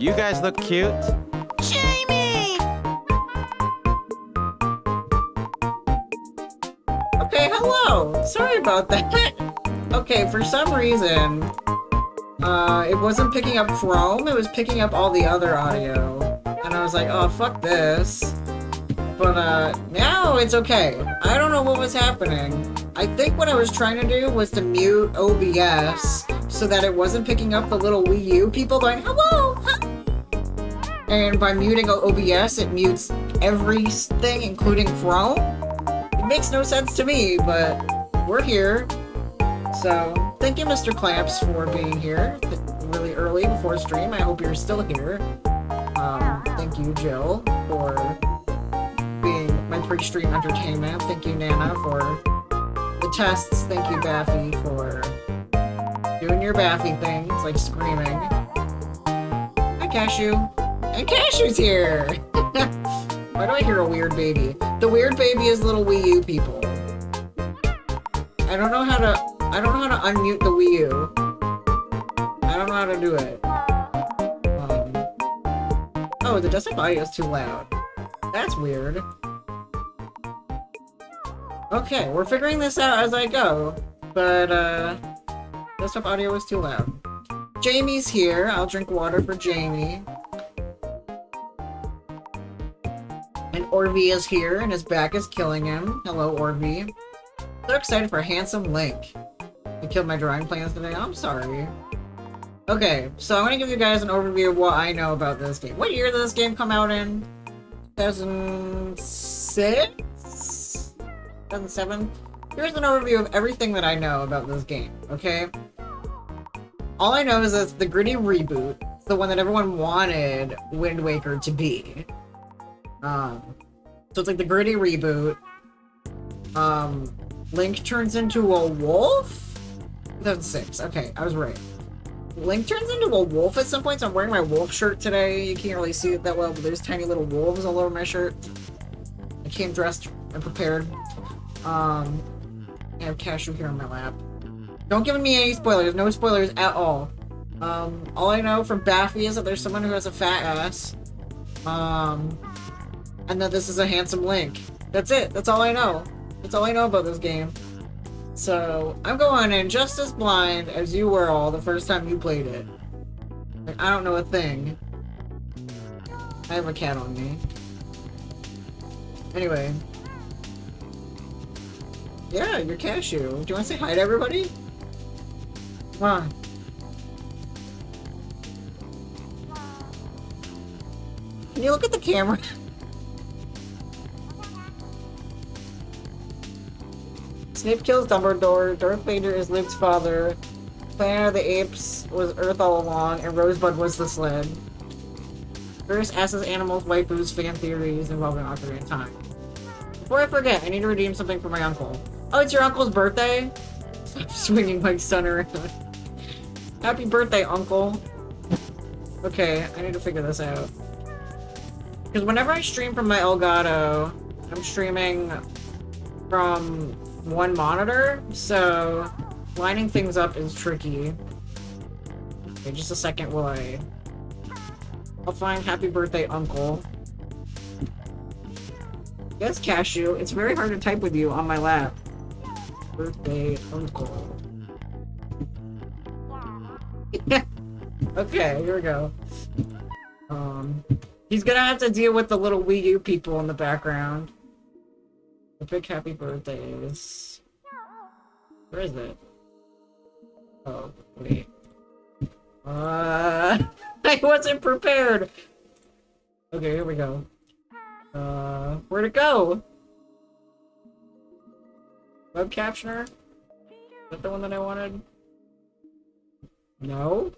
You guys look cute. Jamie! Okay, hello! Sorry about that. Okay, for some reason, it wasn't picking up Chrome, it was picking up all the other audio. And I was like, oh, fuck this. But, now it's okay. I don't know what was happening. I think what I was trying to do was to mute OBS so that it wasn't picking up the little Wii U people going, hello! Huh? And by muting OBS, it mutes everything, including Chrome. It makes no sense to me, but we're here. So, thank you, Mr. Clamps, for being here really early before stream. I hope you're still here. Thank you, Jill, for being my pre-stream entertainment. Thank you, Nana, for the tests. Thank you, Baffy, for doing your Baffy things, like screaming. Hi, Cashew. And Cashew's here! Why do I hear a weird baby? The weird baby is little Wii U people. I don't know how to unmute the Wii U. I don't know how to do it. Oh, the desktop audio is too loud. That's weird. Okay, we're figuring this out as I go. But, desktop audio is too loud. Jamie's here. I'll drink water for Jamie. And Orvie is here, and his back is killing him. Hello, Orvie. So excited for Handsome Link. I killed my drawing plans today. I'm sorry. Okay, so I'm gonna give you guys an overview of what I know about this game. What year did this game come out in? 2006? 2007? Here's an overview of everything that I know about this game, okay? All I know is that it's the gritty reboot. It's the one that everyone wanted Wind Waker to be. So it's like the gritty reboot. Link turns into a wolf? 2006. Okay, I was right. Link turns into a wolf at some point, so I'm wearing my wolf shirt today. You can't really see it that well, but there's tiny little wolves all over my shirt. I came dressed and prepared. I have Cashew here on my lap. Don't give me any spoilers. No spoilers at all. All I know from Baffy is that there's someone who has a fat ass. And that this is a handsome Link. That's it. That's all I know. That's all I know about this game. So, I'm going in just as blind as you were all the first time you played it. Like, I don't know a thing. I have a cat on me. Anyway. Yeah, you're Cashew. Do you want to say hi to everybody? Come on. Can you look at the camera? Snape kills Dumbledore, Darth Vader is Luke's father, Planet of the Apes was Earth all along, and Rosebud was the sled. First asks animals, waifus, fan theories involving Ocarina of Time. Before I forget, I need to redeem something for my uncle. Oh, it's your uncle's birthday? Stop swinging my son around. Happy birthday, uncle. Okay, I need to figure this out. Because whenever I stream from my Elgato, I'm streaming from one monitor, so lining things up is tricky. Okay, just a second while I'll find Happy Birthday Uncle. Yes, Cashew, it's very hard to type with you on my lap. Birthday Uncle. Okay, here we go. He's gonna have to deal with the little Wii U people in the background. The big happy birthdays. Where is it? Oh, wait. I wasn't prepared! Okay, here we go. Where'd it go? Web captioner? Is that the one that I wanted? No?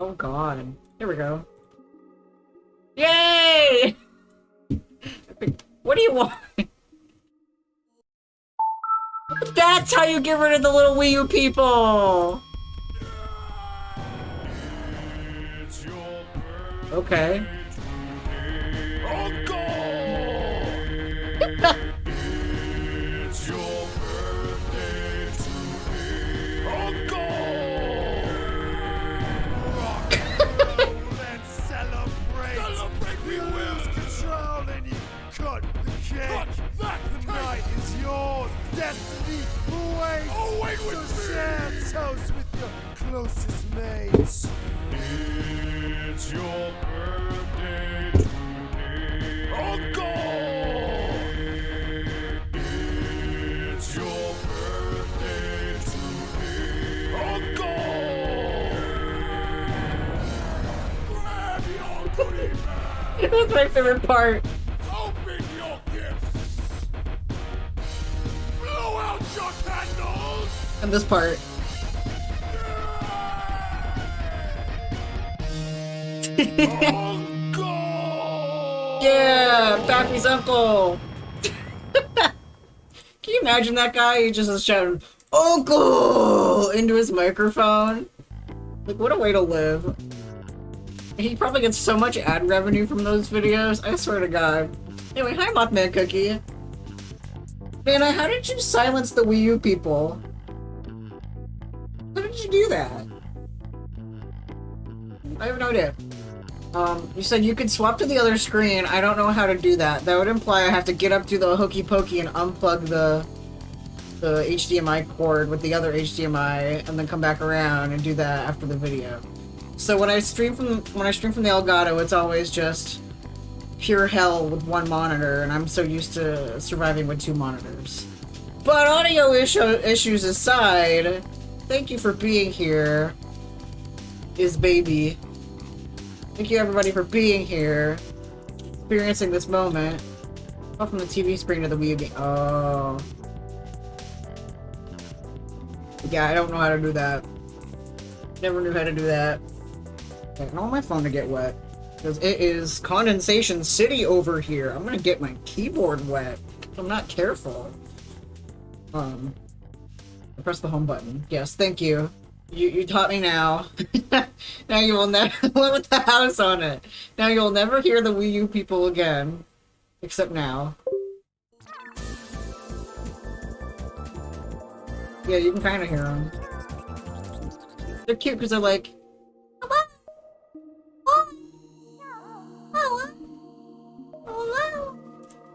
Oh god. Here we go. Yay! What do you want? That's how you get rid of the little Wii U people! Okay. destiny awaits. Oh, wait with share toast with your closest mates. It's your birthday today. On God! It's your birthday today. On God! Grab your goodie bag. That's my favorite part. Open your gifts. Blow out your candles. And this part. On God! Yeah, Daffy's uncle. Can you imagine that guy? He just is shouting "Uncle" into his microphone. Like, what a way to live. He probably gets so much ad revenue from those videos. I swear to God. Anyway, hi, Mothman Cookie. Man, how did you silence the Wii U people? How did you do that? I have no idea. You said you could swap to the other screen. I don't know how to do that. That would imply I have to get up to the hokey pokey and unplug the HDMI cord with the other HDMI and then come back around and do that after the video. So when I stream from the Elgato, it's always just pure hell with one monitor, and I'm so used to surviving with two monitors. But audio issues aside, thank you for being here, is baby. Thank you everybody for being here, experiencing this moment. Off from the TV screen to the Wii U game. Oh. Yeah, I don't know how to do that. Never knew how to do that. I don't want my phone to get wet. Because it is condensation city over here. I'm gonna get my keyboard wet if I'm not careful. I press the home button. Yes, thank you. You taught me now. Now you will never live with the house on it. Now you'll never hear the Wii U people again. Except now. Yeah, you can kind of hear them. They're cute because they're like,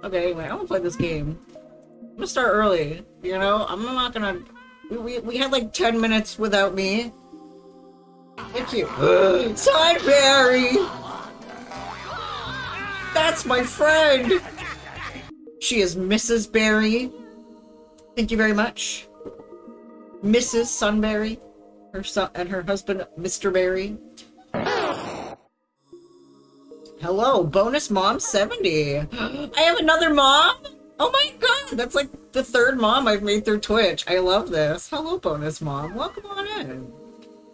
okay, anyway, I'm gonna play this game. I'm gonna start early, you know? I'm not gonna... We had like 10 minutes without me. Thank you. Sideberry! That's my friend! She is Mrs. Berry. Thank you very much. Mrs. Sunberry. Her son and her husband, Mr. Berry. Hello, bonus mom 70. I have another mom? Oh my god, that's like the third mom I've made through Twitch. I love this. Hello, bonus mom. Welcome on in.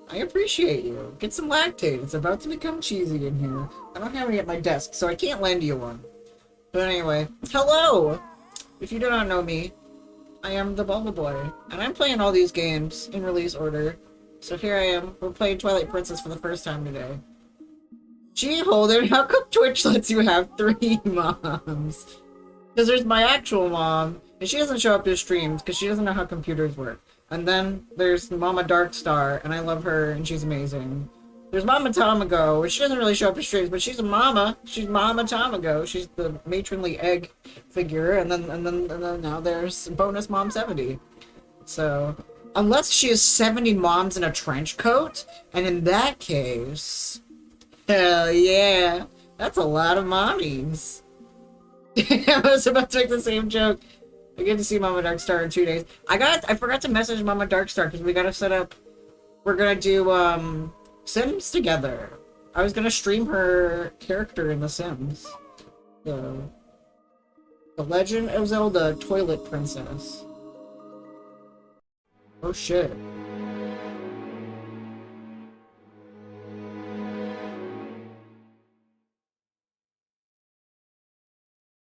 I appreciate you. Get some lactate. It's about to become cheesy in here. I don't have any at my desk, so I can't lend you one. But anyway, hello! If you do not know me, I am the Bulba Boy, and I'm playing all these games in release order. So here I am. We're playing Twilight Princess for the first time today. Gee, Holden, how come Twitch lets you have 3 moms? Because there's my actual mom, and she doesn't show up to streams because she doesn't know how computers work. And then there's Mama Darkstar, and I love her, and she's amazing. There's Mama Tamago, which she doesn't really show up to streams, but she's a mama. She's Mama Tamago. She's the matronly egg figure, and then now there's bonus mom 70. So, unless she has 70 moms in a trench coat, and in that case, hell yeah, that's a lot of mommies. I was about to make the same joke. I get to see Mama Darkstar in 2 days. I forgot to message Mama Darkstar because we gotta set up. We're gonna do Sims together. I was gonna stream her character in The Sims. The Legend of Zelda Toilet Princess. Oh shit.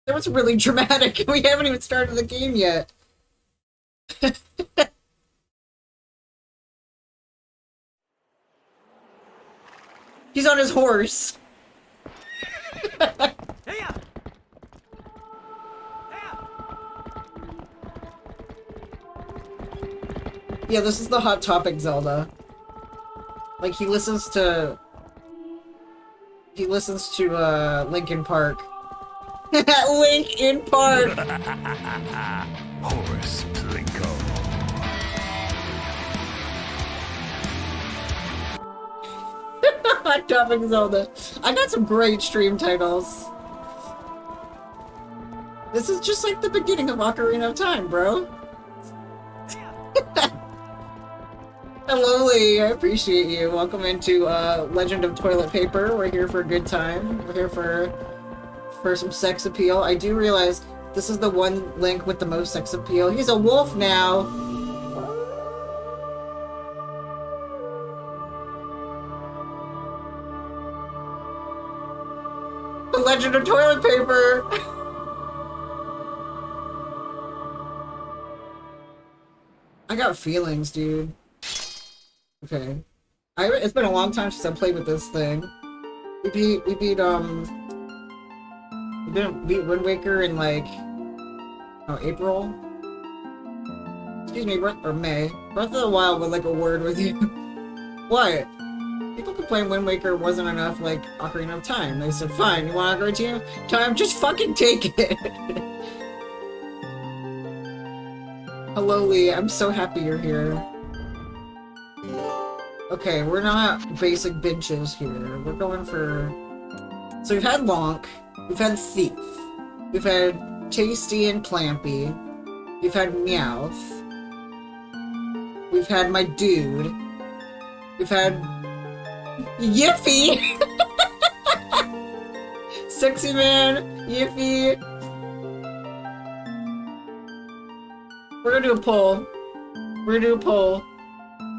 That was really dramatic. We haven't even started the game yet. He's on his horse. Yeah, this is the Hot Topic Zelda. Like, he listens to Linkin Park. Linkin Park! Horse Plinko. Hot Topic Zelda. I got some great stream titles. This is just like the beginning of Ocarina of Time, bro. Hello, Lee. I appreciate you. Welcome into Legend of Toilet Paper. We're here for a good time. We're here for some sex appeal. I do realize this is the one Link with the most sex appeal. He's a wolf now. The Legend of Toilet Paper. I got feelings, dude. Okay. It's been a long time since I played with this thing. We beat Wind Waker in like April. Excuse me, May. Breath of the Wild would like a word with you. What? People complained Wind Waker wasn't enough like Ocarina of Time. They said, fine, you want Ocarina of Time? Just fucking take it. Hello, Lee. I'm so happy you're here. Okay, we're not basic bitches here. We're going for... So we've had Lonk, we've had Thief, we've had Tasty and Clampy, we've had Meowth, we've had my dude, we've had Yiffy! Sexy Man, Yiffy. We're gonna do a poll. We're gonna do a poll.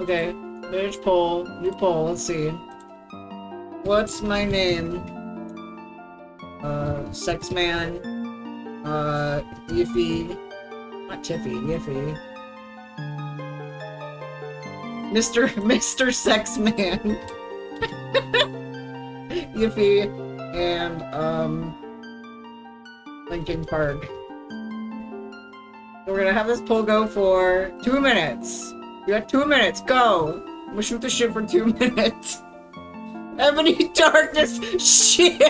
Okay, manage poll, new poll, let's see. What's my name? Sex Man, Yiffy, not Tiffy, Yiffy. Mr. Sex Man. Yiffy, and, Linkin Park. So we're gonna have this poll go for 2 minutes. You got 2 minutes, go! I'm gonna shoot the shit for 2 minutes. Ebony Darkness, shit!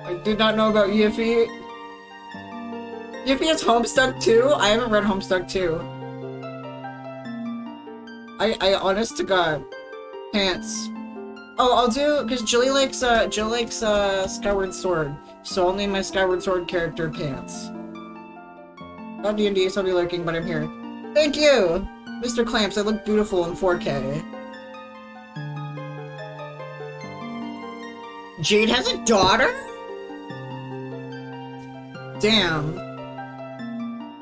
I did not know about Yiffy. Yiffy is Homestuck 2? I haven't read Homestuck 2. I honest to God. Pants. Oh, I'll do, because Jill likes Skyward Sword. So I'll name my Skyward Sword character Pants. Not D&D, so I'll be lurking, but I'm here. Thank you! Mr. Clamps, I look beautiful in 4K. Jade has a daughter? Damn.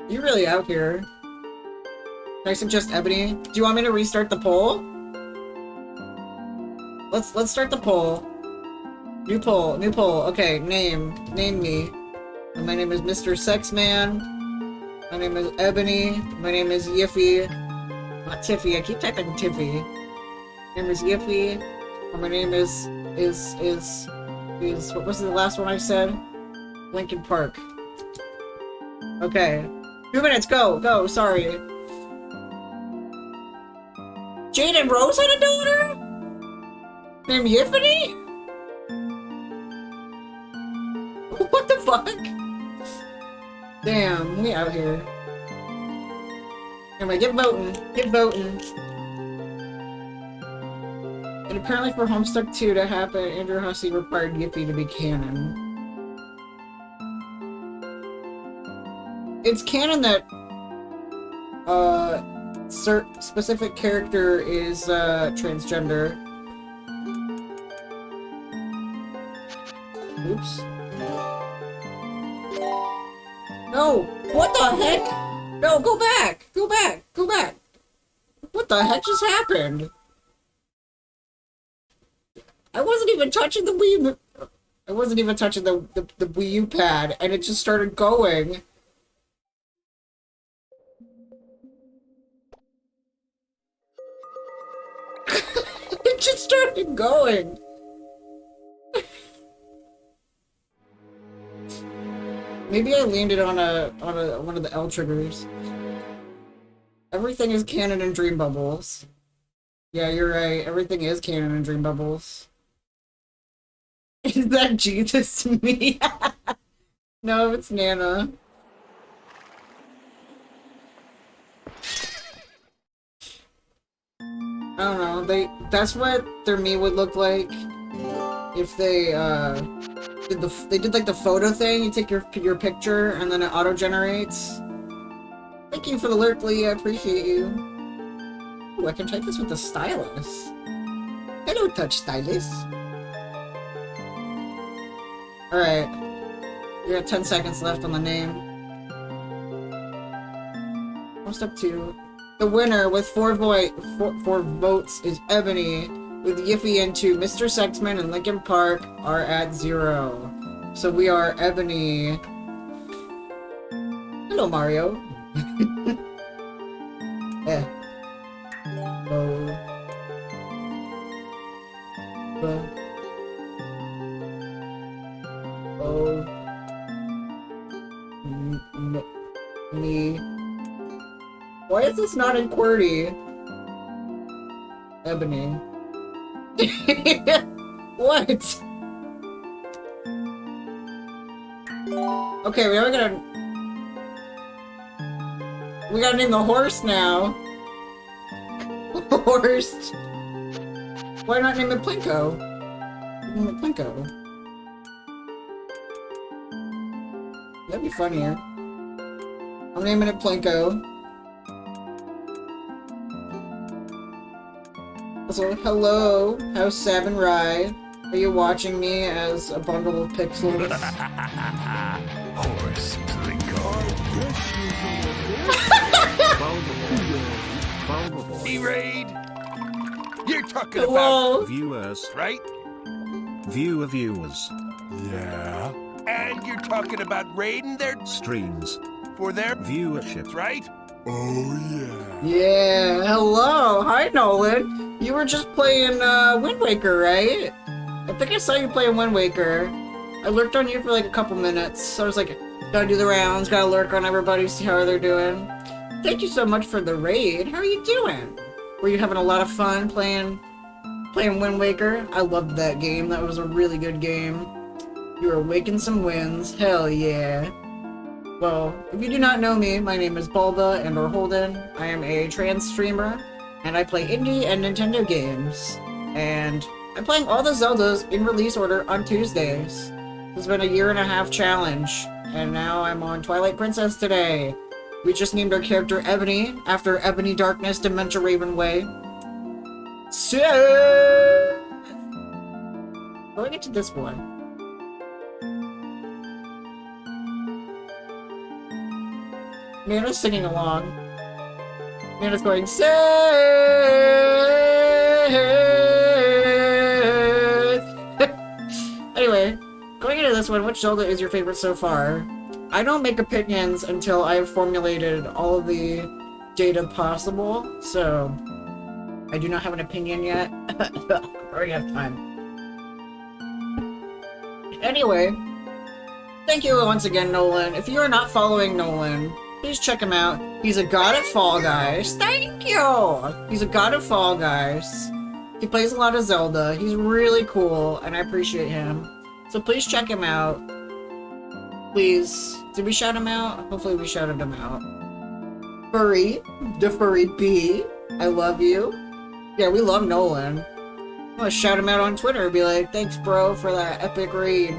You're really out here. Can I suggest Ebony? Do you want me to restart the poll? Let's start the poll. New poll. Okay, name me. And my name is Mr. Sexman. My name is Ebony. My name is Yiffy. Not Tiffy. I keep typing Tiffy. My name is Yiffy. And my name is what was the last one I said? Linkin Park. Okay. 2 minutes, go, sorry. Jade and Rose had a daughter? Named Yiffany? What the fuck? Damn, we out here. Anyway, get voting. And apparently for Homestuck 2 to happen, Andrew Hussey required Yiffy to be canon. It's canon that specific character is transgender. Oops. No! What the heck? No, go back! Go back! What the heck just happened? I wasn't even touching the Wii. I wasn't even touching the Wii U pad, and it just started going. It just started going. Maybe I landed on one of the L triggers. Everything is canon in Dream Bubbles. Yeah, you're right. Everything is canon in Dream Bubbles. Is that Jesus to me? No, it's Nana. don't know, that's what their me would look like if they did like the photo thing. You take your picture and then it auto generates. Thank you for the lurk, Lee. I appreciate you. Ooh, I can type this with the stylus. Hello, touch stylus. Alright. You got 10 seconds left on the name. What's up to? The winner with 4 votes is Ebony, with Yiffy and 2. Mr. Sexman and Lincoln Park are at 0. So we are Ebony. Hello, Mario. Eh. Oh. Oh. Me. Why is this not in QWERTY? Ebony. What? Okay, we gotta name the horse now. Horse. Why not name it Plinko? Name it Plinko. That'd be funnier. I'm naming it Plinko. Also, hello, how's Seven Rye? Are you watching me as a bundle of pixels? Horse Plinko. E-raid. You're talking Hello. about Viewers, right? viewers, Yeah. And you're talking about raiding their streams, for their viewership. right? Oh yeah. Yeah, hello. Hi, Nolan. You were just playing Wind Waker, right? I think I saw you playing Wind Waker. I lurked on you for like a couple minutes. So I was like, gotta do the rounds, gotta lurk on everybody, see how they're doing. Thank you so much for the raid. How are you doing? Were you having a lot of fun playing Wind Waker? I loved that game. That was a really good game. You were waking some wins. Hell yeah. Well, if you do not know me, my name is Bulba and or Holden. I am a trans streamer, and I play indie and Nintendo games. And I'm playing all the Zeldas in release order on Tuesdays. It's been a 1.5-year challenge, and now I'm on Twilight Princess today. We just named our character Ebony, after Ebony Darkness, Dementia Raven Way. So, going into this one. Nana's singing along. Nana's going, Seth! Anyway, going into this one, which Zelda is your favorite so far? I don't make opinions until I've formulated all of the data possible, so I do not have an opinion yet. I already have time. Anyway, thank you once again, Nolan. If you are not following Nolan, please check him out. He's a god at Fall Guys. Thank you! He's a god at Fall Guys. He plays a lot of Zelda. He's really cool, and I appreciate him. So please check him out. Please. Did we shout him out? Hopefully we shouted him out. Furry. The Furry B. I love you. Yeah, we love Nolan. I'm gonna shout him out on Twitter and be like, thanks bro for that epic raid.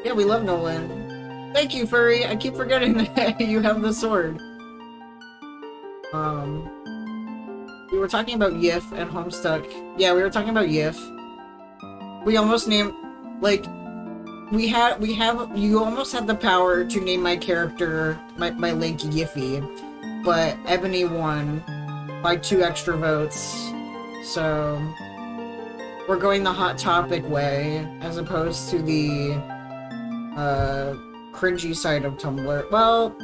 Yeah, we love Nolan. Thank you, Furry. I keep forgetting that you have the sword. We were talking about Yiff and Homestuck. Yeah, we were talking about Yiff. We almost named, like, you almost had the power to name my character, my Link Yiffy, but Ebony won by 2 extra votes, so we're going the Hot Topic way, as opposed to the, cringy side of Tumblr. Well,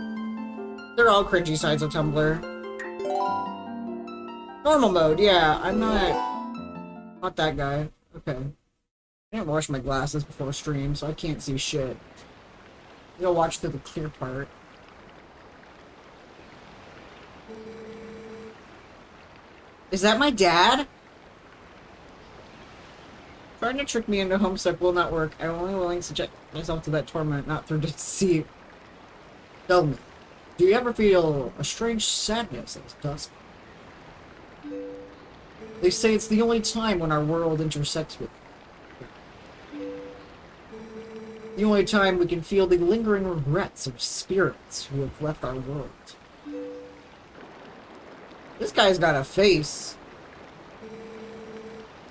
they're all cringy sides of Tumblr. Normal mode, yeah, I'm not that guy. Okay. I didn't wash my glasses before stream, so I can't see shit. I'm gonna watch through the clear part. Is that my dad? Trying to trick me into Homestuck will not work. I'm only willing to subject myself to that torment, not through deceit. Tell me, do you ever feel a strange sadness at dusk? They say it's the only time when our world intersects with. The only time we can feel the lingering regrets of spirits who have left our world. This guy's got a face.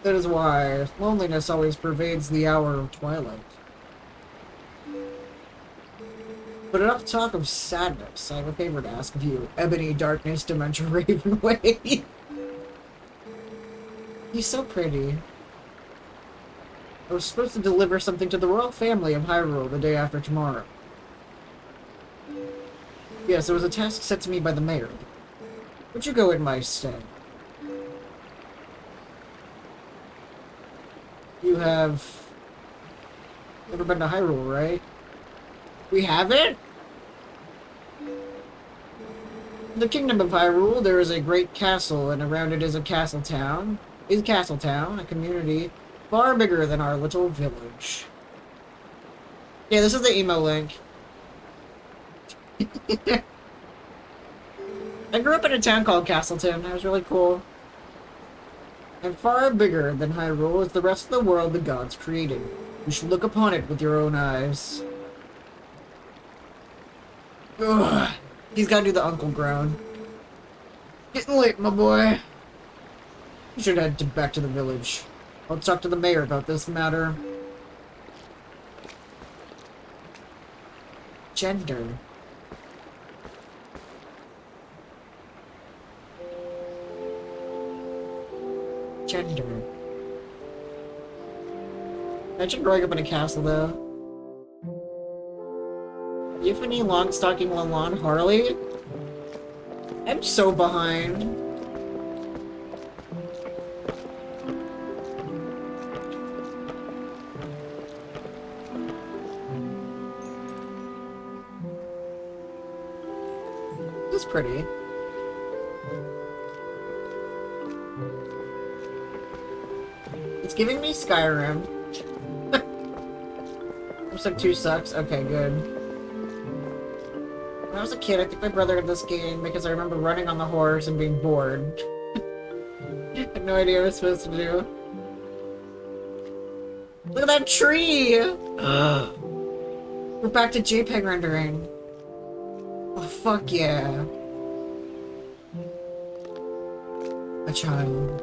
That is why loneliness always pervades the hour of twilight. But enough talk of sadness. I have a favor to ask of you. Ebony, darkness, dementia, ravenway. He's so pretty. I was supposed to deliver something to the royal family of Hyrule the day after tomorrow. Yes, there was a task set to me by the mayor. Would you go in my stead? You have never been to Hyrule, right? We haven't? In the kingdom of Hyrule, there is a great castle, and around it is a castle town. A community far bigger than our little village. Yeah, this is the emo link. I grew up in a town called Castleton. That was really cool. And far bigger than Hyrule is the rest of the world the gods created. You should look upon it with your own eyes. Ugh. He's gotta do the uncle groan. Getting late, my boy. You should head back to the village. I'll talk to the mayor about this matter. Gender. Gender. Imagine growing up in a castle, though. Yiffy, Longstocking, Lalon, Harley? I'm so behind. This is pretty. It's giving me Skyrim. Looks like 2 sucks. Okay, good. When I was a kid, I think my brother had this game because I remember running on the horse and being bored. I had no idea what I was supposed to do. Look at that tree! We're back to JPEG rendering. Oh, fuck yeah. A child.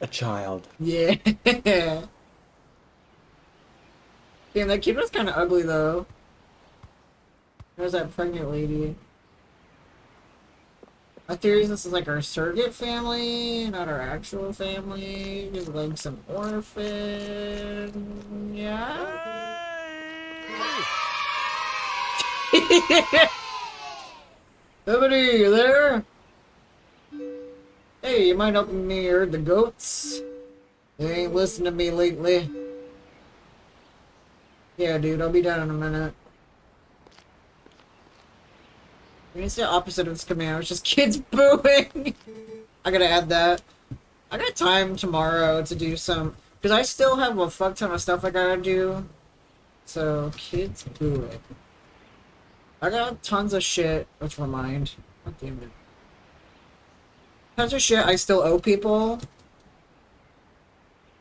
A child. Yeah. Damn, that kid was kind of ugly, though. There's that pregnant lady. My theory is this is like our surrogate family, not our actual family. Just like some orphan. Yeah? Ebony, you there? Hey, you mind helping me herd the goats? They ain't listened to me lately. Yeah, dude, I'll be down in a minute. It's the opposite of this command. It's just kids booing. I gotta add that. I got time tomorrow to do some... Because I still have a fuck ton of stuff I gotta do. So, kids booing. I got tons of shit. Let's remind. God damn it. Tons of shit I still owe people.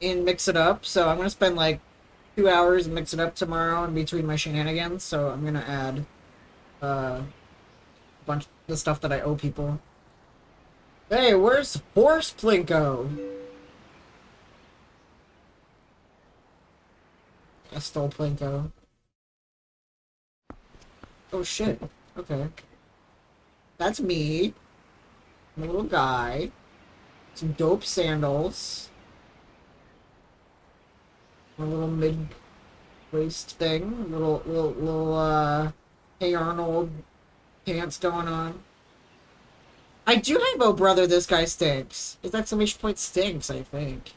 And mix it up. So I'm gonna spend like 2 hours and mix it up tomorrow in between my shenanigans. So I'm gonna add bunch of the stuff that I owe people. Hey, where's Horse Plinko? I stole Plinko. Oh shit. Okay. That's me. I'm a little guy. Some dope sandals. A little mid-waist thing. Little Hey Arnold pants going on. I do have Oh Brother, This Guy Stinks. Is that exclamation point stinks, I think.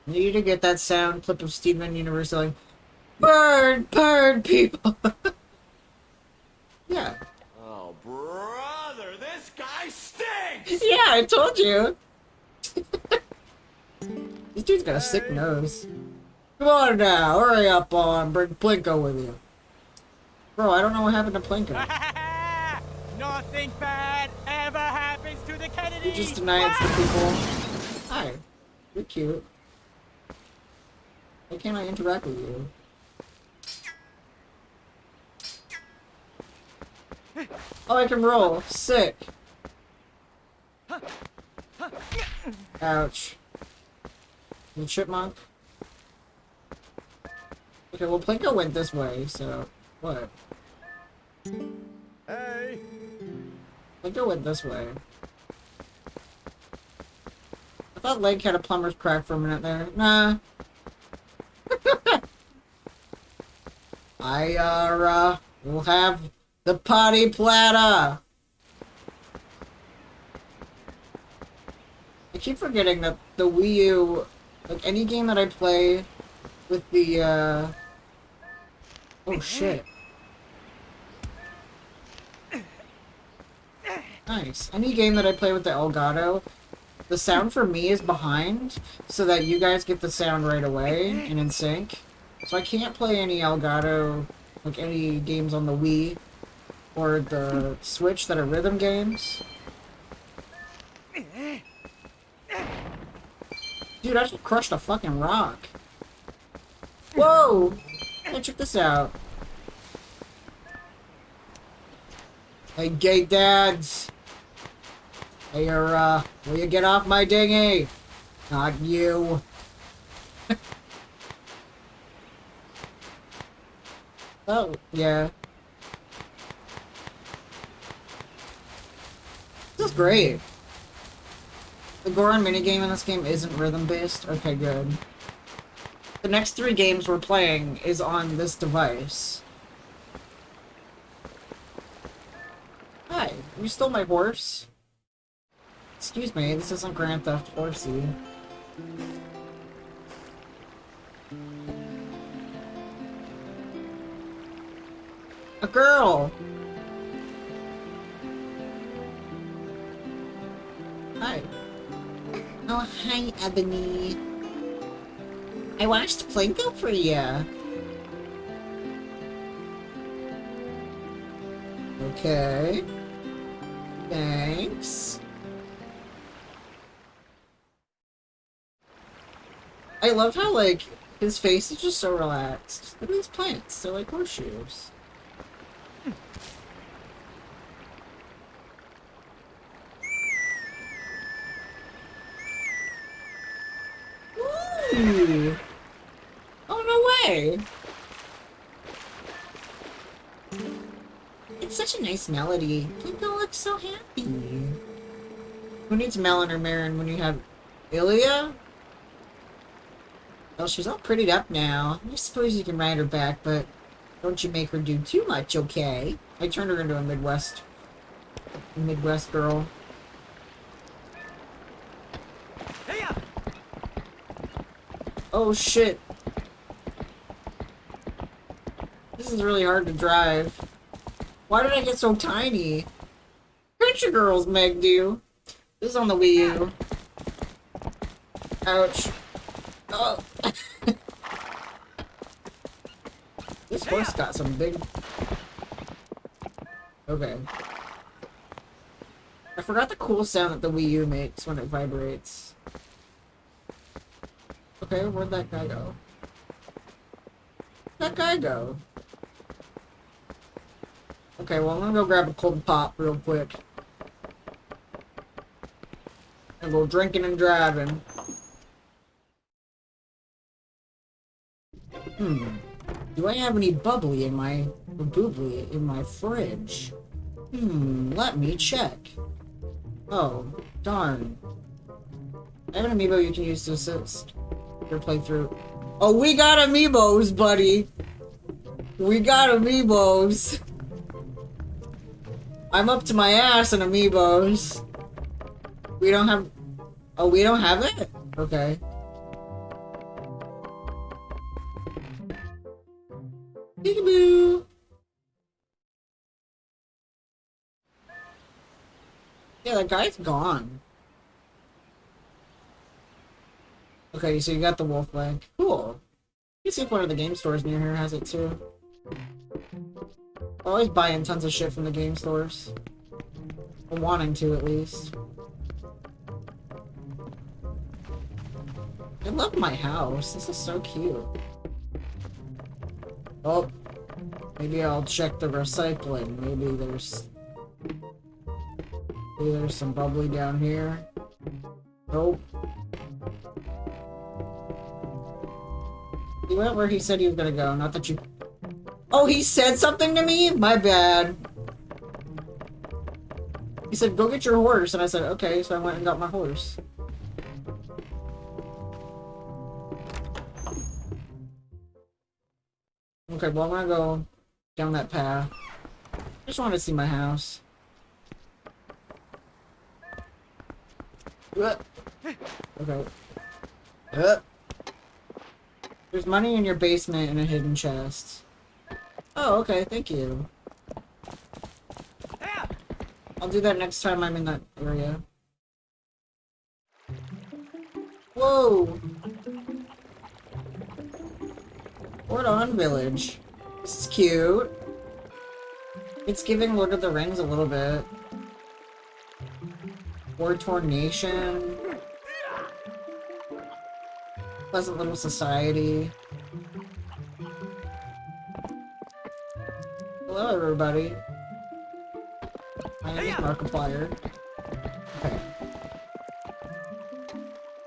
I need to get that sound clip of Steven Universe like, Bird, people. Yeah. Oh, brother, this guy stinks! Yeah, I told you. This dude's got a sick nose. Come on now, hurry up on, bring Plinko with you. Bro, I don't know what happened to Plinko. Nothing bad ever happens to the Kennedy. You just denied some people. Hi, you're cute. Why can't I interact with you? Oh, I can roll. Sick. Ouch. The chipmunk. Okay, well, Plinko went this way, so what? Hey. Plinko went this way. I thought Lake had a plumber's crack for a minute there. Nah. We'll have the potty platter. I keep forgetting that the Wii U, like any game that I play with the, oh shit. Nice. Any game that I play with the Elgato, the sound for me is behind, so that you guys get the sound right away and in sync. So I can't play any Elgato, like any games on the Wii or the Switch that are rhythm games. Dude, I just crushed a fucking rock. Whoa! Hey, check this out. Hey, gay dads! Hey, will you get off my dinghy? Not you. Oh, yeah. This is great. The Goron minigame in this game isn't rhythm-based? Okay, good. The next 3 games we're playing is on this device. Hi, you stole my horse? Excuse me, this isn't Grand Theft Horsey. A girl! Hi. Oh, hi, Ebony. I watched Plinko for ya. Okay. Thanks. I love how, like, his face is just so relaxed. Look at these plants. They're like horseshoes. Ooh. Oh, no way! It's such a nice melody. Plinko looks so happy. Who needs Melon or Marin when you have Ilya? Well, she's all prettied up now. I suppose you can ride her back, but don't you make her do too much, okay? I turned her into a Midwest girl. Oh shit. This is really hard to drive. Why did I get so tiny? Country girls, Meg, do. This is on the Wii U. Ouch. Oh. This horse got some big... Okay. I forgot the cool sound that the Wii U makes when it vibrates. Okay, where'd that guy go? Where'd that guy go? Okay, well, I'm gonna go grab a cold pop real quick. And go drinking and driving. Do I have any bubbly in my... boobly in my fridge? Let me check. Oh, darn. I have an amiibo you can use to assist your playthrough. Oh, we got amiibos, buddy! We got amiibos! I'm up to my ass in amiibos. We don't have... Oh, we don't have it? Okay. Peekaboo! Yeah, that guy's gone. Okay, so you got the wolf leg. Cool. You see if one of the game stores near here has it too. Always buying tons of shit from the game stores. Or wanting to, at least. I love my house. This is so cute. Oh. Maybe I'll check the recycling. Maybe there's some bubbly down here. Nope. He went where he said he was gonna go, not that you... Oh, he said something to me? My bad. He said, go get your horse, and I said, okay, so I went and got my horse. Okay, well, I'm gonna go down that path. I just want to see my house. Okay. There's money in your basement and a hidden chest. Oh, okay, thank you. I'll do that next time I'm in that area. Whoa! Port on Village. This is cute. It's giving Lord of the Rings a little bit. War-torn nation. Pleasant little society. Hello, everybody. My name is Markiplier. Okay.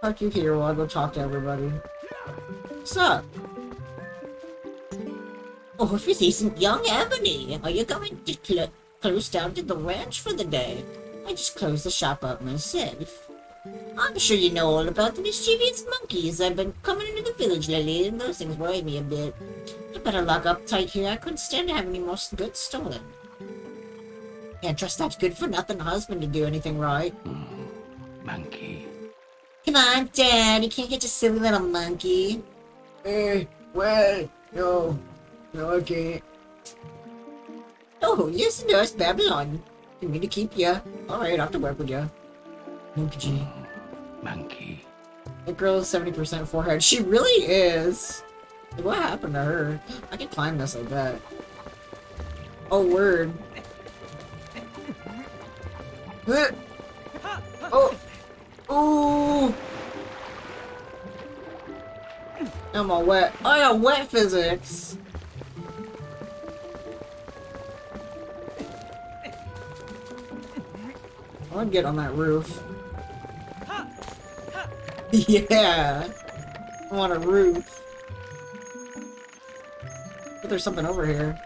Park you here while I go talk to everybody. What's up? Oh, if it isn't young Ebony, are you going to close down to the ranch for the day? I just closed the shop up myself. I'm sure you know all about the mischievous monkeys that have been coming into the village lately, and those things worry me a bit. I better lock up tight here. I couldn't stand to have any more goods stolen. Can't trust that good-for-nothing husband to do anything right. Monkey. Come on, Dad. You can't get your silly little monkey. Well, no. No, I can't. Oh, yes, nurse Babylon. You mean to keep ya? Alright, I'll have to work with ya. Monkey. Monkey. That girl is 70% forehead. She really is! Like, what happened to her? I can climb this, I bet. Oh, word. Oh! Ooh! I'm all wet. I got wet physics! I want to get on that roof. Yeah! I want a roof. But there's something over here.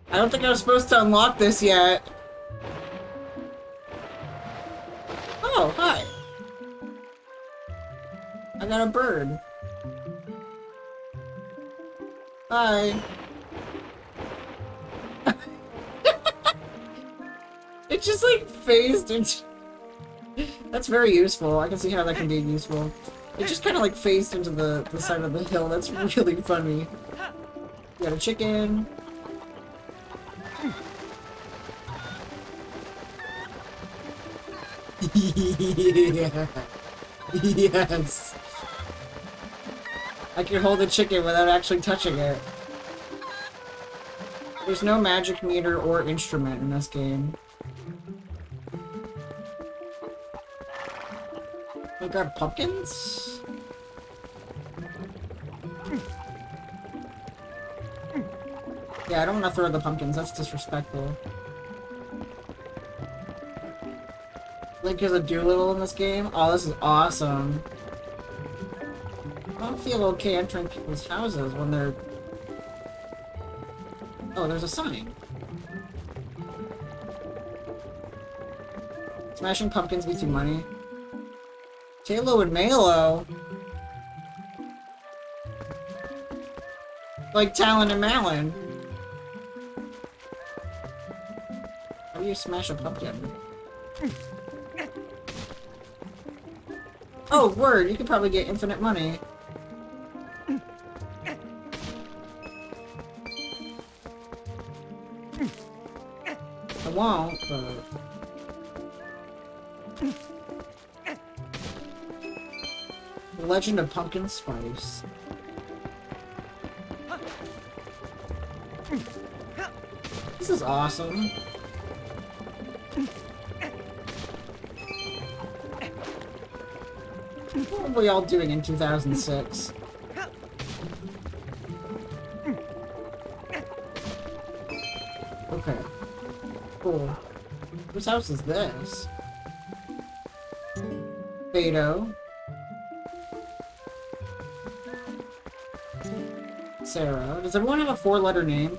I don't think I was supposed to unlock this yet. Oh, hi. I got a bird. Hi. It just like phased into... That's very useful. I can see how that can be useful. It just kind of like phased into the side of the hill. That's really funny. Got a chicken. Yeah. Yes. I can hold a chicken without actually touching it. There's no magic meter or instrument in this game. I got pumpkins? Yeah, I don't want to throw the pumpkins. That's disrespectful. Link is a Doolittle in this game? Oh, this is awesome. I don't feel okay entering people's houses when they're... Oh, there's a sign. Smashing pumpkins gets you money. Talo and Malo? Like Talon and Malin. How do you smash a pumpkin? Oh, word, you could probably get infinite money. I won't, but... The Legend of Pumpkin Spice. This is awesome. What were we all doing in 2006? Okay. Cool. Whose house is this? Beto. Sarah. Does everyone have a 4-letter name?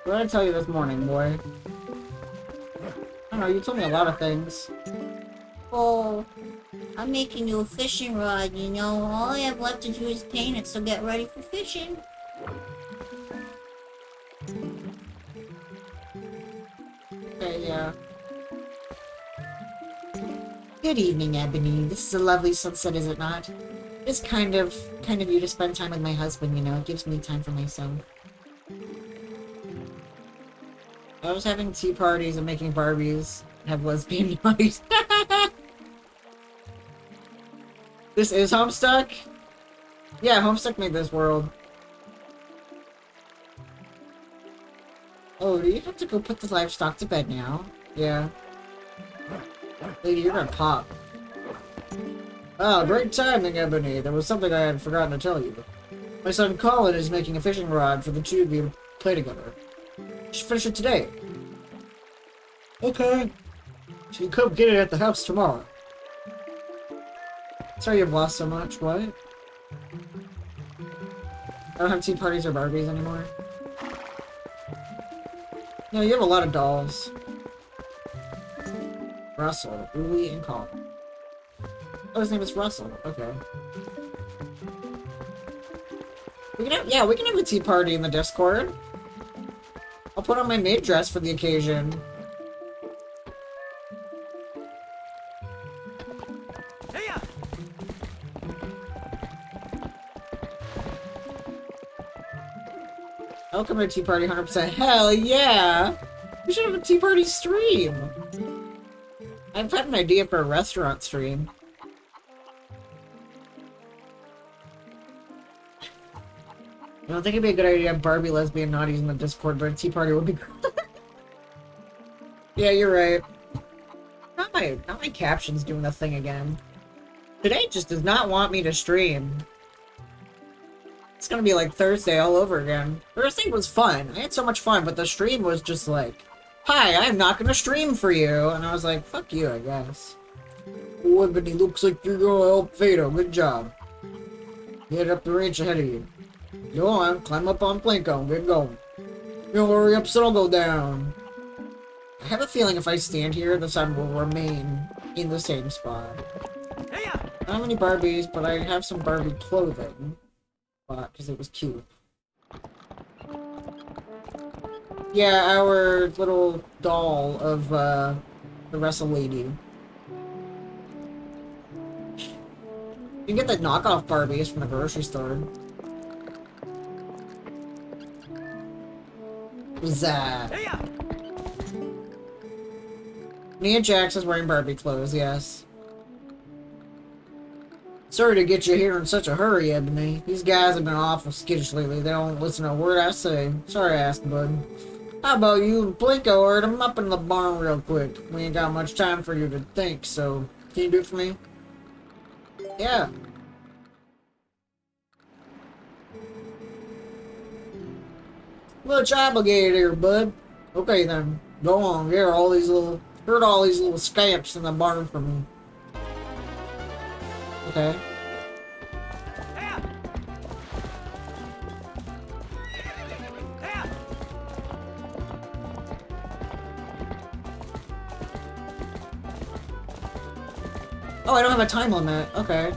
What did I tell you this morning, boy? I don't know, you told me a lot of things. Oh, I'm making you a fishing rod, you know. All I have left to do is paint it, so get ready for fishing. Okay, yeah. Good evening, Ebony. This is a lovely sunset, is it not? It's kind of you to spend time with my husband, you know. It gives me time for myself. I was having tea parties and making Barbies. Have lesbian nights. This is Homestuck? Yeah, Homestuck made this world. Oh, do you have to go put the livestock to bed now? Yeah. Lady, you're gonna pop. Oh, great timing, Ebony. There was something I had forgotten to tell you. My son Colin is making a fishing rod for the two of you to play together. You should finish it today. Okay. So you come get it at the house tomorrow. Sorry you've lost so much. What? I don't have tea parties or Barbies anymore. No, you have a lot of dolls. Russell, Uli, and Colin. Oh, his name is Russell. Okay. We can have, yeah, we can have a tea party in the Discord. I'll put on my maid dress for the occasion. Welcome to Tea Party 100%. Hell yeah! We should have a Tea Party stream! I've had an idea for a restaurant stream. I don't think it'd be a good idea to have Barbie lesbian naughties in the Discord, but a tea party would be great. Yeah, you're right. Not my captions doing the thing again. Today just does not want me to stream. It's gonna be like Thursday all over again. Thursday was fun. I had so much fun, but the stream was just like, hi, I'm not gonna stream for you. And I was like, fuck you, I guess. Oh, Ebony, looks like you're gonna help Fado. Good job. Get up the range ahead of you. Go on, climb up on Plinko, get going. You'll hurry up, so I'll go down. I have a feeling if I stand here, the sun will remain in the same spot. I don't have any Barbies, but I have some Barbie clothing. Because it was cute. Yeah, our little doll of, the Wrestle Lady. You can get the knockoff Barbies from the grocery store. What's that? Nia Jax is wearing Barbie clothes, yes. Sorry to get you here in such a hurry, Ebony. These guys have been awful skittish lately. They don't listen to a word I say. Sorry I asked, bud. How about you and Plinko herd them up in the barn real quick? We ain't got much time for you to think, so... Can you do it for me? Yeah. Much obligated here, bud. Okay then. Go on, herd all these little scamps in the barn for me. Okay. Oh, I don't have a time limit. Okay.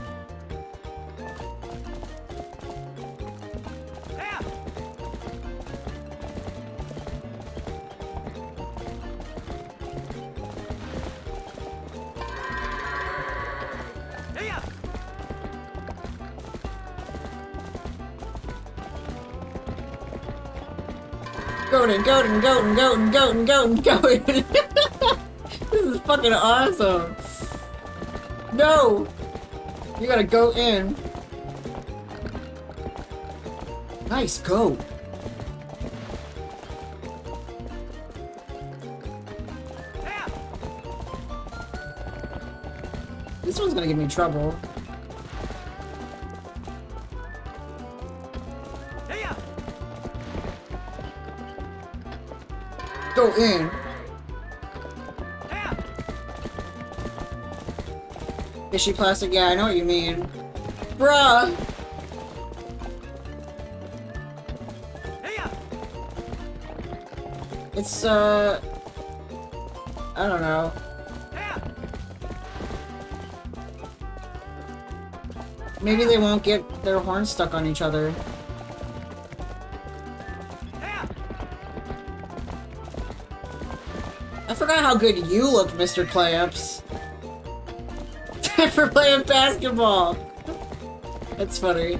Goatin, goatin, goatin, goatin, goatin, goatin, goatin. This is fucking awesome. No! You gotta go in. Nice goat. This one's gonna give me trouble. Go in. Fishy plastic, yeah, I know what you mean. Bruh! It's, I don't know. Maybe they won't get their horns stuck on each other. I forgot how good you look, Mr. Clamps. For playing basketball. That's funny.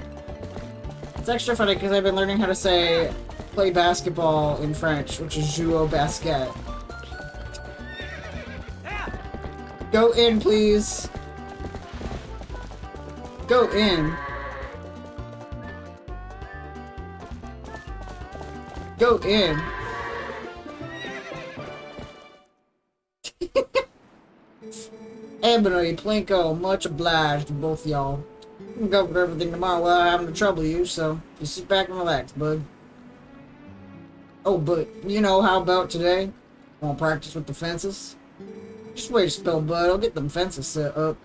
It's extra funny because I've been learning how to say play basketball in French, which is jouer au basket. Go in, please. Go in. Go in. Ebony, Plinko, much obliged to both y'all. We can go over everything tomorrow without having to trouble you, so just sit back and relax, bud. Oh, but you know, how about today? Want to practice with the fences? Just wait a spell, bud. I'll get them fences set up.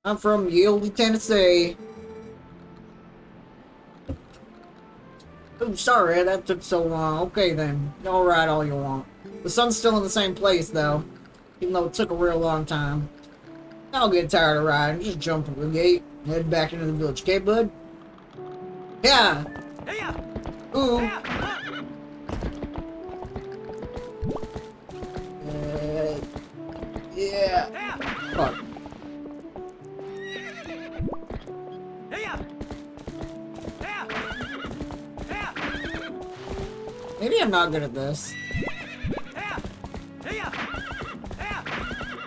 I'm from Yiffy, Tennessee. Oh, sorry, that took so long. Okay then, y'all ride all you want. The sun's still in the same place, though. Even though it took a real long time. I'll get tired of riding. Just jump over the gate and head back into the village. Okay, bud? Yeah! Ooh! Yeah! Fuck. Maybe I'm not good at this.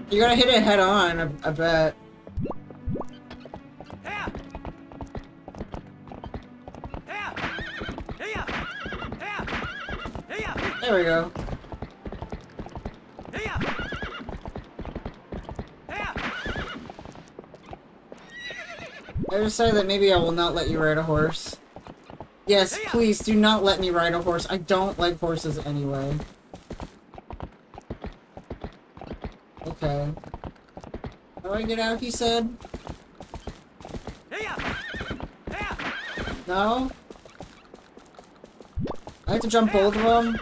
You gotta hit it head on, I bet. There we go. I decided that maybe I will not let you ride a horse. Yes, please do not let me ride a horse. I don't like horses anyway. Okay. How do I get out, he said? No? I have to jump both of them?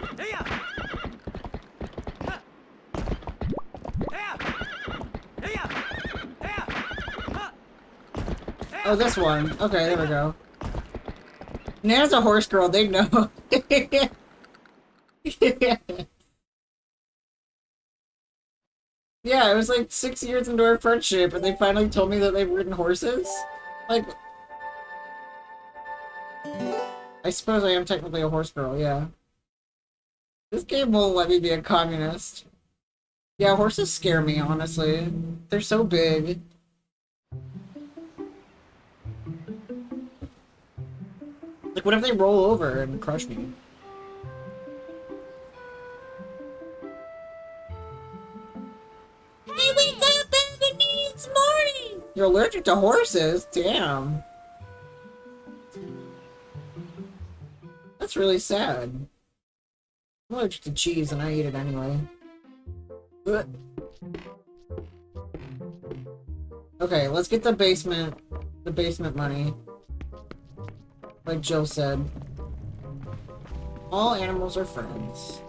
Oh, this one. Okay, there we go. Nana's a horse girl, they know. Yeah, it was like 6 years into our friendship, and they finally told me that they've ridden horses? Like... I suppose I am technically a horse girl, yeah. This game won't let me be a communist. Yeah, horses scare me, honestly. They're so big. Like, what if they roll over and crush me? Hey, wake up, Ebony! It's morning! You're allergic to horses? Damn. That's really sad. I'm allergic to cheese and I eat it anyway. Ugh. Okay, let's get the basement money. Like Jill said. All animals are friends.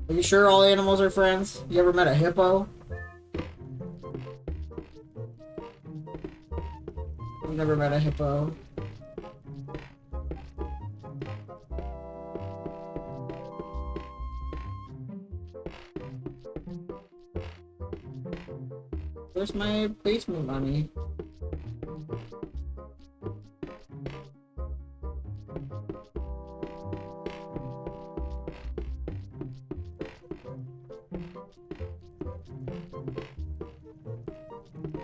Are you sure all animals are friends? You ever met a hippo? I've never met a hippo. Where's my basement money?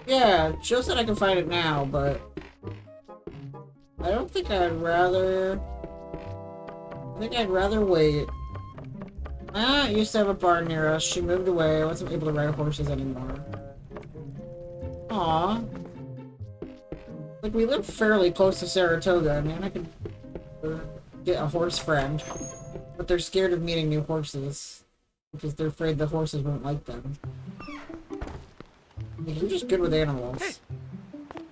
Yeah, Jill said I can find it now, but I don't think I'd rather... I think I'd rather wait. Ah, it used to have a barn near us. She moved away. I wasn't able to ride horses anymore. Aww. Like, we live fairly close to Saratoga. I mean, I could get a horse friend. But they're scared of meeting new horses. Because they're afraid the horses won't like them. I mean, I'm just good with animals.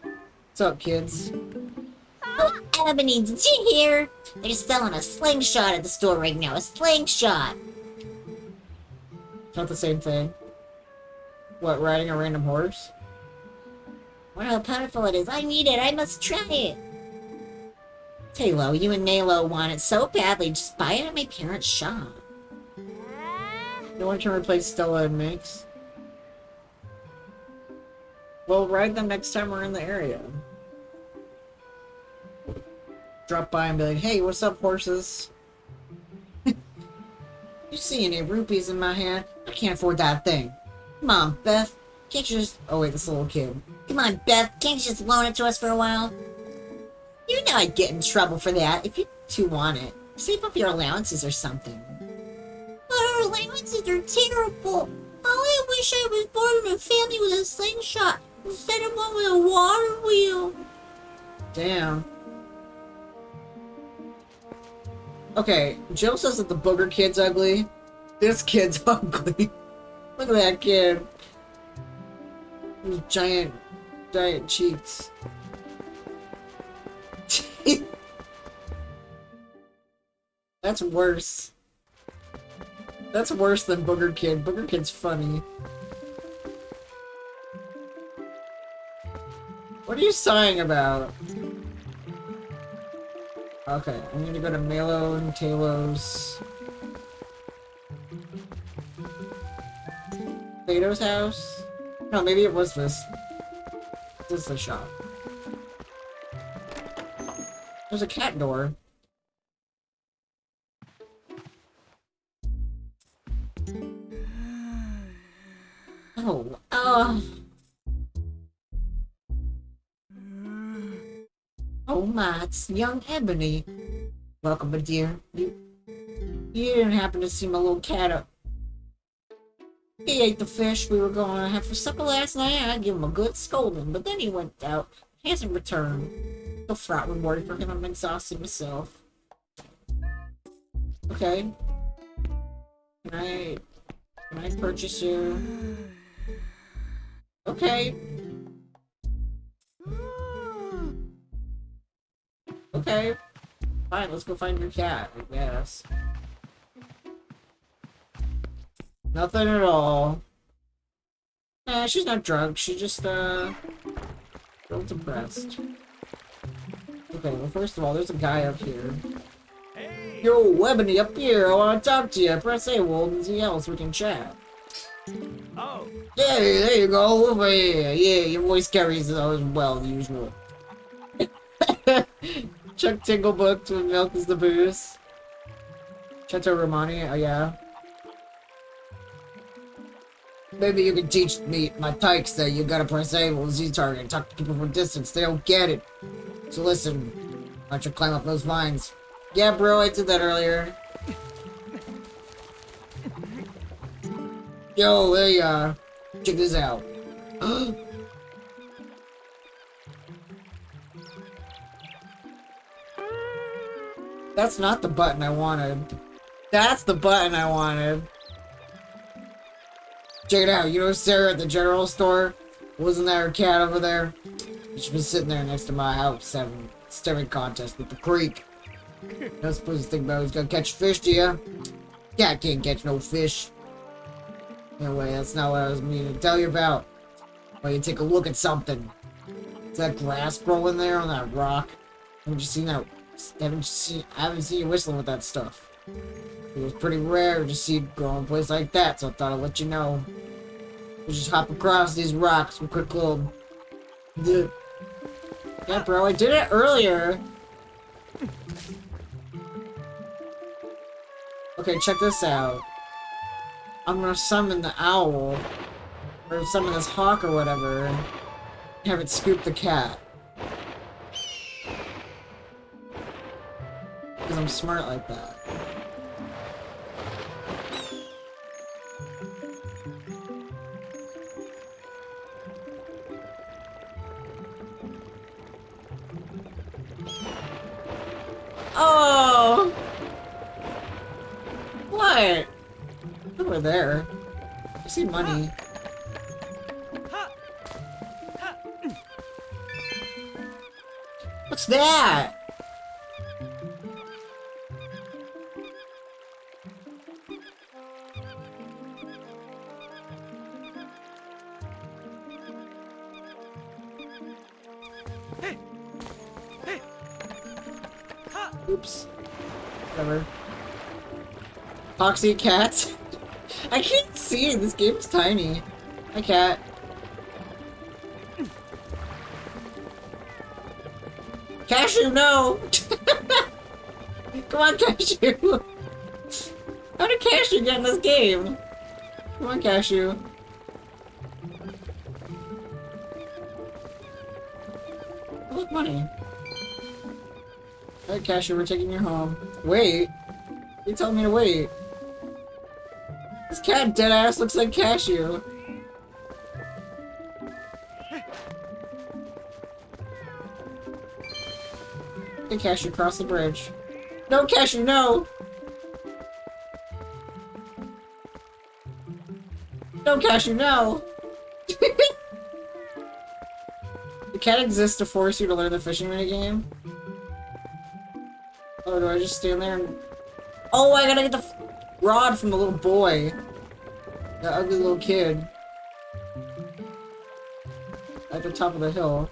What's up, kids? Oh, Ebony, did you hear? They're selling a slingshot at the store right now. A slingshot. It's not the same thing. What, riding a random horse? I wonder how powerful it is. I need it. I must try it. Talo, you and Nalo want it so badly. Just buy it at my parents' shop. No one can replace Stella and Mix. We'll ride them next time we're in the area. Drop by and be like, hey, what's up, horses? You see any rupees in my hand? I can't afford that thing. Come on, Beth. Can't you just... Oh, wait, this little kid. Come on, Beth. Can't you just loan it to us for a while? You know I'd get in trouble for that if you two want it. Save up your allowances or something. But our allowances are terrible. Oh, I wish I was born in a family with a slingshot instead of one with a water wheel. Damn. Okay, Jill says that the booger kid's ugly. This kid's ugly. Look at that kid. Those giant cheeks. That's worse. That's worse than Booger Kid. Booger Kid's funny. What are you sighing about? Okay, I need to go to Malo and Talos. Plato's house? No, maybe it was this. This is the shop. There's a cat door. Oh, oh my, it's young Ebony. Welcome, my dear. You didn't happen to see my little cat up. He ate the fish we were going to have for supper last night. I gave him a good scolding, but then he went out. He hasn't returned. So fraught with worry for him. I'm exhausted myself. Okay. Can I purchase you? Okay. Okay. Fine, let's go find your cat, I guess. Nothing at all. Nah, she's not drunk. She just, a little depressed. Okay, well, first of all, there's a guy up here. Hey. Yo, Ebony, up here. I want to talk to you. Press A, Wolden, ZL, so we can chat. Oh. Hey, there you go. Over here. Yeah, your voice carries as well, usual. Chuck Tingle books with milk is the booze. Chateau Romani, oh yeah. Maybe you can teach me, my tykes, that you gotta press A while Z-target and talk to people from distance. They don't get it. So listen, why don't you climb up those vines? Yeah, bro, I did that earlier. Yo, there you are. Check this out. That's not the button I wanted. That's the button I wanted. Check it out. You know Sarah at the general store? Wasn't there a cat over there? She's been sitting there next to my house having a staring contest with the creek. Not supposed to think about who's gonna catch fish, do ya? Cat can't catch no fish. Anyway, that's not what I was meaning to tell you about. Why you take a look at something. Is that grass growing there on that rock? Haven't you seen that? I haven't seen you whistling with that stuff. It was pretty rare to see it grow in a place like that, so I thought I'd let you know. We just hop across these rocks with a quick little... Yeah, bro, I did it earlier. Okay, check this out. I'm gonna summon the owl. Or summon this hawk or whatever. And have it scoop the cat. Because I'm smart like that. Oh! What? Over there. I see money. What's that? Oops. Whatever. Foxy cats? I can't see. This game's tiny. Hi, cat. Cashew, no! Come on, Cashew! How did Cashew get in this game? Come on, Cashew. Oh, look, money. Alright, Cashew, we're taking you home. Wait! You told me to wait. This cat deadass looks like Cashew. Hey, Cashew, cross the bridge. No, Cashew, no! No, Cashew, no! The cat exists to force you to learn the fishing minigame? Oh, do I just stand there and... Oh, I gotta get the rod from the little boy. The ugly little kid. At the top of the hill.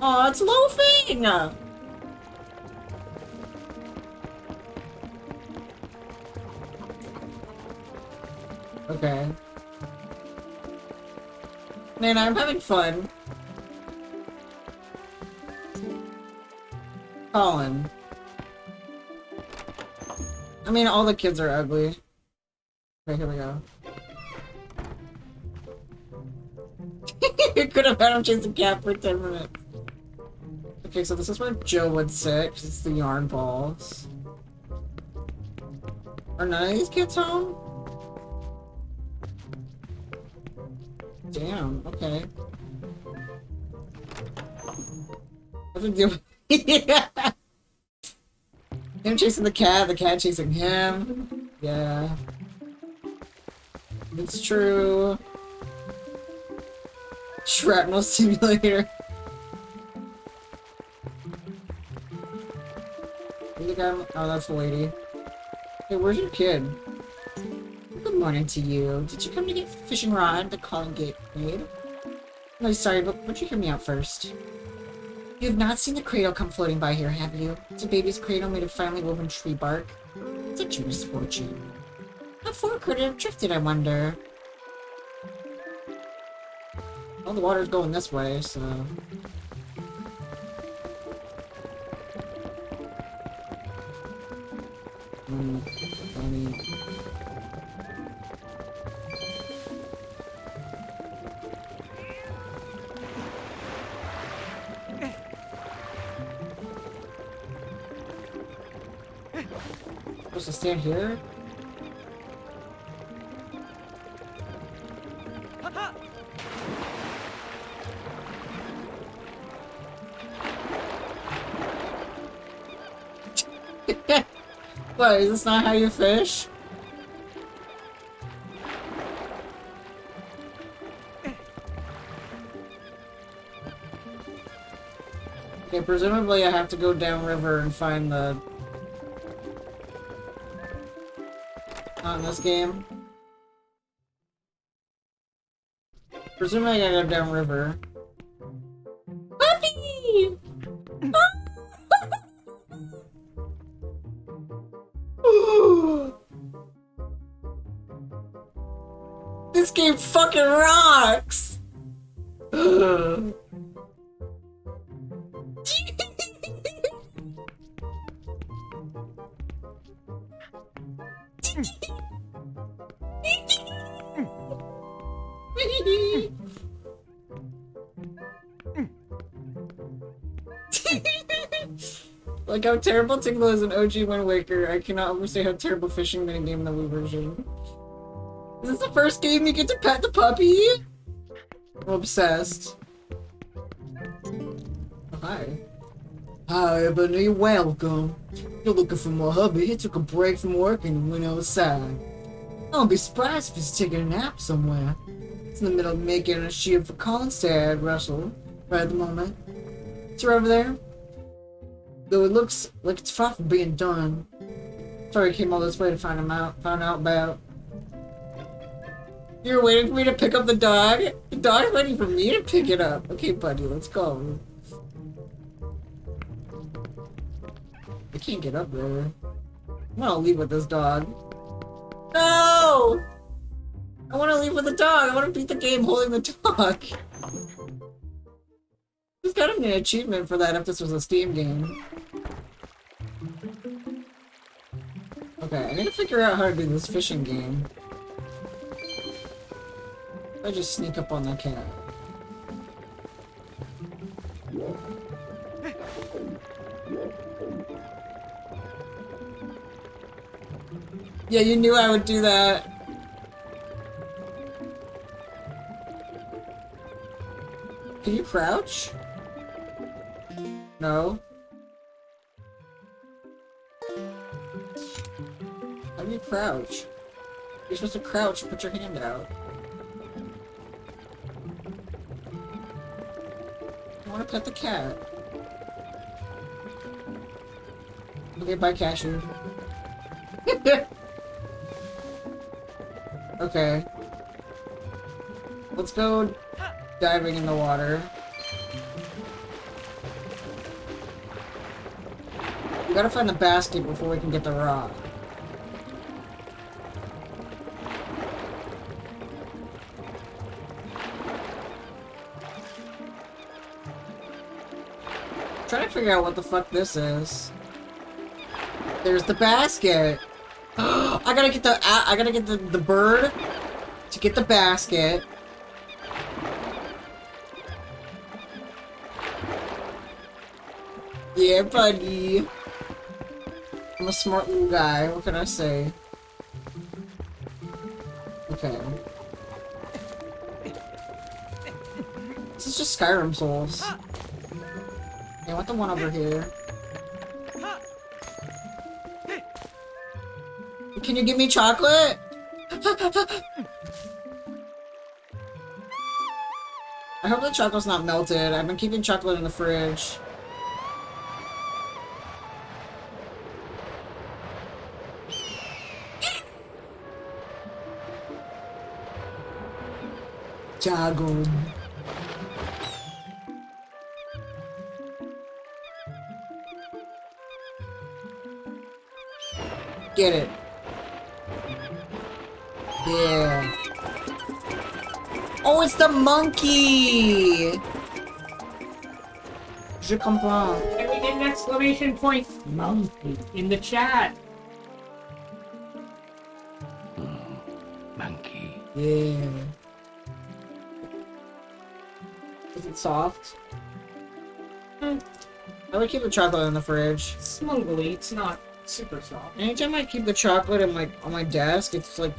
Oh, it's loafing! Okay. Man, I'm having fun. Colin. I mean, all the kids are ugly. Okay, here we go. You could have had him chase a cat for 10 minutes. Okay, so this is where Joe would sit, 'cause it's the yarn balls. Are none of these kids home? Damn, okay. What's the deal? Yeah. Him chasing the cat chasing him. Yeah. It's true. Shrapnel simulator. You think I'm... Oh, that's the lady. Hey, where's your kid? Good morning to you. Did you come to get fishing rod the calling gate made? No, sorry, but would you hear me out first? You have not seen the cradle come floating by here, have you? It's a baby's cradle made of finely woven tree bark. Such a misfortune. How far could it have drifted, I wonder? Well, the water's going this way, so... Supposed to stand here? What, is this not how you fish? Okay, presumably I have to go downriver and find the... Not in this game. Presumably I gotta go downriver. Puppy! This game fucking rocks! Like how terrible Tingle is an OG Wind Waker, I cannot overstate how terrible fishing minigame in the Wii version. Is this the first game you get to pet the puppy? I'm obsessed. Oh, hi. Hi, Ebony, welcome. You're looking for more hubby. He took a break from work and went outside. Don't be surprised if he's taking a nap somewhere. It's in the middle of making a shield for Constad, Russell, right at the moment. It's right over there. Though it looks like it's far from being done. Sorry I came all this way to find out about. You're waiting for me to pick up the dog? The dog's waiting for me to pick it up. Okay, buddy, let's go. I can't get up there. I'm gonna leave with this dog. No! I wanna leave with the dog. I wanna beat the game holding the dog. There's gotta be an achievement for that if this was a Steam game. Okay, I need to figure out how to do this fishing game. I just sneak up on that cat. Yeah, you knew I would do that. Can you crouch? No. How do you crouch? You're supposed to crouch and put your hand out. I want to pet the cat. Okay, bye, Cashew. Okay. Let's go diving in the water. We gotta find the basket before we can get the rock. Trying to figure out what the fuck this is. There's the basket. I gotta get the bird to get the basket. Yeah, buddy. I'm a smart little guy. What can I say? Okay. This is just Skyrim Souls. I want the one over here. Can you give me chocolate? I hope the chocolate's not melted. I've been keeping chocolate in the fridge. Joggle. Get it. Yeah. Oh, it's the monkey! Je comprends. And we get an exclamation point monkey in the chat. Monkey. Yeah. Is it soft? I would keep the chocolate in the fridge. Smugly, it's not super soft. Anytime I keep the chocolate in on my desk, it's like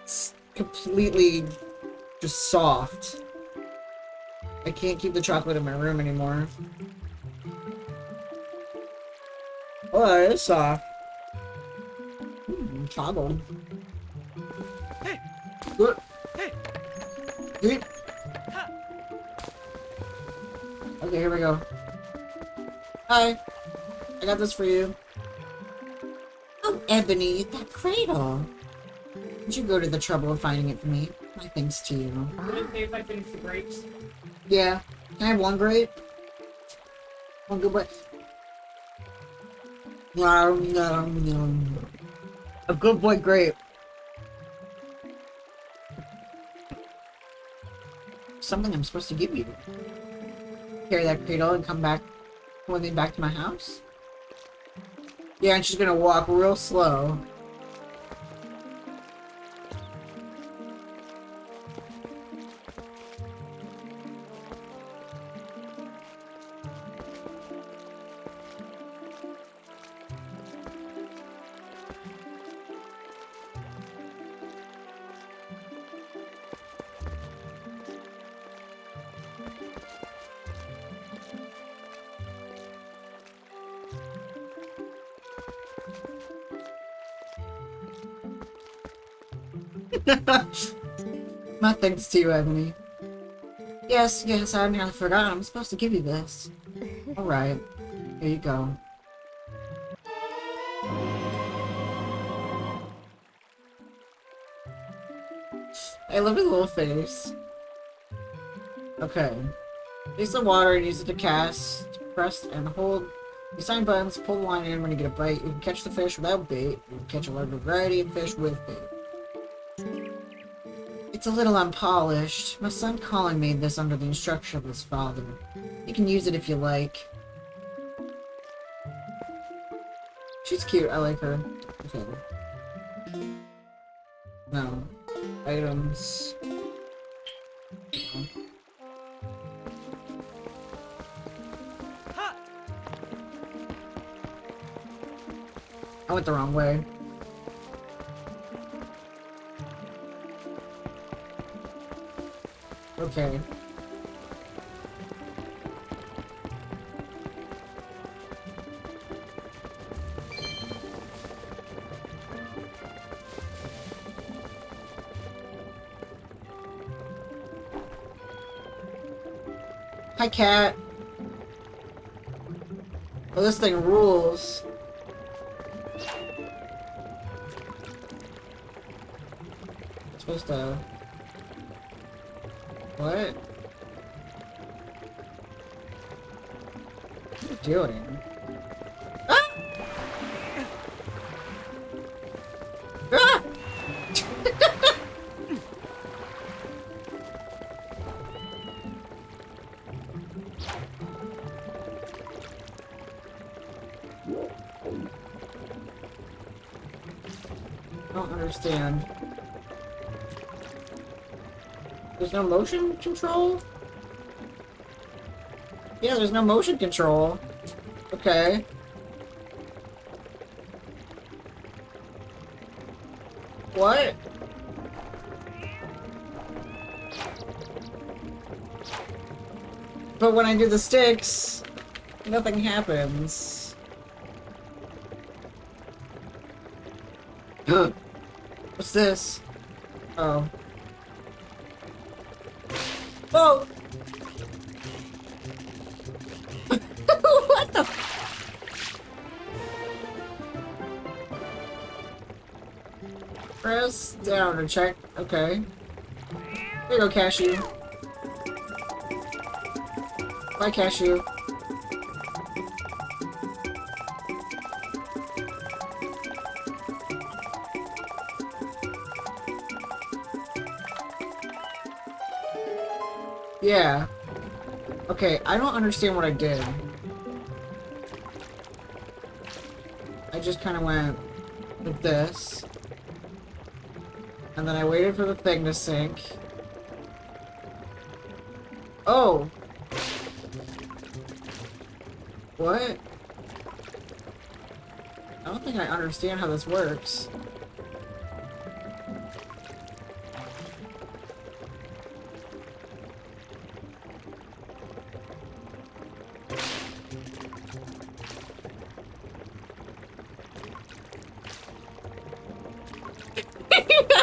it's completely just soft. I can't keep the chocolate in my room anymore. Oh, it is soft. Chocolate. Good. Good. Okay, here we go. Hi. I got this for you. Oh, Ebony, that cradle. Did you go to the trouble of finding it for me? My thanks to you. Would it pay if I finish the grapes? Yeah. Can I have one grape? One good boy. A good boy grape. Something I'm supposed to give you. Carry that cradle and come back with me back to my house? Yeah, and she's gonna walk real slow. My thanks to you, Ebony. Yes, I forgot. I'm supposed to give you this. Alright. Here you go. I love his little face. Okay. Use the water and use it to cast. Press and hold the sign buttons. Pull the line in when you get a bite. You can catch the fish without bait. You can catch a large variety of fish with bait. It's a little unpolished. My son Colin made this under the instruction of his father. You can use it if you like. She's cute. I like her. Okay. No. Items. No. I went the wrong way. Okay. Hi, cat. Oh, this thing rules. Supposed to... What? What are you doing? Ah! Ah! I don't understand. There's no motion control? Yeah, there's no motion control. Okay. What? But when I do the sticks, nothing happens. What's this? Oh. Whoa! What the? Press down to check. Okay. There you go, cashew. Bye, cashew. Yeah. Okay, I don't understand what I did. I just kind of went with this. And then I waited for the thing to sink. Oh! What? I don't think I understand how this works.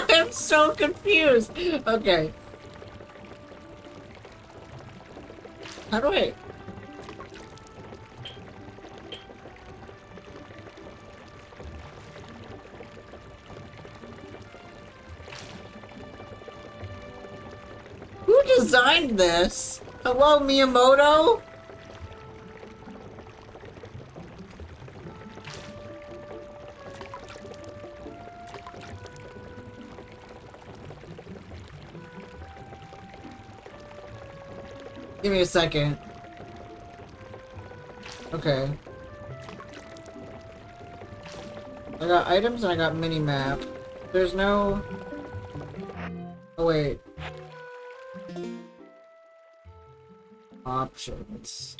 I'm so confused. Okay. How do I... Who designed this? Hello, Miyamoto? Give me a second. Okay. I got items and I got mini-map. There's no... Oh, wait. Options.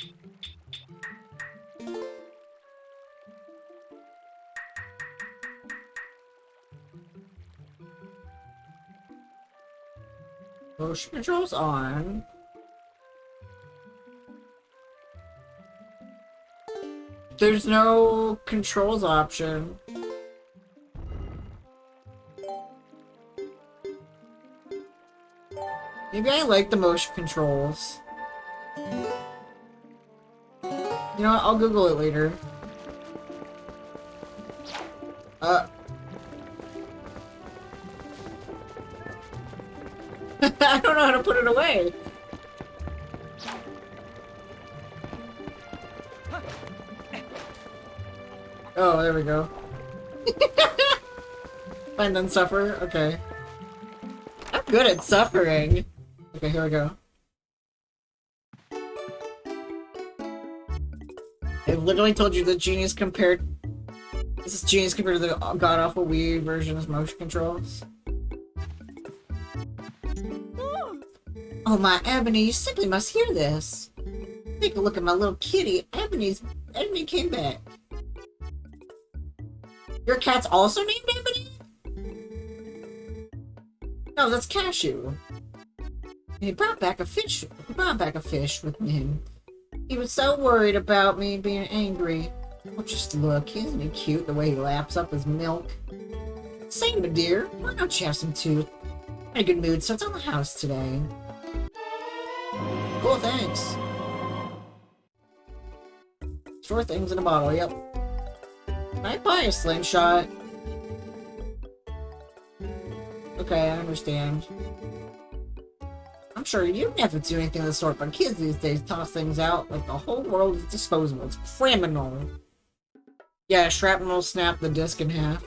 Motion controls on. There's no controls option. Maybe I like the motion controls. You know what? I'll Google it later. I don't know how to put it away. Oh, there we go. Find then suffer? Okay. I'm good at suffering. Okay, here we go. I've literally told you that Genius compared... This is Genius compared to the god-awful Wii version's motion controls. Oh my, Ebony, you simply must hear this. Take a look at my little kitty. Ebony came back. Your cat's also named Ebony? No, that's Cashew. He brought back a fish. With him. He was so worried about me being angry. Oh, just look. Isn't he cute the way he laps up his milk? Say, my dear, why don't you have some too? I'm in a good mood, so it's on the house today. Cool, thanks. Store things in a bottle, yep. Can I buy a slingshot? Okay, I understand. I'm sure you never do anything of the sort, but kids these days toss things out like the whole world is disposable. It's criminal. Yeah, shrapnel snapped the disc in half.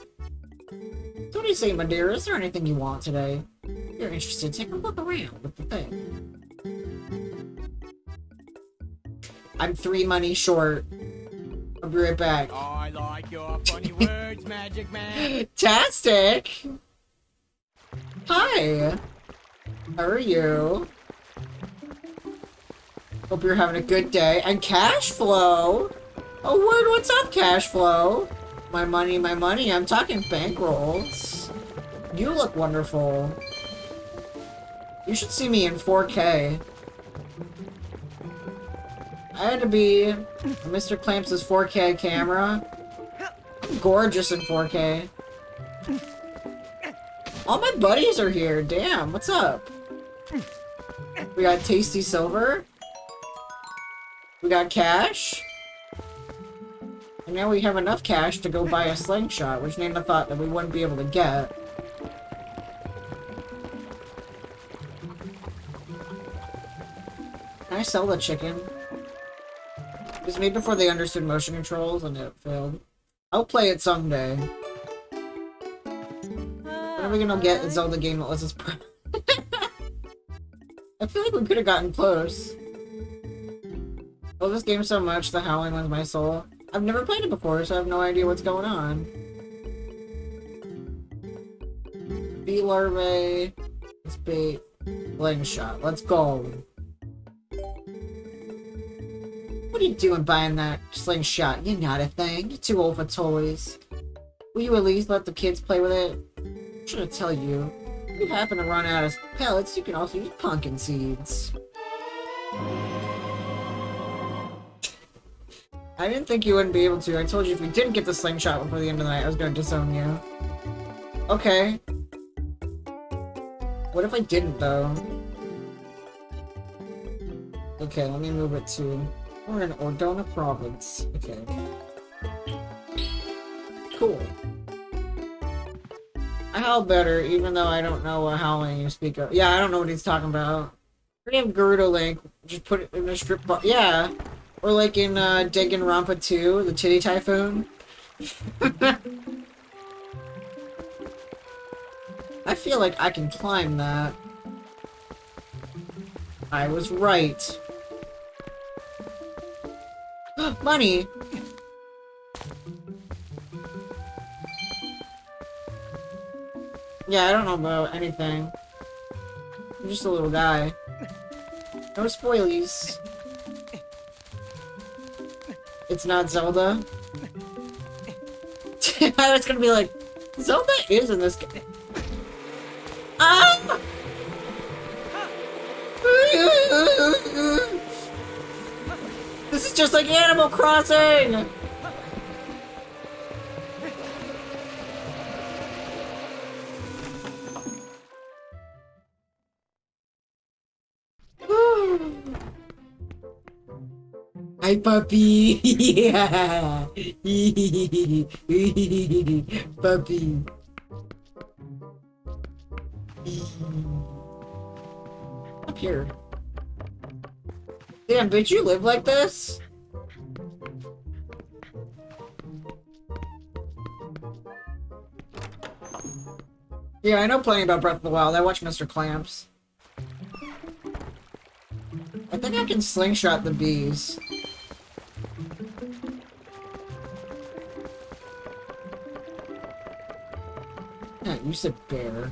So what do you say, my dear? Is there anything you want today? If you're interested, take a look around with the thing. I'm 3 money short. I'll be right back. I like your funny words, Magic Man. Tastic! Hi! How are you? Hope you're having a good day. And cash flow! Oh, word, what's up, cash flow? My money, I'm talking bankrolls. You look wonderful. You should see me in 4K. I had to be Mr. Clamps' 4K camera. I'm gorgeous in 4K. All my buddies are here. Damn, what's up? We got Tasty Silver. We got cash. And now we have enough cash to go buy a slingshot, which Nana thought that we wouldn't be able to get. Can I sell the chicken? It was made before they understood motion controls and it failed. I'll play it someday. When are we gonna get a Zelda game that lets us play? I feel like we could have gotten close. I love this game so much, the howling was my soul. I've never played it before, so I have no idea what's going on. Bee larvae, let's bait, slingshot. Let's go. What are you doing buying that slingshot? You're not a thing. You're too old for toys. Will you at least let the kids play with it? I'm trying to tell you. If you happen to run out of pellets, you can also use pumpkin seeds. I didn't think you wouldn't be able to. I told you if we didn't get the slingshot before the end of the night, I was going to disown you. Okay. What if I didn't, though? Okay, let me move it to... We're in Ordona Province. Okay. Cool. I howl better, even though I don't know what howling you speak of. Yeah, I don't know what he's talking about. We're gonna have Gerudo Link. Just put it in a strip bar. Yeah. Or like in Danganronpa 2, the Titty Typhoon. I feel like I can climb that. I was right. Money! Yeah, I don't know about anything. I'm just a little guy. No spoilies. It's not Zelda. I was gonna be like, Zelda is in this game. Ah! This is just like Animal Crossing! Hi, puppy. Yeah. Puppy. Up here. Damn, bitch, you live like this? Yeah, I know plenty about Breath of the Wild. I watch Mr. Clamps. I think I can slingshot the bees. Yeah, you said bear.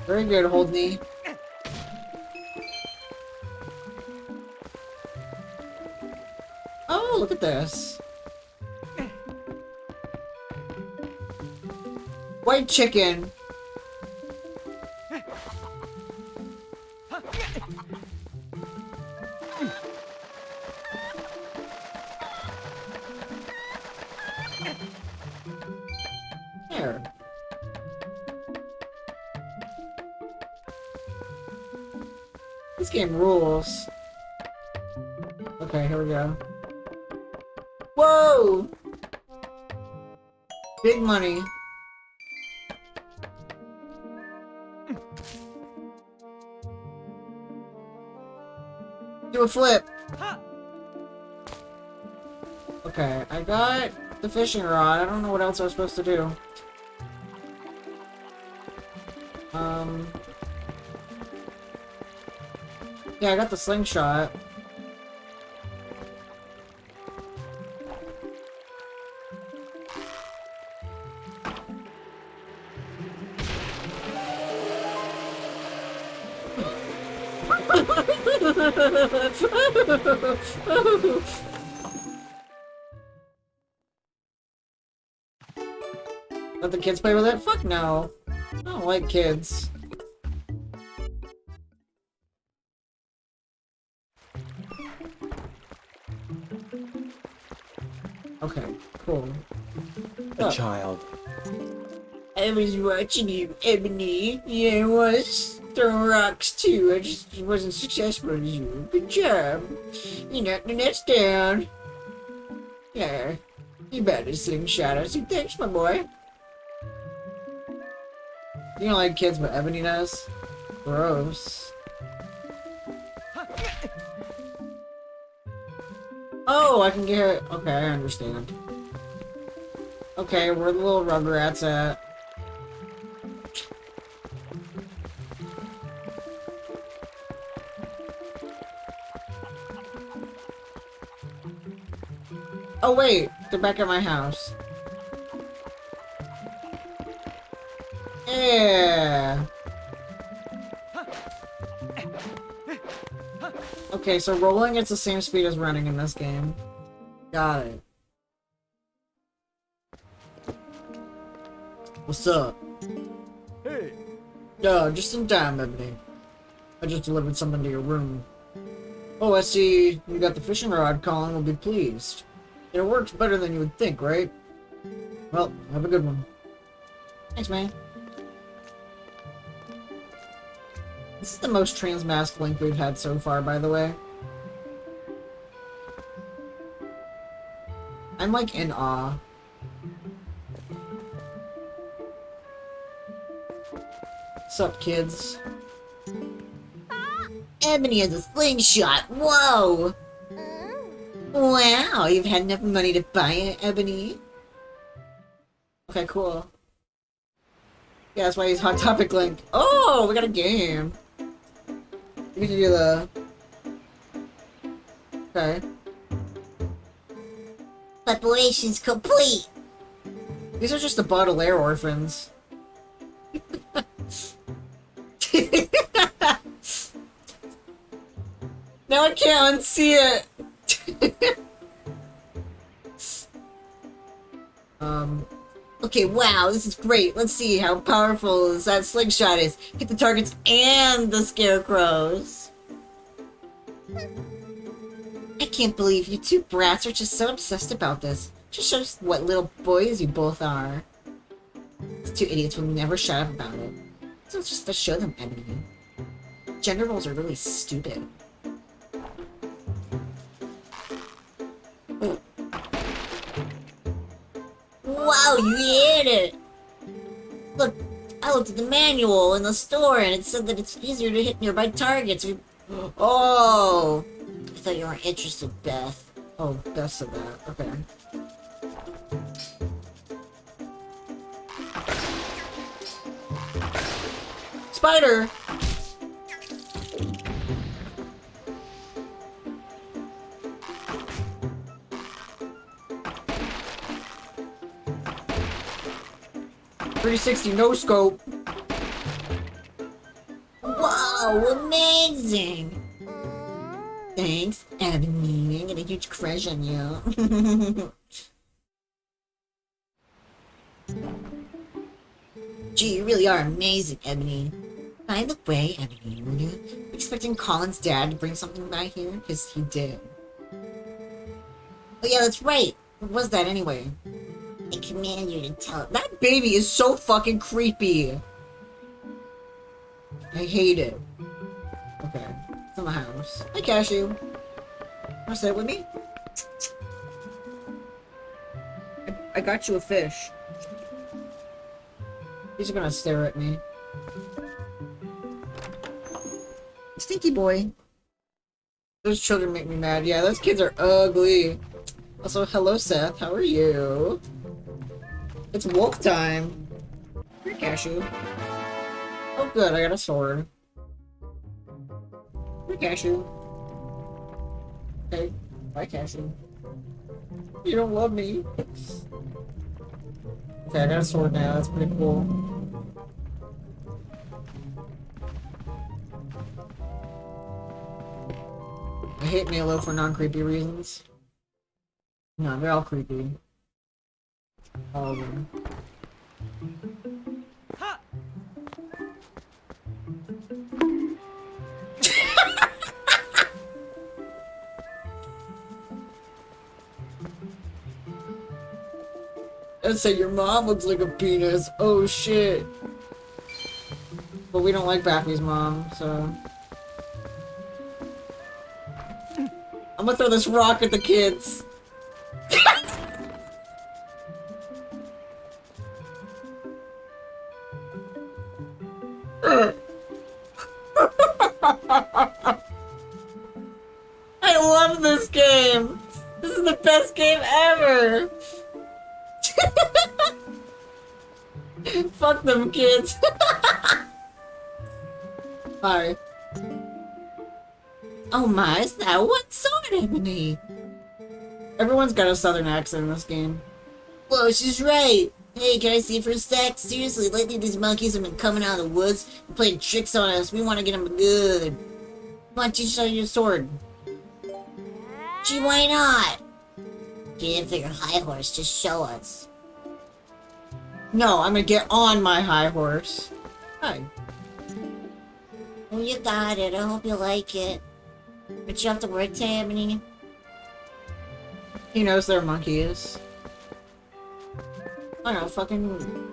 Very good, Holdney. Oh, look at this. White chicken. There. This game rules. Okay, here we go. Whoa! Big money. Do a flip. Okay, I got the fishing rod. I don't know what else I was supposed to do. Yeah, I got the slingshot. Let the kids play with it? Fuck no. I don't like kids. Okay, cool. A child. I was watching you, Ebony. Yeah, I was. Throwing rocks too. I just wasn't successful as you. Good job. You knocked the nets down. Yeah. You better slingshot. I said, thanks, my boy. You don't like kids, but Ebony does? Gross. Oh, I can get... Okay, I understand. Okay, where the little Rugrats at? Oh wait, they're back at my house. Yeah. Okay, so rolling it's the same speed as running in this game. Got it. What's up? Hey. Yo, just in time, Ebony. I just delivered something to your room. Oh, I see you got the fishing rod. Colin will be pleased. It works better than you would think, right? Well, have a good one. Thanks, man. This is the most trans-masked Link we've had so far, by the way. I'm like in awe. What's up, kids? Ebony has a slingshot. Whoa! Wow, you've had enough money to buy it, Ebony? Okay, cool. Yeah, that's why he's Hot Topic Link. Oh, we got a game. We can do the... Okay. Preparations complete. These are just the Baudelaire orphans. Now I can't unsee it! Okay, wow, this is great. Let's see how powerful that slingshot is. Hit the targets and the scarecrows. I can't believe you two brats are just so obsessed about this. Just shows what little boys you both are. These two idiots will never shut up about it. So it's just to show them, Ebony. Gender roles are really stupid. Wow, you hit it! Look, I looked at the manual in the store and it said that it's easier to hit nearby targets. Oh! I thought you weren't interested, Beth. Oh, Beth said that. Okay. Spider! .360 no scope. Wow, amazing! Thanks, Ebony. I got a huge crush on you. Gee, you really are amazing, Ebony. By the way, Ebony, were you expecting Colin's dad to bring something by here? Because he did. Oh yeah, that's right. What was that anyway? I command you to tell it. That baby is so fucking creepy. I hate it. Okay, it's in the house. Hi, Cashew. Wanna sit with me? I got you a fish. He's gonna stare at me. Stinky boy. Those children make me mad. Yeah, those kids are ugly. Also, hello Seth, how are you? It's wolf time. Here, Cashew. Oh good, I got a sword. Here, Cashew. Okay, bye Cashew. You don't love me. Okay, I got a sword now, that's pretty cool. I hate Milo for non-creepy reasons. No, they're all creepy. All of them. I'd say your mom looks like a penis. Oh shit. But we don't like Baffy's mom, so... I'm gonna throw this rock at the kids. I love this game. This is the best game ever. Fuck them kids. Hi. Oh my, is that one sword, Ebony? Everyone's got a southern accent in this game. Whoa, she's right. Hey, can I see for a sec? Seriously, lately these monkeys have been coming out of the woods and playing tricks on us. We want to get them good. Why don't you show your sword? Gee, why not? Get in for your high horse, just show us. No, I'm gonna get on my high horse. Hi. Oh, you got it. I hope you like it. But you have to work today, Ebony. He knows they're monkeys. I don't know, fucking...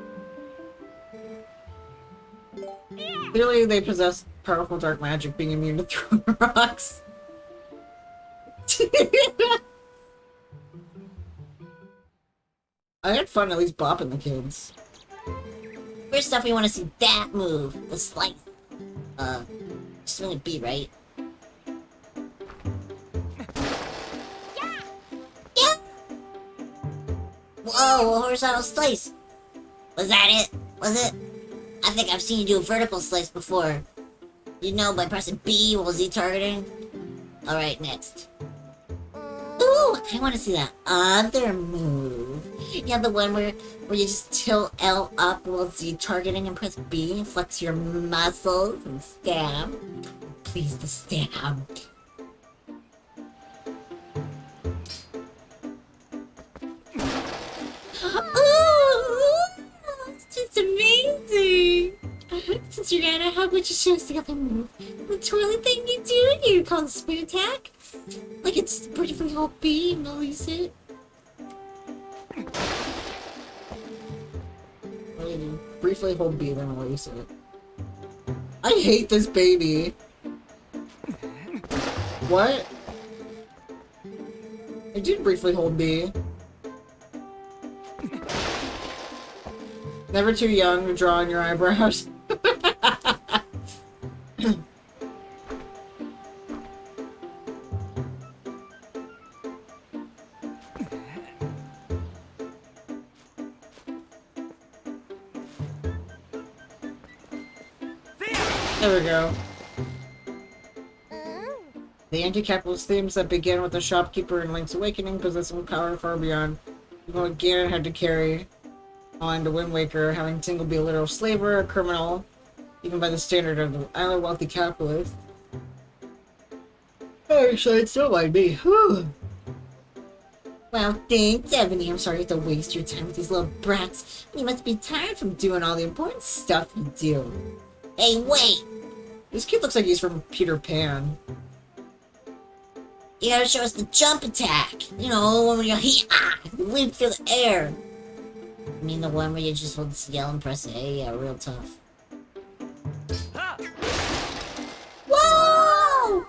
Clearly they possess powerful dark magic, being immune to throwing rocks. I had fun at least bopping the kids. First off, we want to see that move. The slice. Swing it B, right? Yeah! Whoa, a horizontal slice! Was that it? Was it? I think I've seen you do a vertical slice before. You know, by pressing B while Z targeting? Alright, next. Ooh, I want to see that other move. Yeah, the one where you just tilt L up while Z targeting and press B and flex your muscles and stab. Please, the stab. Ooh, it's just amazing. Since you're gonna, how would you show us the other move? The twirly thing you do, you call it spin attack? Like it's briefly hold B and release it. briefly hold B, then release it. I hate this baby. What? I did briefly hold B. Never too young to draw on your eyebrows. There we go. The anti-capitalist themes that begin with the shopkeeper in Link's Awakening possessing power far beyond what Ganon had to carry on to Wind Waker, having Tingle be a literal slave or a criminal, even by the standard of the island wealthy capitalist. Oh, actually, it's still like me. Whew. Well, thanks, Ebony. I'm sorry you have to waste your time with these little brats. You must be tired from doing all the important stuff you do. Hey, wait! This kid looks like he's from Peter Pan. You gotta show us the jump attack. You know, the one where you the wind fill the air. I mean, the one where you just hold CL and press A. Yeah, real tough. Whoa!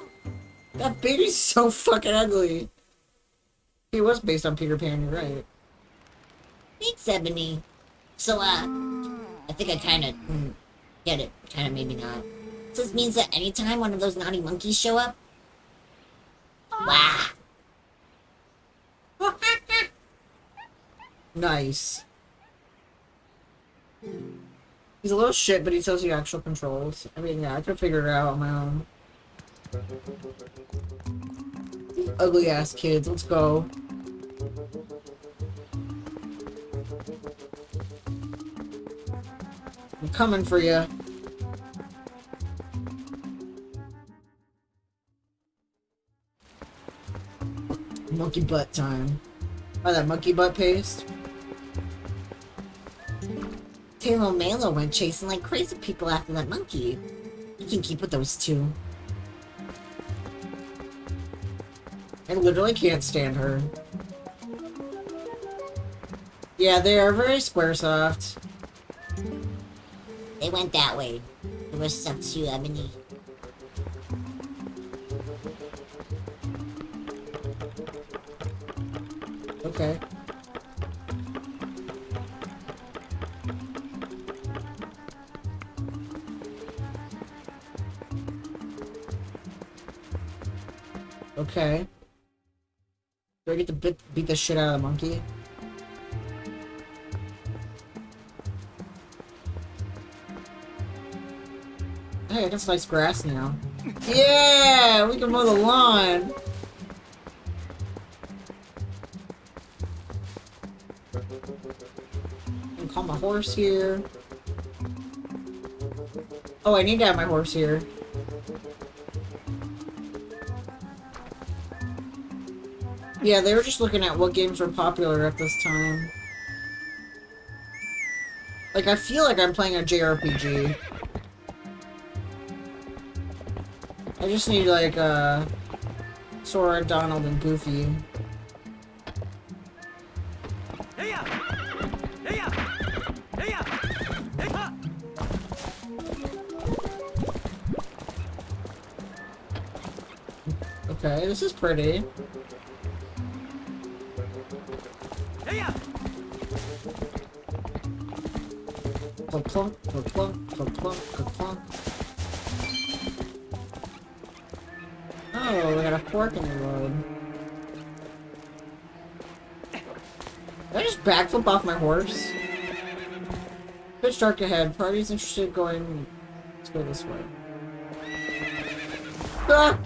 That baby's so fucking ugly. He was based on Peter Pan, you're right. Thanks, Ebony. So, I think I kinda get it. Kinda, maybe not. So this means that anytime one of those naughty monkeys show up, wow. Nice. He's a little shit, but he tells you actual controls. I mean, yeah, I could figure it out on my own. Ugly ass kids, let's go. I'm coming for you. Monkey butt time. Oh, that monkey butt paste? Taylor Malo went chasing like crazy people after that monkey. You can keep with those two. I literally can't stand her. Yeah, they are very Squaresoft. They went that way. The rest is up to you, Ebony. Okay. Okay. Do I get to beat the shit out of the monkey? Hey, I can slice grass now. Yeah! We can mow the lawn! And call my horse here. Oh, I need to have my horse here. Yeah, they were just looking at what games were popular at this time. Like, I feel like I'm playing a JRPG. I just need, like, Sora, Donald, and Goofy. Okay, this is pretty. Clunk, clunk, clunk, clunk, clunk, clunk. Oh, we got a fork in the road. Did I just backflip off my horse? Pitch dark ahead. Party's interested in going... Let's go this way. Ah!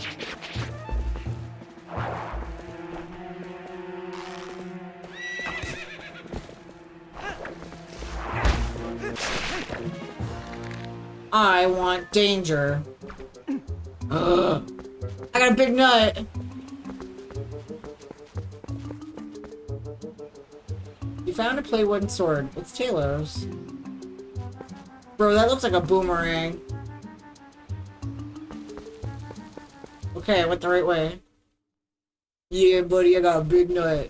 I want danger. Ugh. I got a big nut. You found a play wooden sword. It's Taylor's. Bro, that looks like a boomerang. Okay, I went the right way. Yeah, buddy, I got a big nut.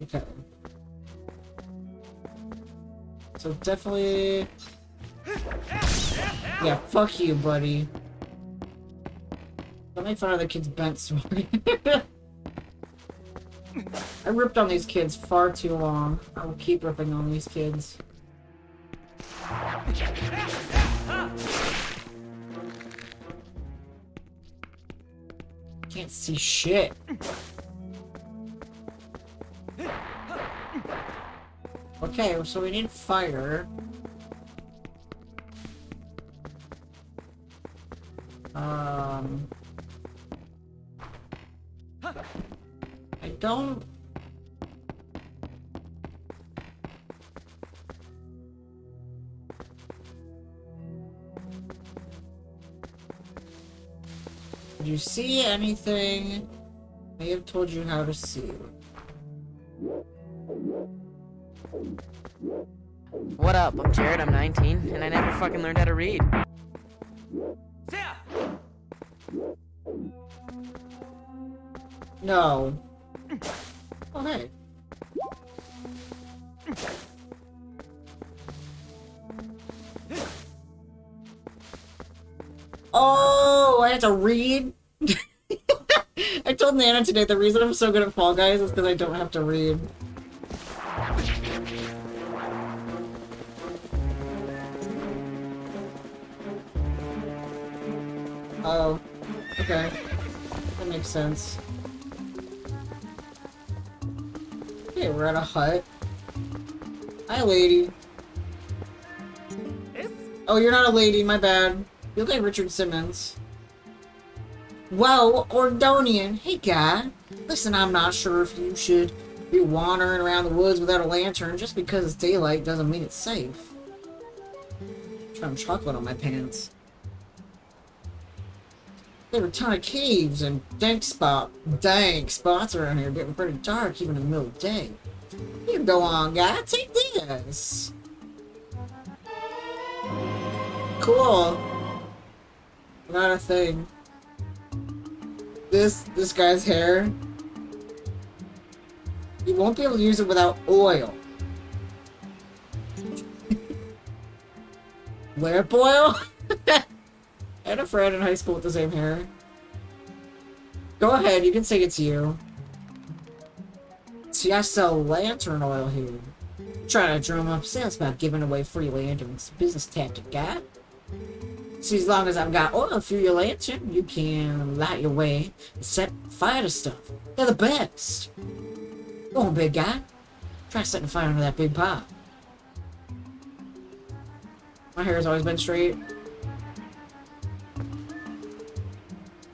Okay. So definitely... Yeah, fuck you, buddy. Don't make fun of the kid's bent sword. I ripped on these kids far too long. I will keep ripping on these kids. Can't see shit. Okay, so we need fire. I don't... Did you see anything? I have told you how to see. What up? I'm Jared, I'm 19, and I never fucking learned how to read. No. Oh, hey. Oh, I have to read? I told Nana today the reason I'm so good at Fall Guys is because I don't have to read. Oh, okay. That makes sense. Okay, we're at a hut. Hi, lady. Oh, you're not a lady, my bad. You look like Richard Simmons. Whoa, Ordonian. Hey, guy. Listen, I'm not sure if you should be wandering around the woods without a lantern. Just because it's daylight doesn't mean it's safe. I'm trying chocolate on my pants. There are a ton of caves and dank spots around here, getting pretty dark even in the middle of the day. You go on, guy. Take this. Cool. Not a thing. This guy's hair. You won't be able to use it without oil. Lamp oil? I had a friend in high school with the same hair. Go ahead, you can say it's you. See, I sell lantern oil here. Trying to drum up sales about giving away free lanterns. Business tactic, guy. See, as long as I've got oil through your lantern, you can light your way and set fire to stuff. They're the best. Go on, big guy. Try setting fire under that big pot. My hair has always been straight.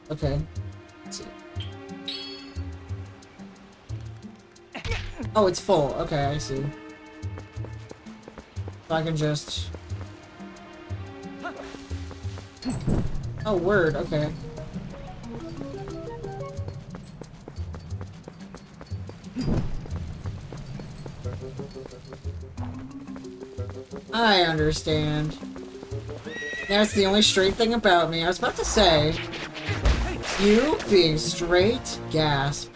Okay. Let's see. Oh, it's full. Okay, I see. So I can just... Oh, word. Okay. I understand. That's the only straight thing about me. I was about to say... You being straight? Gasp.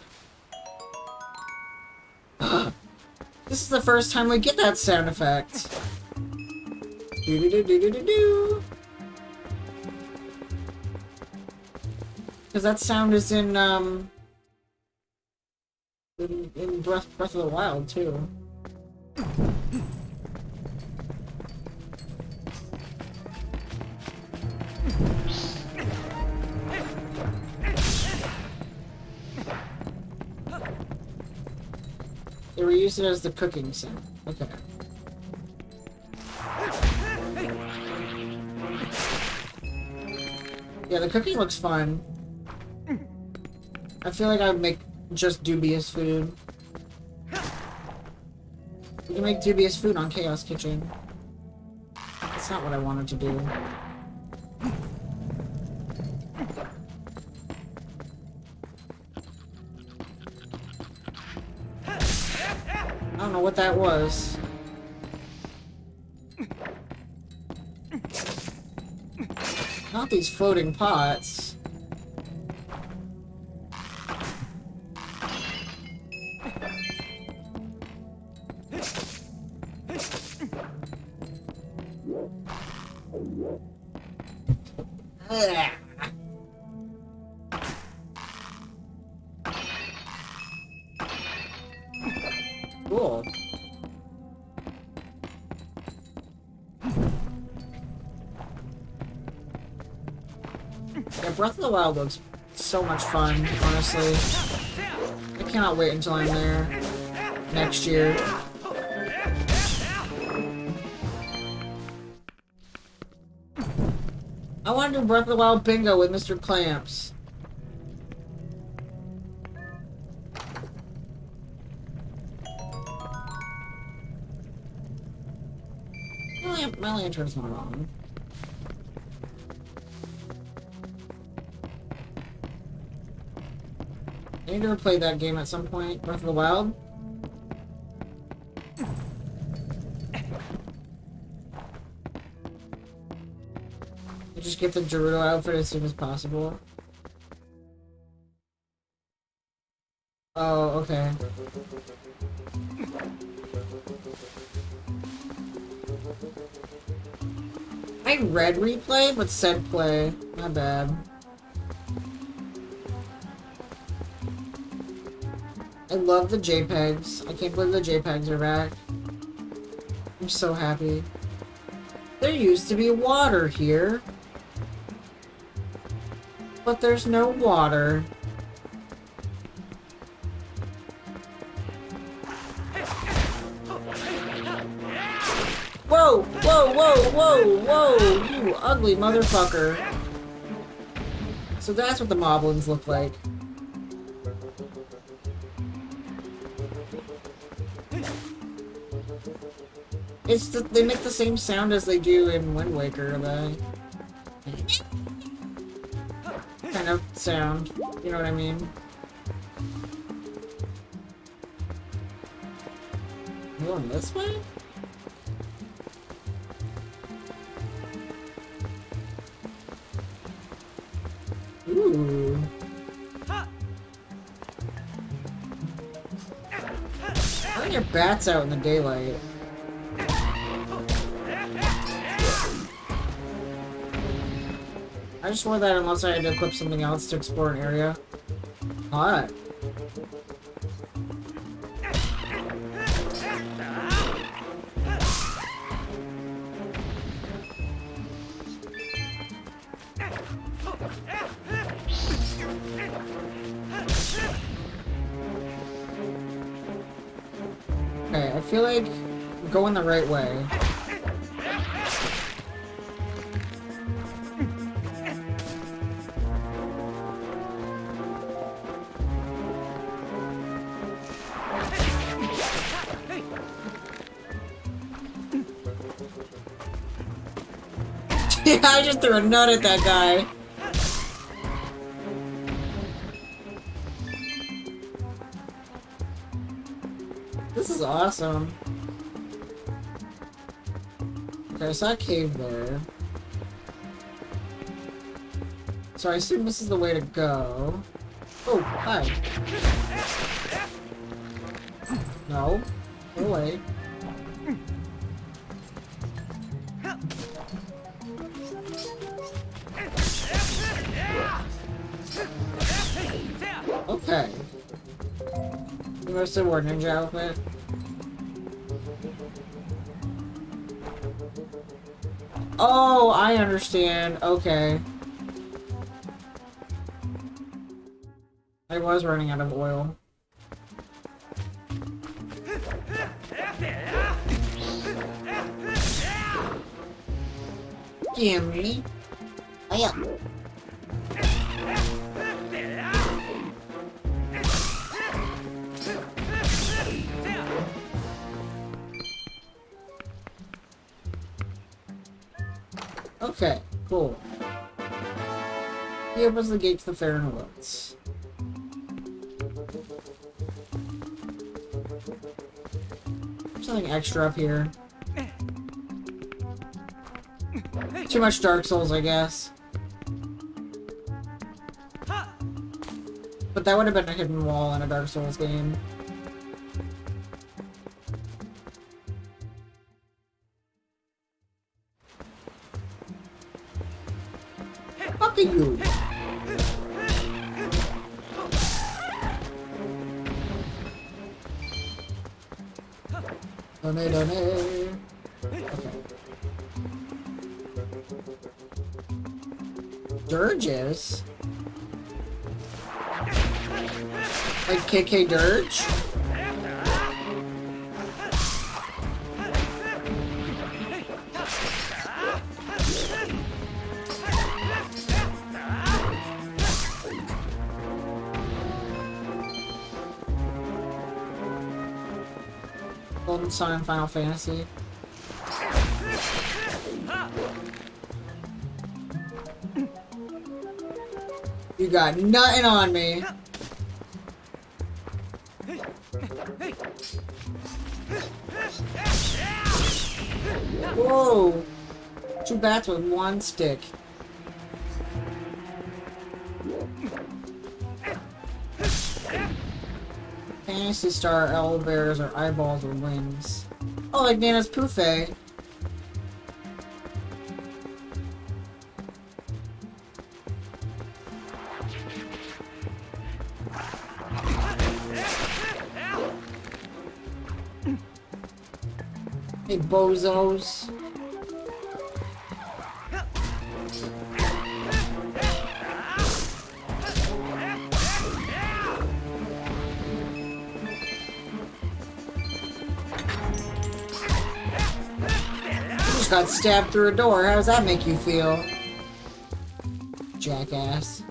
This is the first time we get that sound effect. Do-do-do-do-do-do-do. Because that sound is in Breath of the Wild, too. They were using it as the cooking sound. Okay. Yeah, the cooking looks fun. I feel like I would make just dubious food. You can make dubious food on Chaos Kitchen. That's not what I wanted to do. I don't know what that was. Not these floating pots. Ugh. Cool. Yeah, Breath of the Wild looks so much fun, honestly. I cannot wait until I'm there next year. I want to do Breath of the Wild bingo with Mr. Clamps. My lantern's not on. I need to replay that game at some point. Breath of the Wild. Just get the Gerudo outfit as soon as possible. Oh, okay. I read replay, but said play. My bad. I love the JPEGs. I can't believe the JPEGs are back. I'm so happy. There used to be water here. But there's no water. Whoa! Whoa! Whoa! Whoa! Whoa! You ugly motherfucker. So that's what the moblins look like. They make the same sound as they do in Wind Waker, the kind of sound. You know what I mean? You going this way? Ooh. Why are your bats out in the daylight? I just wore that unless I had to equip something else to explore an area. Hot. Okay, I feel like I'm going the right way. Yeah, I just threw a nut at that guy. This is awesome. Okay, I saw a cave there. So I assume this is the way to go. Oh, hi. No. Go away. Okay. You must have worn ninja outfit. Oh, I understand. Okay. I was running out of oil. Gimme. Oh yeah. Okay, cool. He opens the gate to the fair and woods. Something extra up here. Too much Dark Souls, I guess. But that would have been a hidden wall in a Dark Souls game. Fuck you. Donate. Okay. Dirges? Like KK Dirge? Golden Sun in Final Fantasy. You got nothing on me. Whoa! 2 bats with 1 stick. Fantasy Star owlbears are eyeballs with wings. Oh, like Nana's Pouffe. Hey, bozos. Got stabbed through a door. How does that make you feel? Jackass.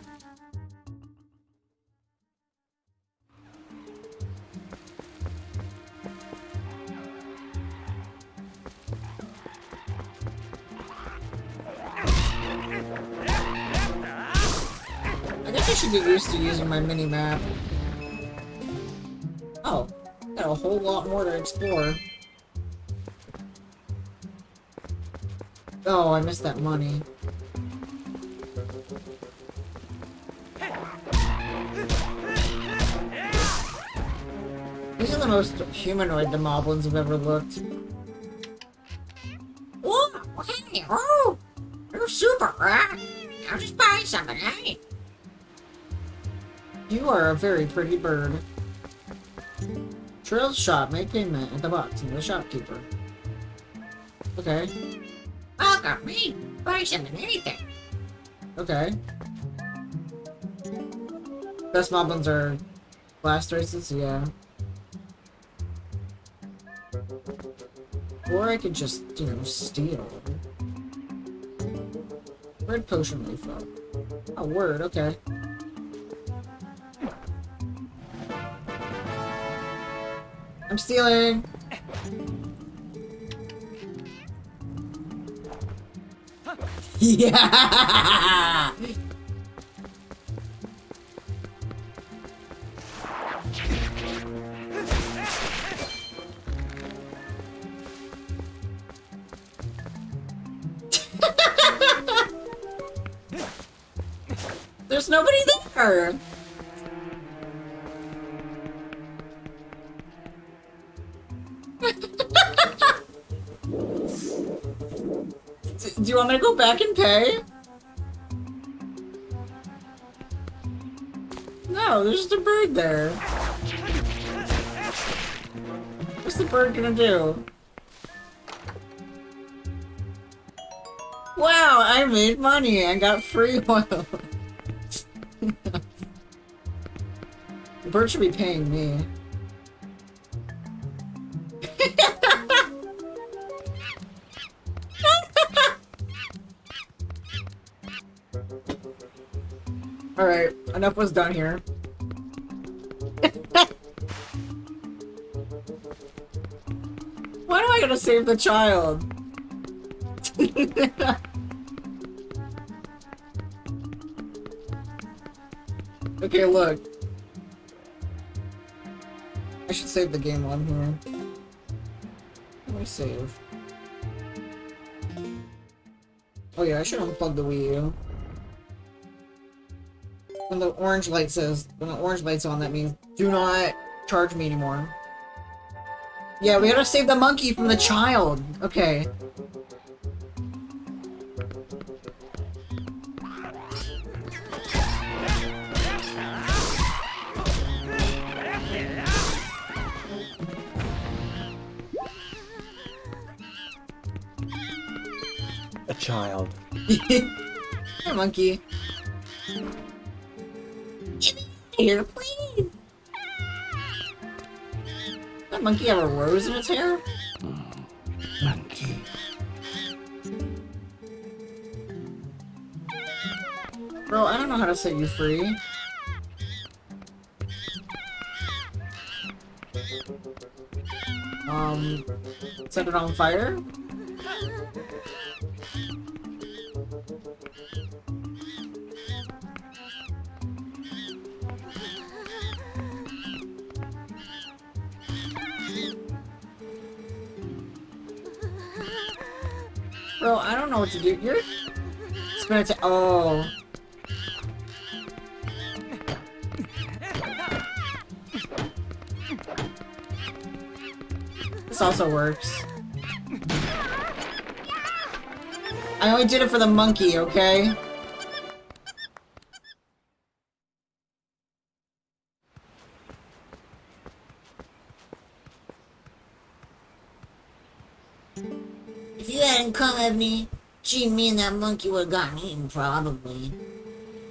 I guess I should get used to using my mini-map. Oh, got a whole lot more to explore. Oh, I missed that money. These are the most humanoid the moblins have ever looked. Whoa! Hey! Oh! You're super, right? I'll just buy something, hey? You are a very pretty bird. Trail's shop. Make payment at the box and the shopkeeper. Okay. Welcome, me. Buy something, anything. Okay. Best moblins are blast races, yeah. Or I could just, you know, steal. Red potion refill. Oh, word, okay. I'm stealing! Yeah! There's nobody there! Do you want me to go back and pay? No, there's just a bird there. What's the bird gonna do? Wow, I made money. I got free oil. The bird should be paying me. Alright, enough was done here. Why do I gotta save the child? Okay, look. I should save the game on here. Let me save. Oh yeah, I should unplug the Wii U. When the orange light says, when the orange light's on, that means do not charge me anymore. Yeah, we gotta save the monkey from the child. Okay. child. Hey, monkey. Get me out of here, please! Does that monkey have a rose in its hair? Monkey. Bro, I don't know how to set you free. Set it on fire? Bro, I don't know what to do. You're... Spin it. Oh. This also works. I only did it for the monkey, okay? If you hadn't come at me, gee, me and that monkey would have gotten eaten, probably.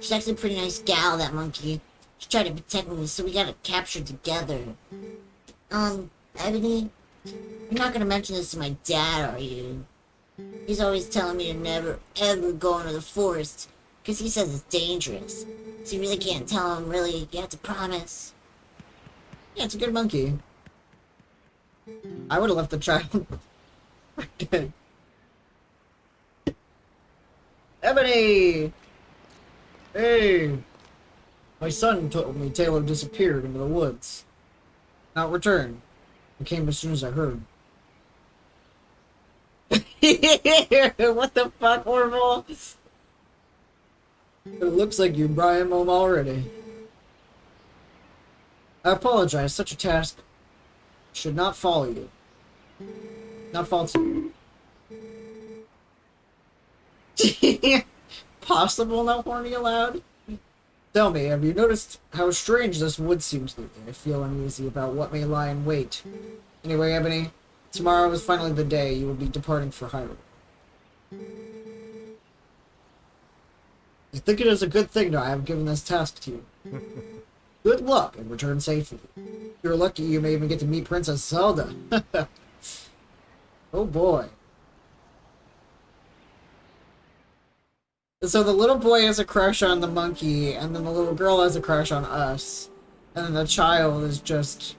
She's actually a pretty nice gal, that monkey. She tried to protect me, so we got her captured together. Ebony, you're not gonna mention this to my dad, are you? He's always telling me to never, ever go into the forest, because he says it's dangerous. So you really can't tell him, really. You have to promise. Yeah, it's a good monkey. I would have left the child dead. Ebony! Hey! My son told me Taylor disappeared into the woods. Not returned. I came as soon as I heard. What the fuck, Orville? It looks like you brought him home already. I apologize. Such a task should not fall you. Not fall to you. Possible not horny allowed? Tell me, have you noticed how strange this wood seems lately? I feel uneasy about what may lie in wait. Anyway, Ebony, tomorrow is finally the day you will be departing for Hyrule. I think it is a good thing that I have given this task to you. Good luck and return safely. If you're lucky, you may even get to meet Princess Zelda. Oh boy. So the little boy has a crush on the monkey, and then the little girl has a crush on us. And then the child is just...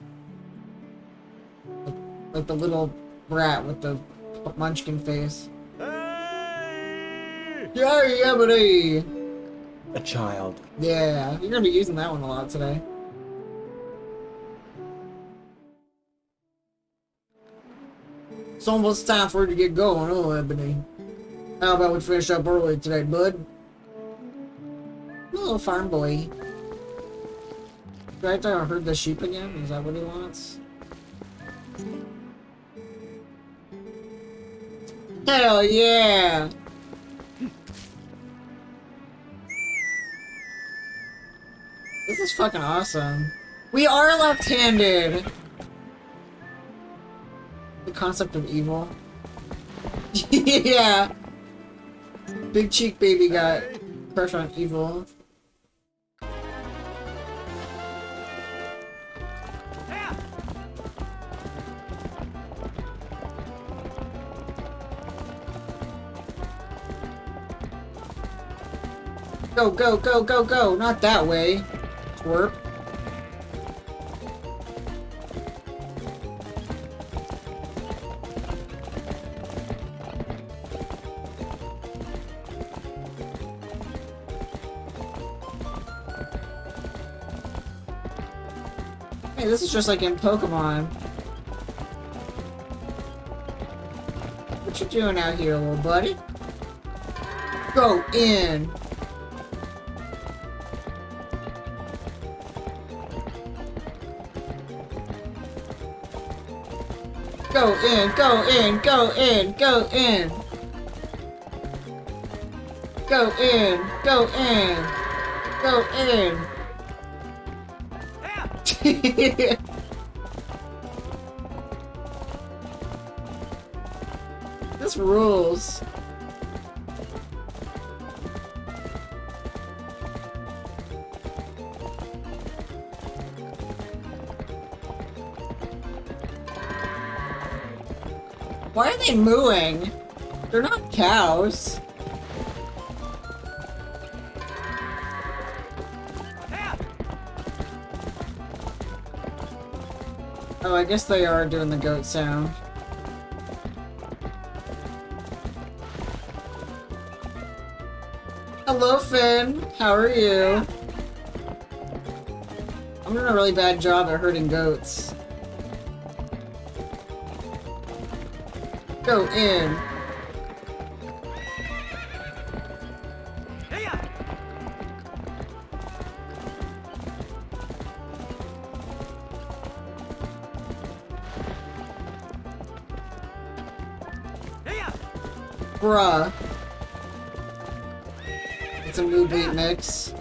like the little brat with the munchkin face. Hey! Yay, Ebony! A child. Yeah, you're gonna be using that one a lot today. It's almost time for you to get going, oh, Ebony. How about we finish up early today, bud? I'm a little farm boy. Do I have to herd the sheep again? Is that what he wants? Hell yeah! This is fucking awesome. We are left-handed! The concept of evil. Yeah! Big cheek baby got crush on evil. Go, go, go, go, go! Not that way! Twerp. Hey, this is just like in Pokemon. What you doing out here, little buddy? Go in! Go in, go in, go in, go in! Go in, go in, go in! This rules. Why are they mooing? They're not cows. Oh, I guess they are doing the goat sound. Hello, Finn. How are you? I'm doing a really bad job at herding goats. Go in. Bruh. It's a new beat mix.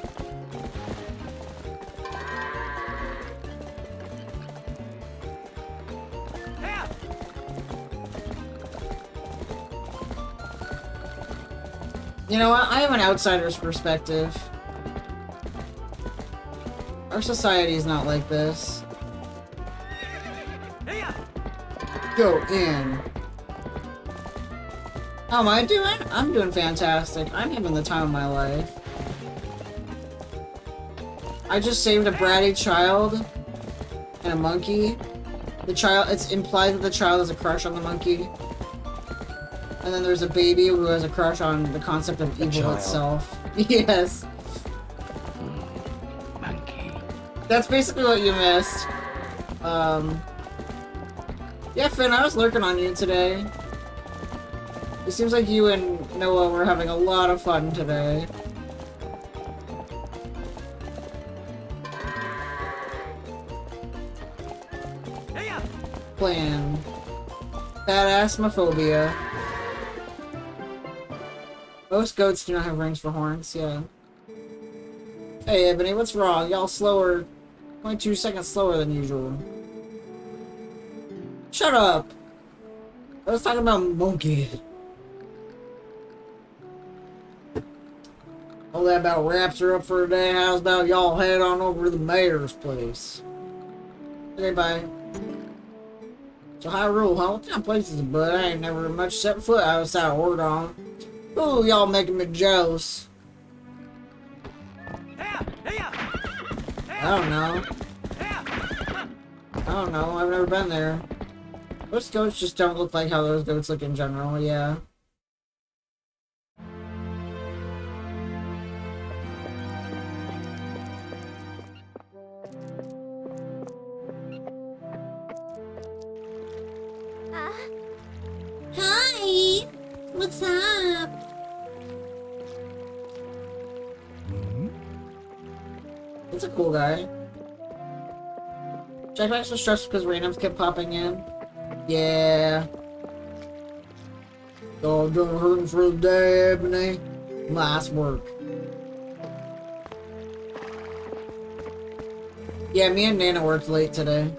You know what? I have an outsider's perspective. Our society is not like this. Go in. How am I doing? I'm doing fantastic. I'm having the time of my life. I just saved a bratty child and a monkey. The child, it's implied that the child has a crush on the monkey. And then there's a baby who has a crush on the concept of evil itself. Yes. Monkey. That's basically what you missed. Yeah, Finn, I was lurking on you today. It seems like you and Noah were having a lot of fun today. Plan. Badassmophobia. Most goats do not have rings for horns, yeah. Hey, Ebony, what's wrong? Y'all slower. 22 seconds slower than usual. Shut up! I was talking about monkey. All that about wraps are up for today. How's about y'all head on over to the mayor's place? Okay, bye. So Hyrule, huh? What kind of place is it, bud? I ain't never much set foot outside Ordon. Ooh, y'all making me jealous. I don't know. I don't know. I've never been there. Most goats just don't look like how those goats look in general, yeah. Hi! What's up? He's a cool guy. Jackbox was stressed because randoms kept popping in. Yeah. So I'm done hurting for the day, Ebony. Nice work. Yeah, me and Nana worked late today.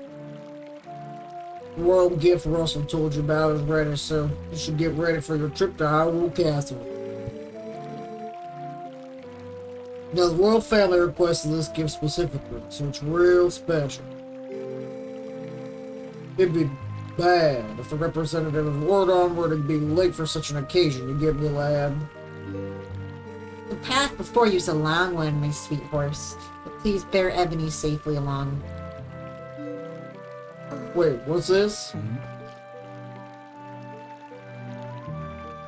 The world gift Russell told you about is ready, so you should get ready for your trip to Hyrule Castle. Now, the royal family requested this gift specifically, so it's real special. It'd be bad if the representative of Ordon were to be late for such an occasion, you get me, lad? The path before you's a long one, my sweet horse. But please bear Ebony safely along. Wait, what's this?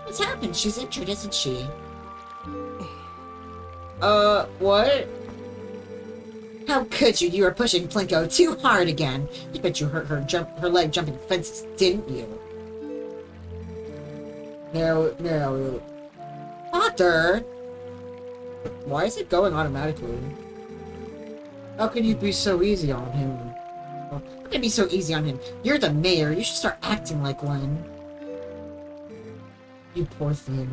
What's happened? She's injured, isn't she? What? How could you? You were pushing Plinko too hard again. You bet you hurt her leg jumping fences, didn't you? No. Father! Why is it going automatically? How can you be so easy on him? How can it be so easy on him? You're the mayor. You should start acting like one. You poor thing.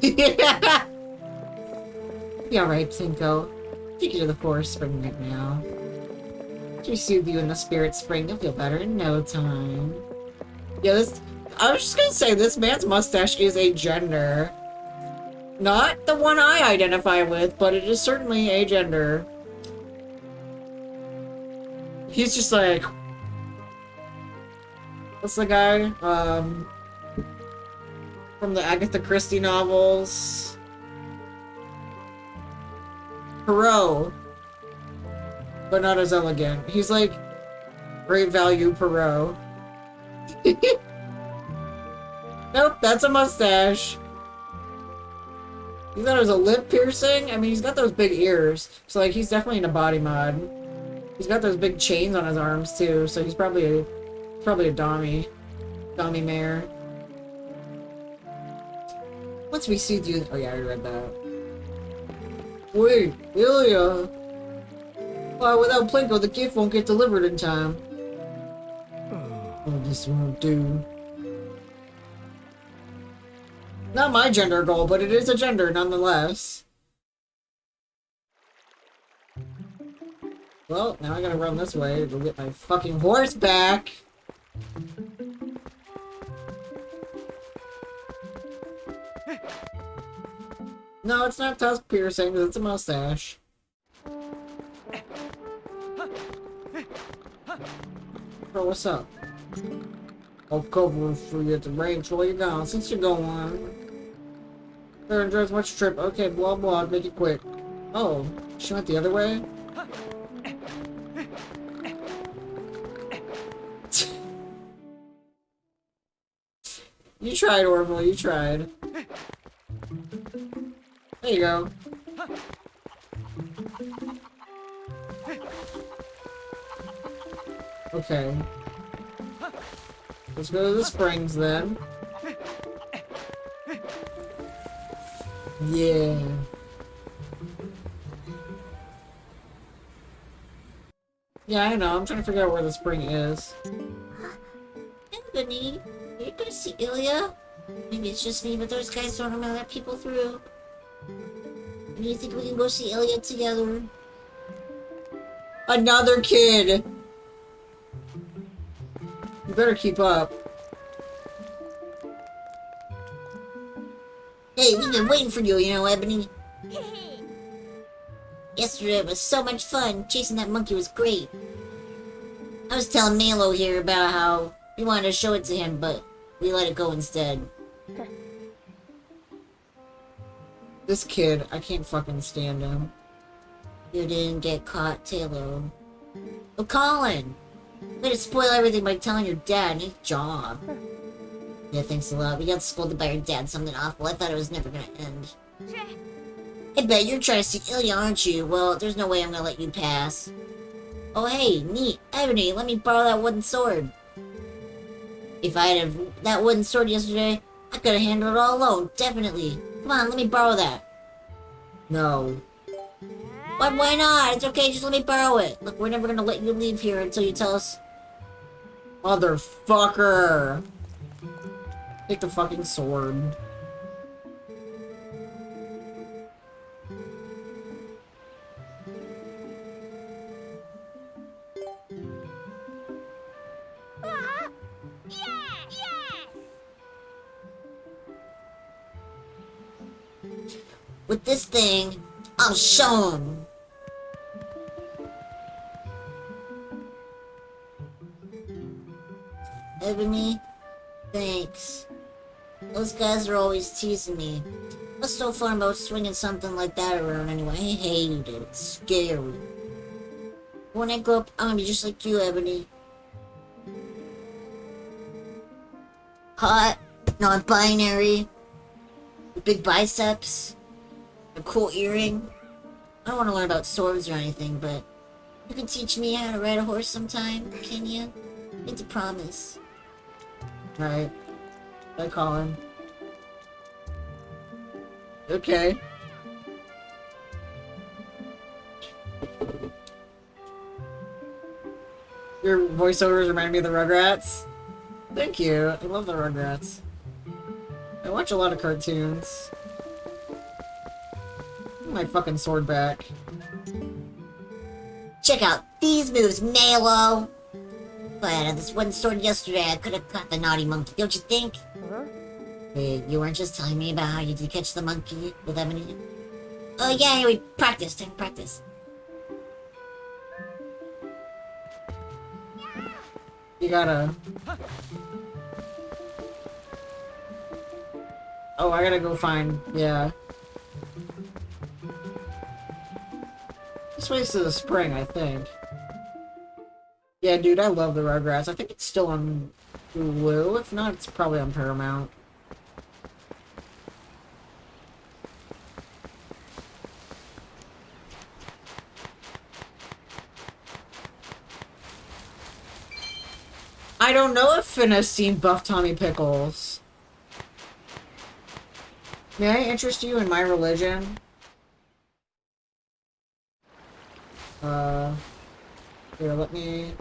Be alright, Plinko. Take you to the forest spring right now. To soothe you in the spirit spring, you'll feel better in no time. Yeah, I was just gonna say, this man's mustache is a gender. Not the one I identify with, but it is certainly a gender. He's just like... What's the guy? From the Agatha Christie novels. Perot. But not as elegant. He's like great value Perot. Nope, that's a mustache. You thought it was a lip piercing? I mean, he's got those big ears. So, like, he's definitely in a body mod. He's got those big chains on his arms, too. So he's probably a Dommy. Dommy mare. Once we see you... Oh, yeah, I read that. Wait, Ilya! Without Plinko, the gift won't get delivered in time. Oh, this won't do. Not my gender goal, but it is a gender nonetheless. Well, now I gotta run this way to get my fucking horse back. No, it's not tusk piercing, it's a mustache. Bro, what's up? I'll cover for you at the range while you're gone, since you're going. Sure, enjoy as much trip. Okay, blah blah, make it quick. Oh, she went the other way? You tried, Orville, you tried. There you go. Okay. Let's go to the springs then. Yeah. Yeah, I know. I'm trying to figure out where the spring is. Ebony, you're gonna see Ilya? Maybe it's just me, but those guys don't normally let people through. Do you think we can go see Ilya together? Another kid! You better keep up. Hey, we've been waiting for you, you know, Ebony. Yesterday was so much fun. Chasing that monkey was great. I was telling Malo here about how we wanted to show it to him, but we let it go instead. This kid, I can't fucking stand him. You didn't get caught, Taylor. Oh, Colin! Way to spoil everything by telling your dad. Nice job. Yeah, thanks a lot. We got scolded by your dad, something awful. I thought it was never gonna end. I bet you're trying to see Ilya, aren't you? Well, there's no way I'm gonna let you pass. Oh, hey, neat. Ebony, let me borrow that wooden sword. If I had that wooden sword yesterday, I could have handled it all alone, definitely. Come on, let me borrow that. No. But why not? It's okay, just let me borrow it. Look, we're never gonna let you leave here until you tell us. Motherfucker! Take the fucking sword. With this thing, I'll show him. Ebony, thanks. Those guys are always teasing me. What's so fun about swinging something like that around anyway? I hate it. It's scary. When I grow up, I'm gonna be just like you, Ebony. Hot, non-binary, with big biceps, a cool earring. I don't want to learn about swords or anything, but you can teach me how to ride a horse sometime, can you? It's a promise. Alright. Bye, Colin. Okay. Your voiceovers remind me of the Rugrats. Thank you. I love the Rugrats. I watch a lot of cartoons. Get my fucking sword back. Check out these moves, Malo! If I had this one sword yesterday, I could have caught the naughty monkey, don't you think? Wait, you weren't just telling me about how you did catch the monkey with Ebony? Oh yeah, we practiced, time to practice. You gotta... Oh, I gotta go find... Yeah. This way's to the spring, I think. Yeah, dude, I love the Rugrats. I think it's still on Hulu. If not, it's probably on Paramount. I don't know if Finn has seen Buff Tommy Pickles. May I interest you in my religion? Here, let me...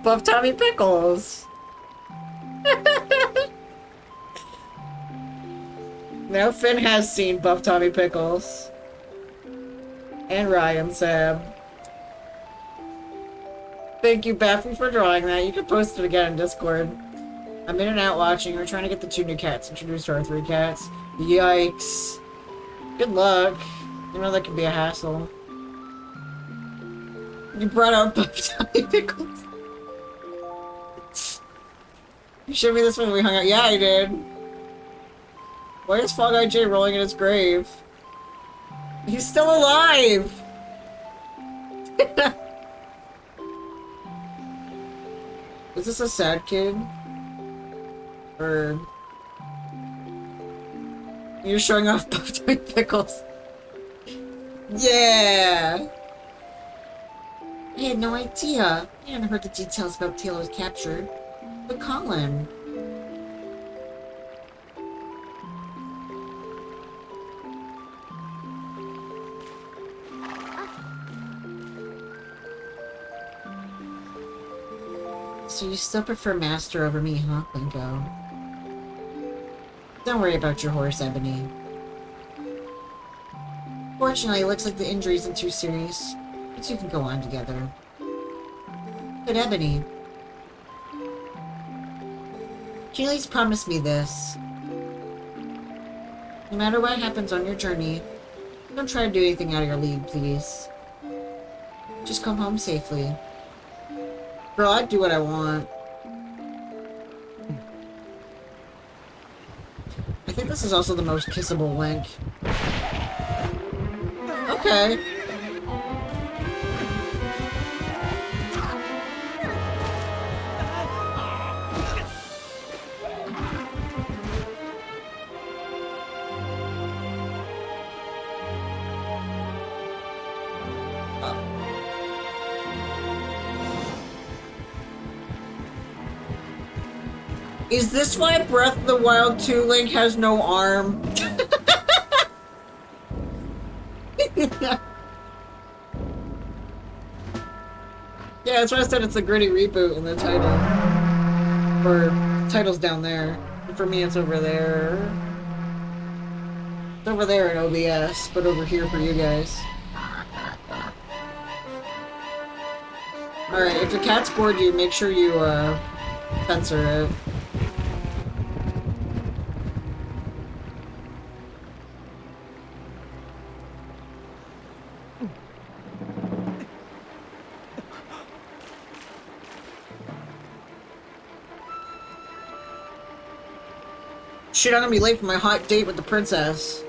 Buff Tommy Pickles! Now Finn has seen Buff Tommy Pickles. And Ryan Sam. Thank you, Baffy, for drawing that. You can post it again in Discord. I'm in and out watching. We're trying to get the 2 new cats introduced to our 3 cats. Yikes. Good luck. You know that can be a hassle. You brought out Buff Tommy Pickles. You showed me this when we hung out. Yeah, I did. Why is Fall Guy J rolling in his grave? He's still alive! Is this a sad kid? Or... You're showing off Buff Tommy Pickles. Yeah! I had no idea. I hadn't heard the details about Taylor's capture. But Colin... So you still prefer Master over me, huh, Plinko? Don't worry about your horse, Ebony. Fortunately, it looks like the injury isn't too serious. You two can go on together. But Ebony... Keely's promised me this. No matter what happens on your journey, don't try to do anything out of your league, please. Just come home safely. Girl, I'd do what I want. I think this is also the most kissable Link. Okay. Is this why Breath of the Wild 2 Link has no arm? Yeah, that's why I said it's a gritty reboot in the title. Or, the title's down there. And for me, it's over there. It's over there in OBS, but over here for you guys. Alright, if the cat's bored you, make sure you, censor it. Shit, I'm gonna be late for my hot date with the princess.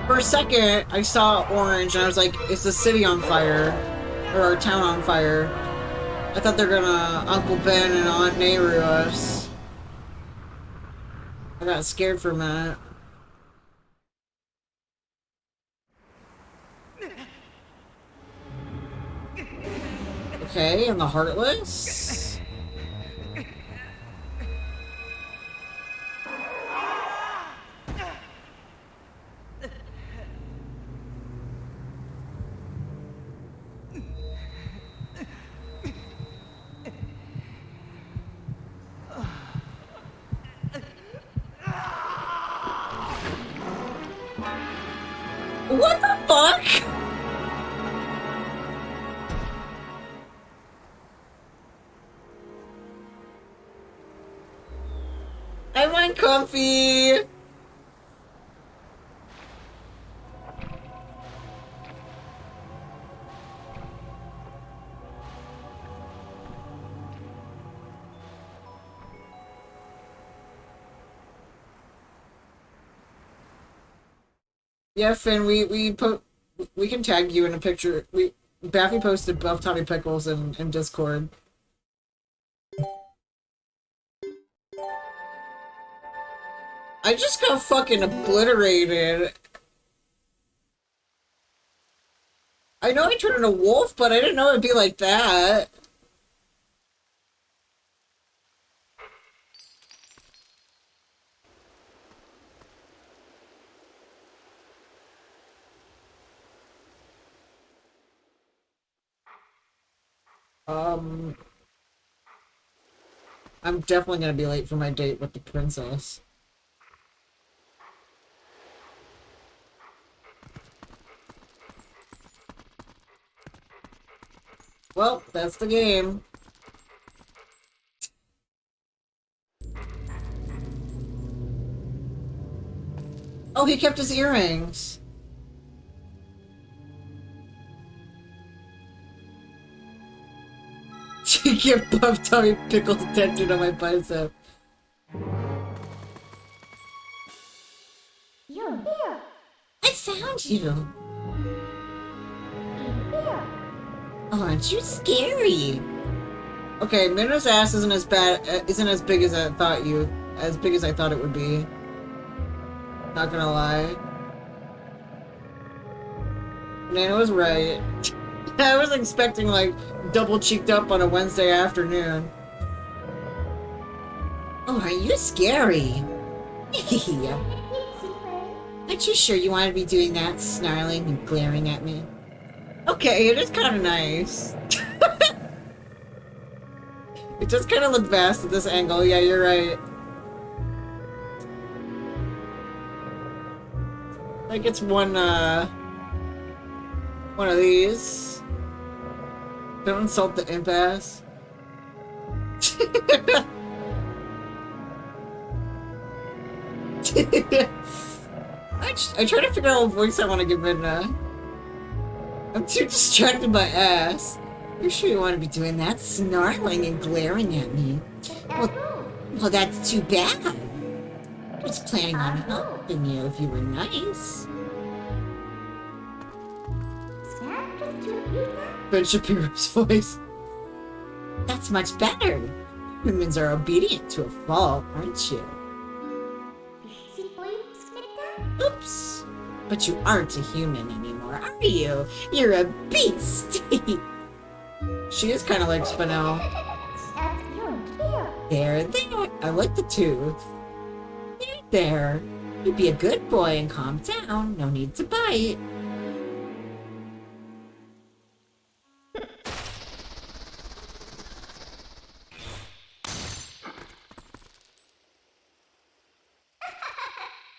For a second, I saw orange and I was like, is the city on fire? Or our town on fire? I thought they're gonna Uncle Ben and Aunt Nehru us. I got scared for a minute. Okay, and the Heartless? What the fuck? I want comfy. Yeah, Finn, we can tag you in a picture. Baffy posted Buff Tommy Pickles in Discord. I just got fucking obliterated. I know I turned into a wolf, but I didn't know it'd be like that. I'm definitely gonna be late for my date with the princess. Well, that's the game. Oh, he kept his earrings. To get Buff Tommy Pickles tattooed on my bicep. You're here. I found you. Oh, aren't you scary? Okay, Minna's ass isn't as big as I thought it would be. Not gonna lie. Nana was right. I was expecting like double cheeked up on a Wednesday afternoon. Oh, aren't you scary? Aren't you sure you want to be doing that, snarling and glaring at me? Okay, it is kind of nice. It does kind of look vast at this angle. Yeah, you're right. Like it's one of these. Don't insult the impasse. I try to figure out what voice I want to give Midna. I'm too distracted by ass. You're sure you want to be doing that, snarling and glaring at me? Well, that's too bad. I was planning on helping you if you were nice. Ben Shapiro's voice. That's much better. Humans are obedient to a fault, aren't you? Oops. But you aren't a human anymore, are you? You're a beast. She is kind of like Spinel. There. I like the tooth. There. You be a good boy and calm down. No need to bite.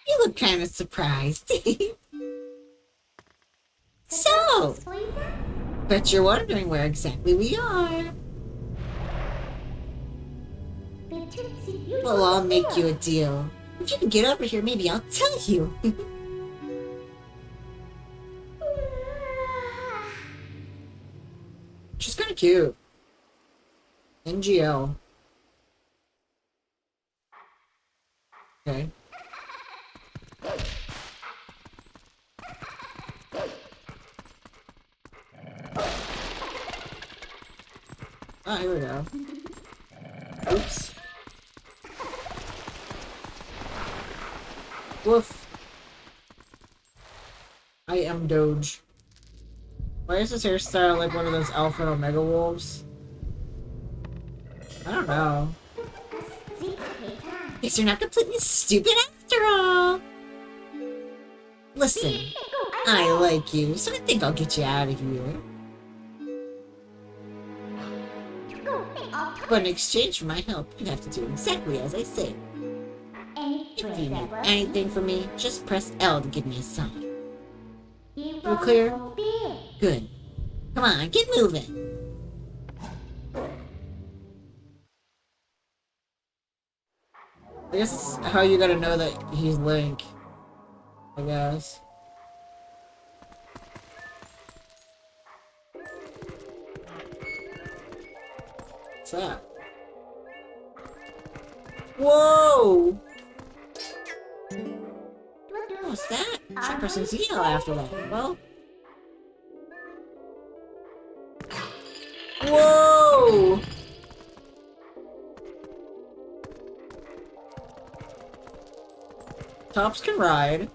You look kind of surprised. So, bet you're wondering where exactly we are. Well, I'll make you a deal. If you can get over here, maybe I'll tell you. She's kind of cute. NGL. Okay. Ah, here we go. Oops. Woof. I am Doge. Why is his hairstyle like one of those Alpha and Omega wolves? I don't know. Guess you're not completely stupid after all. Listen, I like you, so I think I'll get you out of here. But in exchange for my help, you have to do exactly as I say. If you need anything from me, just press L to give me a sign. Are we clear? Good. Come on, get moving. I guess it's how you gotta know that he's Link. I guess. What's that? Whoa! What's that? Should press Zeno after that. Well, Whoa! Tops can ride.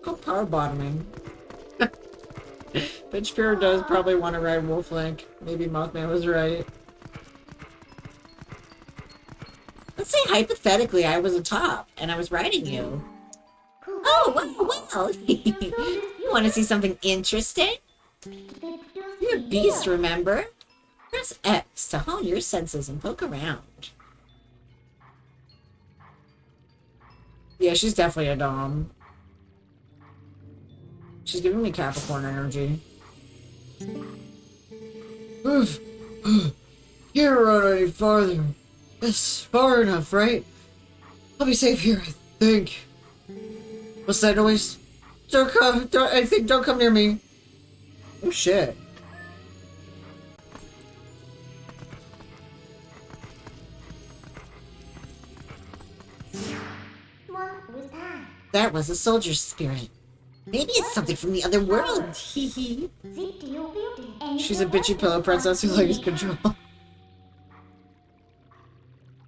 Go power bottoming. Bitch Spear does probably want to ride Wolf Link. Maybe Mothman was right. let's say hypothetically I was a top and I was riding you. Oh, well. You want to see something interesting? You're a beast, remember? Press X to hone your senses and poke around. Yeah, she's definitely a dom. She's giving me Capricorn energy. Oof. Can't run any farther. It's far enough, right? I'll be safe here, I think. What's that noise? Don't come near me. Oh shit. That was a soldier's spirit. Maybe it's something from the other world. Hee hee. She's a bitchy pillow princess who likes control.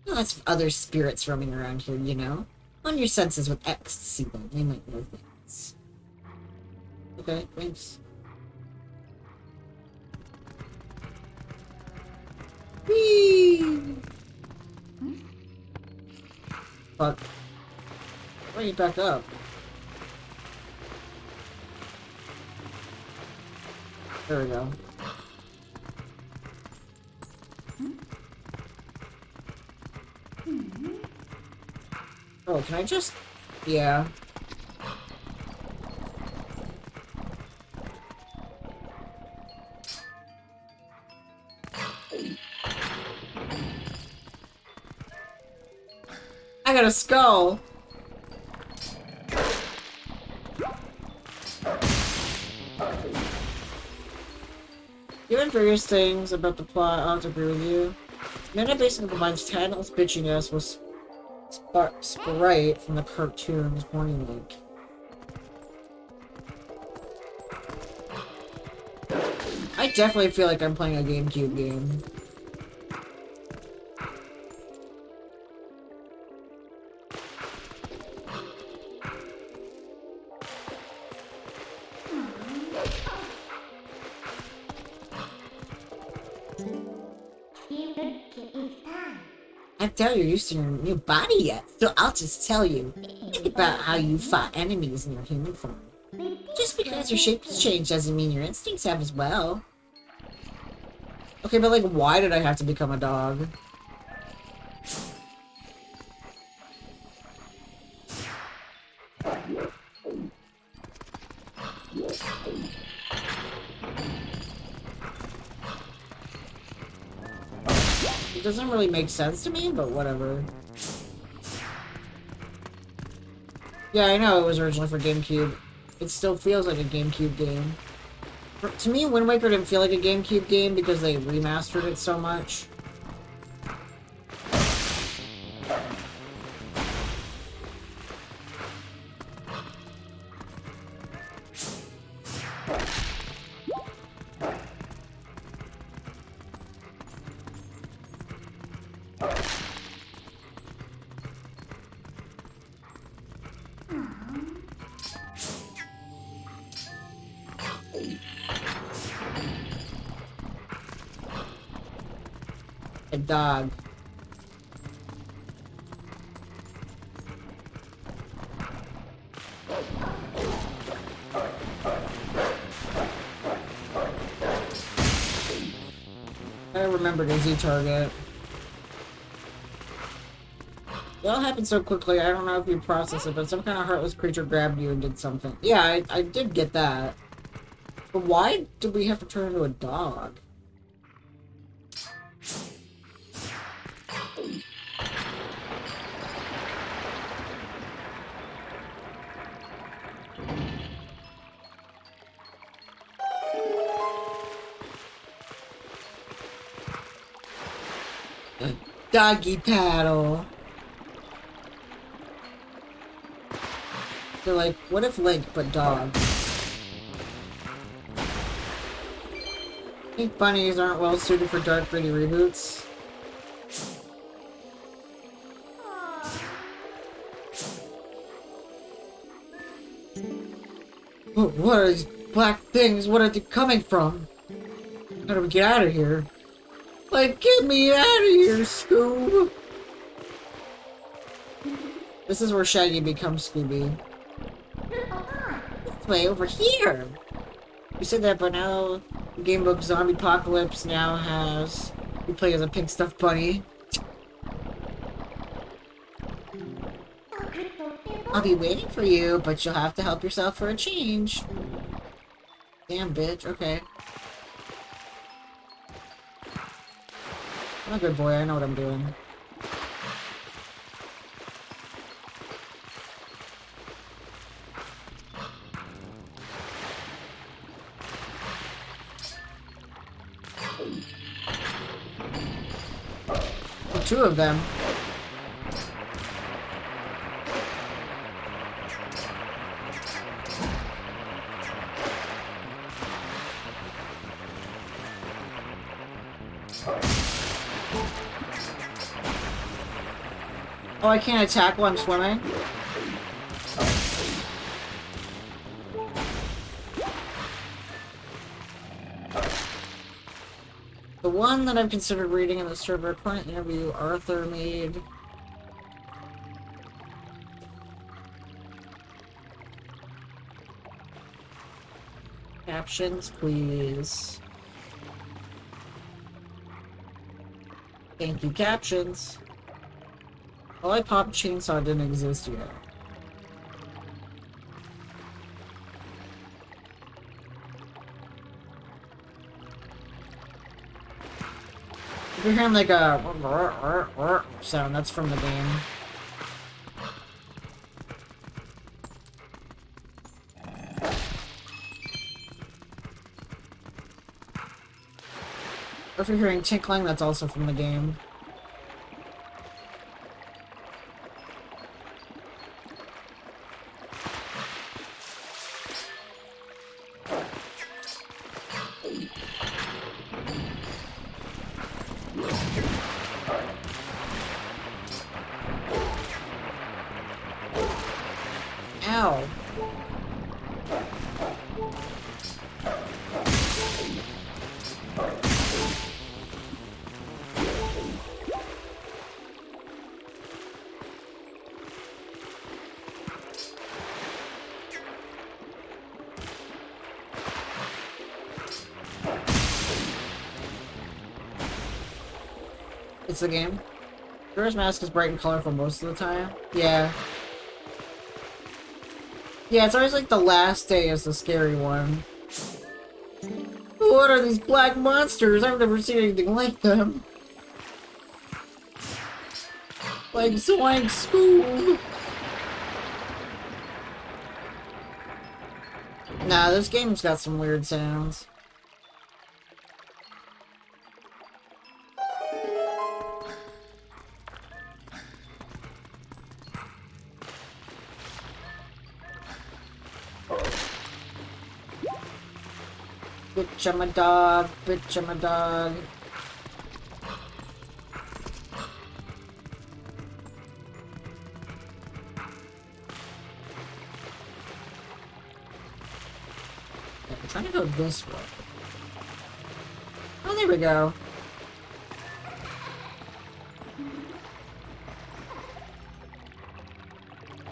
Lots of other spirits roaming around here, you know? On your senses with X to see them. They might know things. Okay, thanks. Whee! Fuck. Bring it back up. There we go. Oh, can I just... Yeah. I got a skull! Given various things about the plot, I'll have to agree with you. Meta basically combines Tadnell's bitchiness with Sprite from the cartoon's Horny Link. I definitely feel like I'm playing a GameCube game. I doubt you're used to your new body yet, so I'll just tell you. Think about how you fought enemies in your human form. Just because your shape has changed doesn't mean your instincts have as well. Okay, but like, why did I have to become a dog? It doesn't really make sense to me, but whatever. Yeah, I know it was originally for GameCube. It still feels like a GameCube game. To me, Wind Waker didn't feel like a GameCube game because they remastered it so much. A dog. I remembered a Z target. It all happened so quickly, I don't know if you processed it, but some kind of heartless creature grabbed you and did something. Yeah, I did get that. But why did we have to turn into a dog? Doggy paddle. They're like, what if Link but dog? Pink bunnies aren't well suited for dark, gritty reboots. What are these black things? What are they coming from? How do we get out of here? Like, get me out of here, Scoob! This is where Shaggy becomes Scooby. This way, over here! You said that, but now the game book Zombie Apocalypse now has... You play as a pink stuffed bunny. I'll be waiting for you, but you'll have to help yourself for a change. Damn, bitch. Okay. I'm a good boy. I know what I'm doing. Oh, two of them. Oh, I can't attack while I'm swimming? The one that I've considered reading in the server current interview Arthur made. Captions, please. Thank you, captions. Oh, I popped chainsaw didn't exist yet. If you're hearing like a sound, that's from the game. Or if you're hearing tinkling, that's also from the game. Ow. It's the game. Majora's Mask is bright and colorful most of the time. Yeah. Yeah, it's always like the last day is the scary one. What are these black monsters? I've never seen anything like them. Like Zoink Scoob. Nah, this game's got some weird sounds. Bitch, I'm a dog. Bitch, I'm a dog. I'm trying to go this way. Oh, there we go.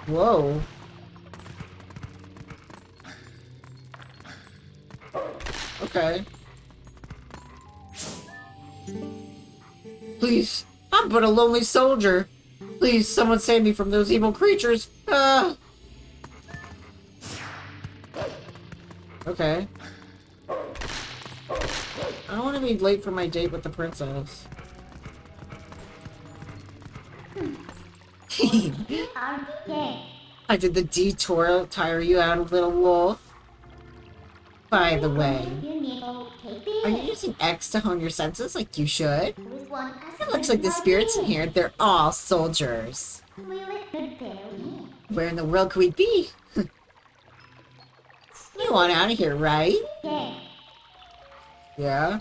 Whoa. Okay. Please, I'm but a lonely soldier. Please, someone save me from those evil creatures. Okay. I don't want to be late for my date with the princess. I did the detour tire you out, little wolf. By the way, are you using X to hone your senses like you should? It looks like the spirits in here, they're all soldiers. Where in the world could we be? You want out of here, right? Yeah?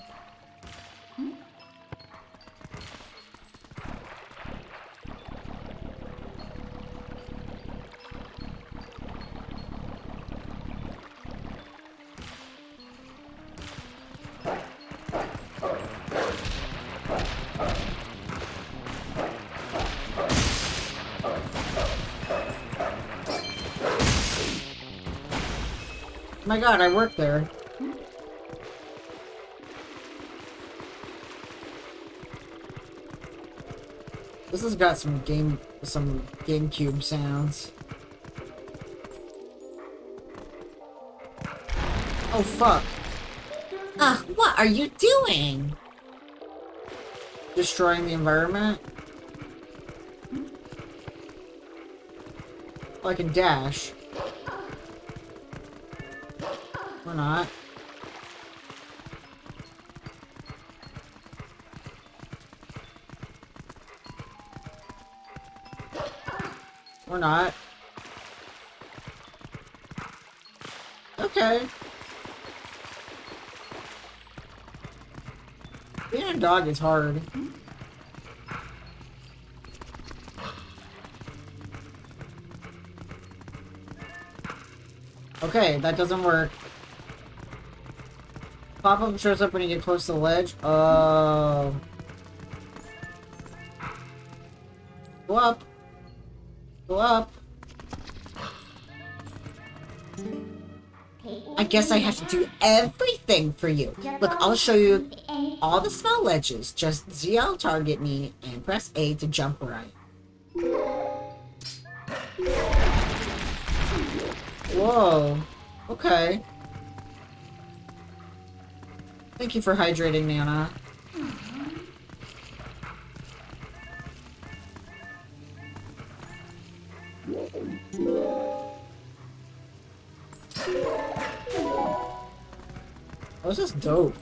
My god, I work there. This has got some GameCube sounds. Oh fuck. What are you doing? Destroying the environment? Oh, I can dash. Or not. Or not. Okay. Being a dog is hard. Okay, that doesn't work. Pop-up shows up when you get close to the ledge. Oh. Go up. Go up. I guess I have to do everything for you. Look, I'll show you all the small ledges. Just ZL target me and press A to jump right. Whoa. Okay. Thank you for hydrating, Nana. Oh, this is dope.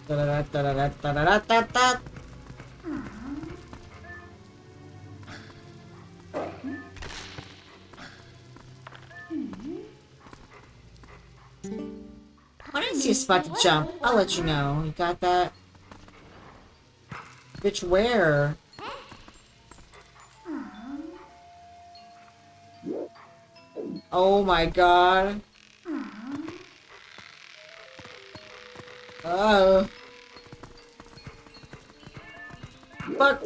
Da-da-da-da-da-da-da-da-da. When I see a spot to jump, I'll let you know. You got that? Bitch, where? Oh my god. Oh. Fuck.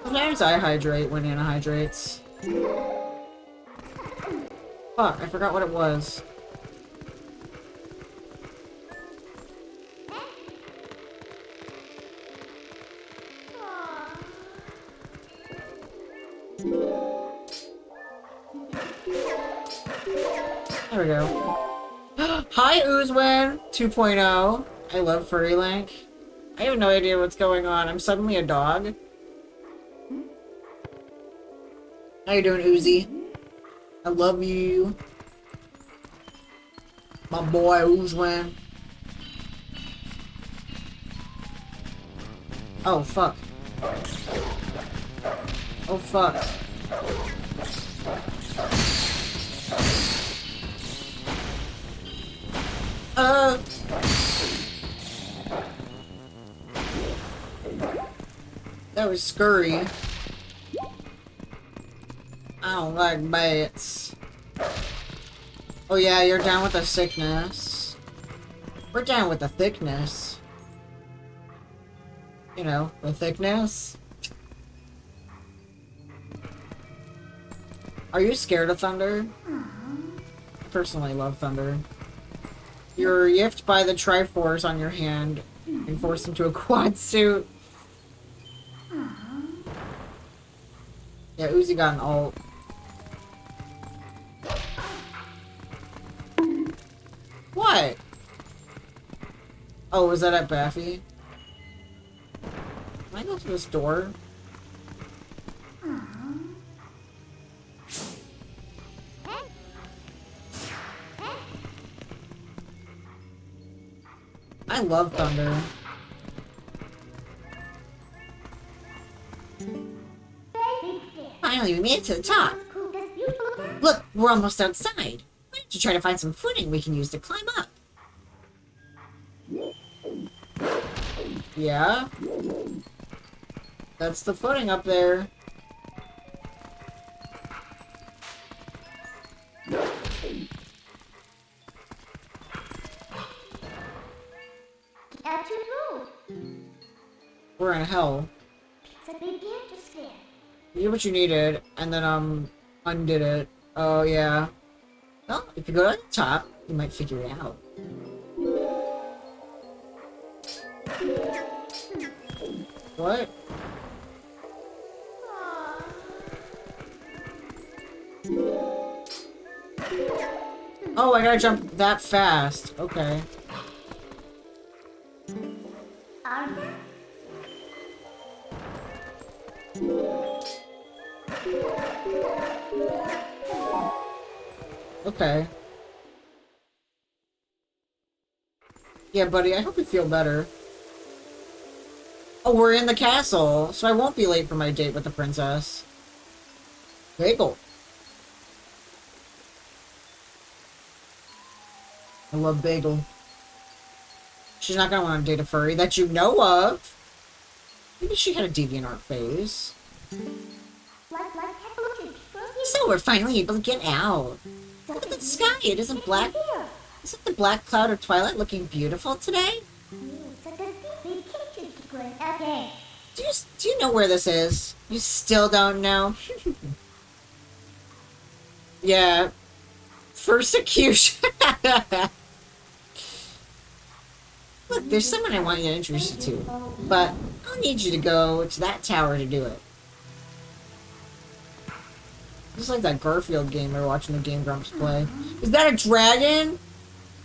Sometimes I hydrate when Anna hydrates. Fuck, I forgot what it was. There we go. Hi, Oozwin 2.0. I love Furry Link. I have no idea what's going on. I'm suddenly a dog. How you doing, Uzi? I love you. My boy, Oozwin. Oh, fuck. Oh, fuck. That was scurry. I don't like bats. Oh yeah, you're down with the sickness. We're down with the thickness. You know, the thickness. Are you scared of thunder? I personally love thunder. You're yiffed by the Triforce on your hand and forced into a quad suit. Yeah, Uzi got an ult. What? Oh, was that at Baffy? Can I go through this door? I love thunder. Finally, we made it to the top. Look, we're almost outside. Why don't you try to find some footing we can use to climb up? Yeah? That's the footing up there. We're in hell. You did what you needed, and then, undid it. Oh, yeah. Well, if you go to the top, you might figure it out. What? Oh, I gotta jump that fast. Okay. Okay. Yeah, buddy, I hope you feel better. Oh, we're in the castle, so I won't be late for my date with the princess. Bagel. I love Bagel. She's not gonna want to date a furry that you know of. Maybe she had a DeviantArt phase. So we're finally able to get out. Look at the sky, it isn't black. Isn't the black cloud of twilight looking beautiful today? Do you know where this is? You still don't know? Yeah. Persecution. Look, there's someone I want you to introduce you to. But I'll need you to go to that tower to do it. Just like that Garfield game we were watching the Game Grumps play. Is that a dragon?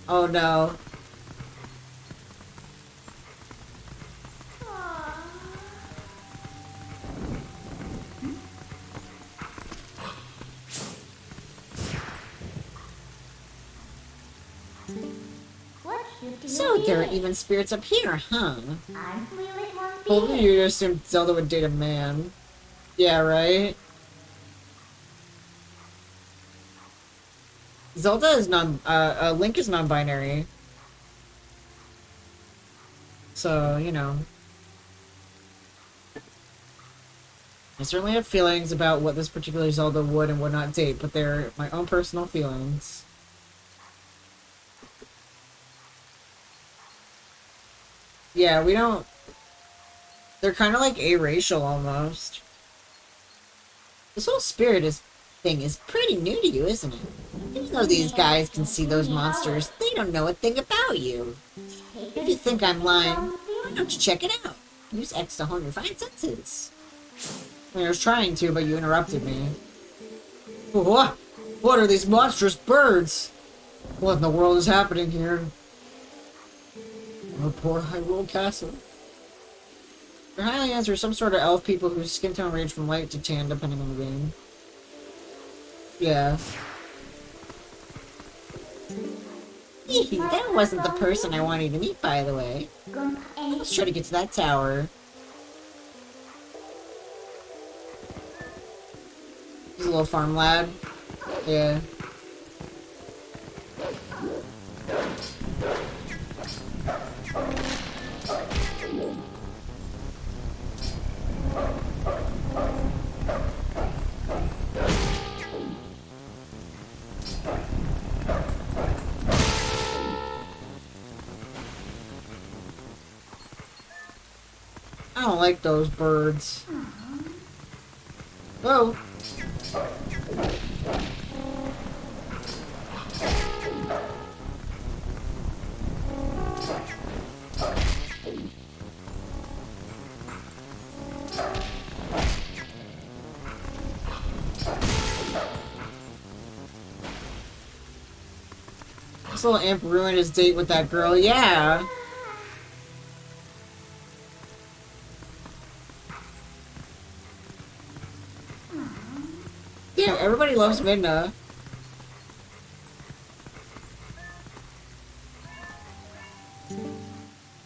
Oh no. So there are even spirits up here, huh? Hopefully you assumed Zelda would date a man. Yeah, right? Zelda is Link is non-binary. So, you know. I certainly have feelings about what this particular Zelda would and would not date, but they're my own personal feelings. Yeah, we don't... They're kind of like aracial, almost. This whole thing is pretty new to you, isn't it? Even though these guys can see those monsters, they don't know a thing about you. If you think I'm lying, why don't you check it out? Use X to hone your fine senses. I was trying to, but you interrupted me. What? What are these monstrous birds? What in the world is happening here? Our poor Hyrule Castle. Your Highlands are some sort of elf people whose skin tone range from light to tan depending on the game. Yeah. That wasn't the person I wanted to meet, by the way. Let's try to get to that tower. He's a little farm lad. Yeah. I don't like those birds. Whoa. Fox little imp ruined his date with that girl. Yeah. Damn, everybody loves Midna.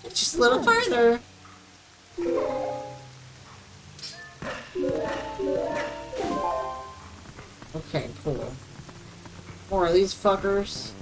Just a little farther. Okay, cool. More of these fuckers.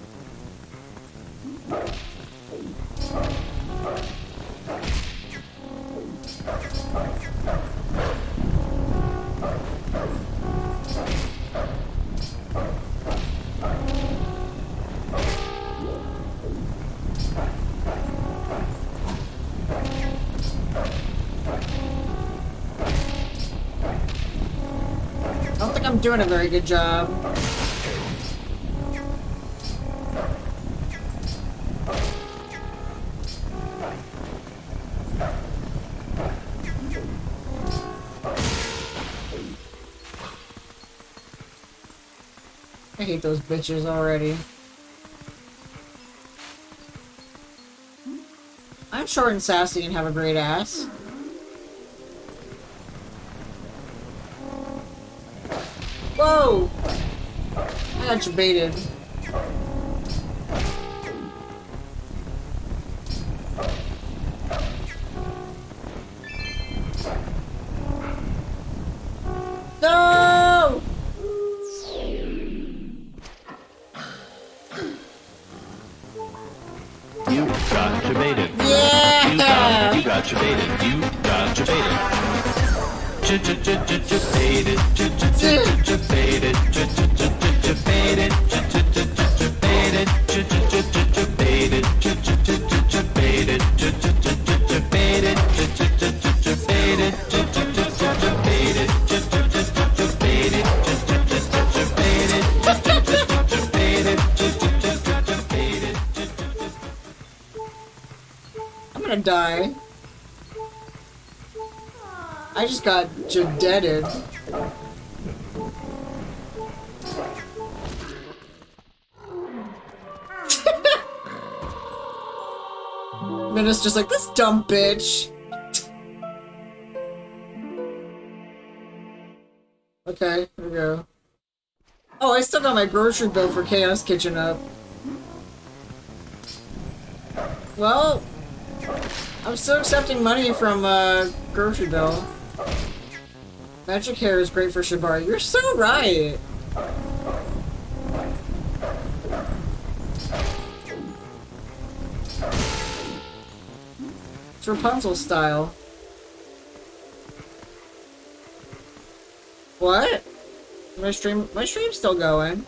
I don't think I'm doing a very good job. I hate those bitches already. I'm short and sassy and have a great ass. Whoa! I got you baited. No! You got your baited. Yeah! You got your baited. You got your baited. Baited. Baited. I'm gonna die. I just got jadedded. Minna's just like, this dumb bitch. Okay, here we go. Oh, I still got my grocery bill for Chaos Kitchen up. Well, I'm still accepting money from, grocery bill. Magic hair is great for Shibari. You're so right! It's Rapunzel style. What? My stream's still going.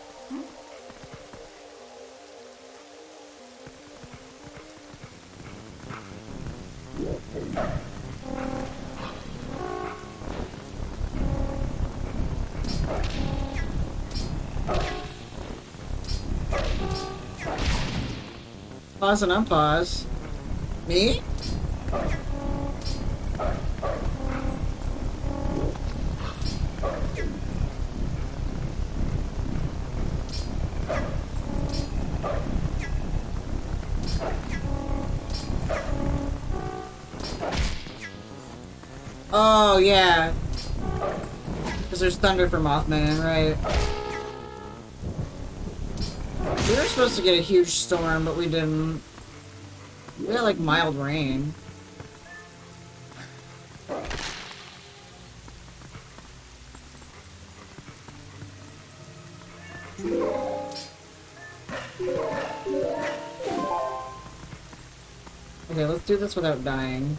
Pause and unpause. Me? Oh, yeah. Because there's thunder from Mothman, right? We were supposed to get a huge storm, but we didn't. We had, like, mild rain. Okay, let's do this without dying.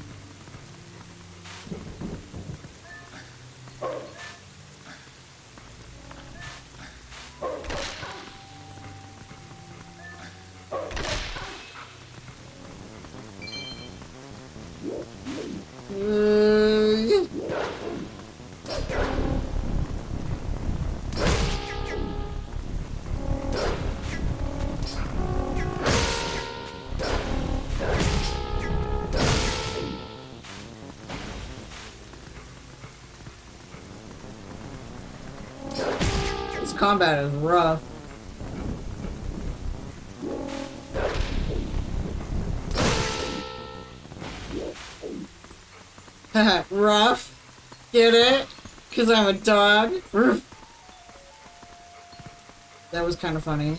This combat is rough. Rough. Get it? Because I'm a dog. Roof. That was kind of funny.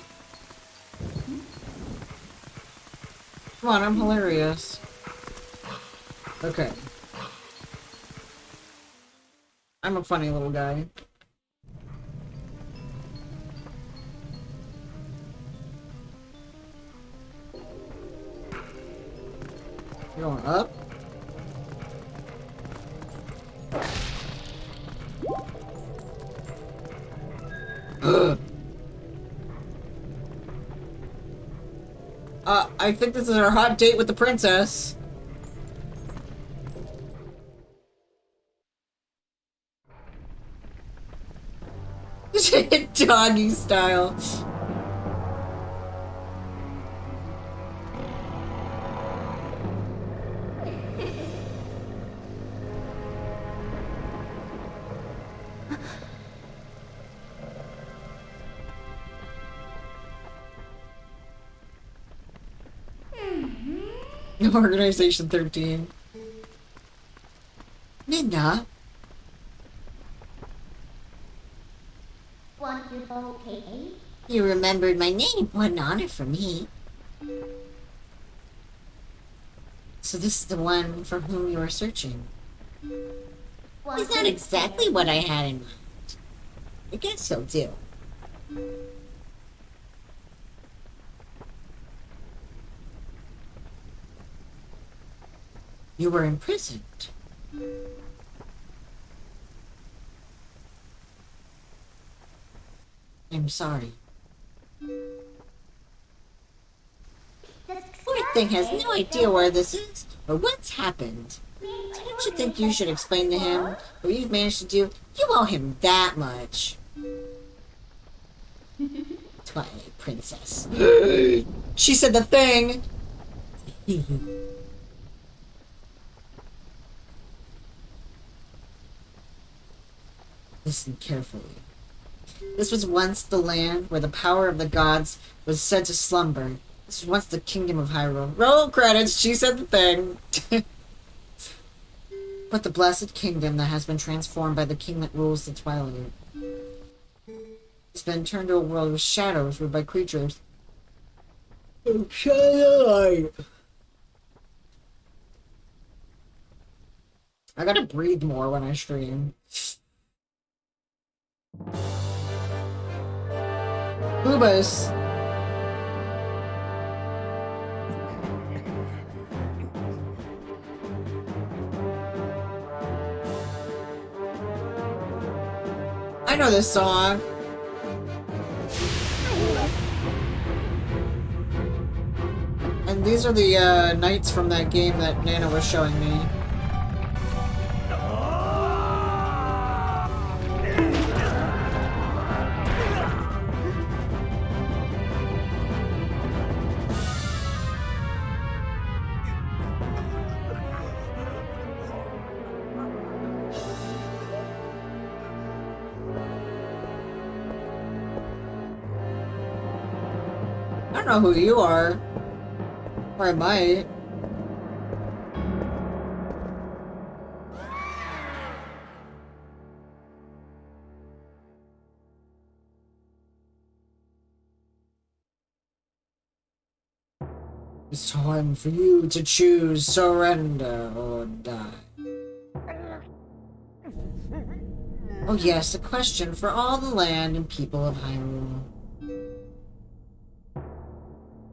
Come on, I'm hilarious. Okay. I'm a funny little guy. You're going up? I think this is our hot date with the princess. Doggy style. Organization 13. Midna. Wonderful cake. You remembered my name. What an honor for me. So this is the one for whom you are searching. It's not exactly what I had in mind. I guess he'll do. You were imprisoned. I'm sorry. Poor thing has no idea where this is or what's happened. Don't you think you should explain to him what you've managed to do? You owe him that much. Twilight Princess. She said the thing. Listen carefully. This was once the land where the power of the gods was said to slumber. This was once the kingdom of Hyrule. Roll credits. She said the thing. But the blessed kingdom that has been transformed by the king that rules the twilight has been turned to a world with shadows ruled by creatures. Shut I gotta breathe more when I stream. Boobas. I know this song. And these are the knights from that game that Nana was showing me. I don't know who you are. Or I might. It's time for you to choose surrender or die. Oh yes, a question for all the land and people of Hyrule.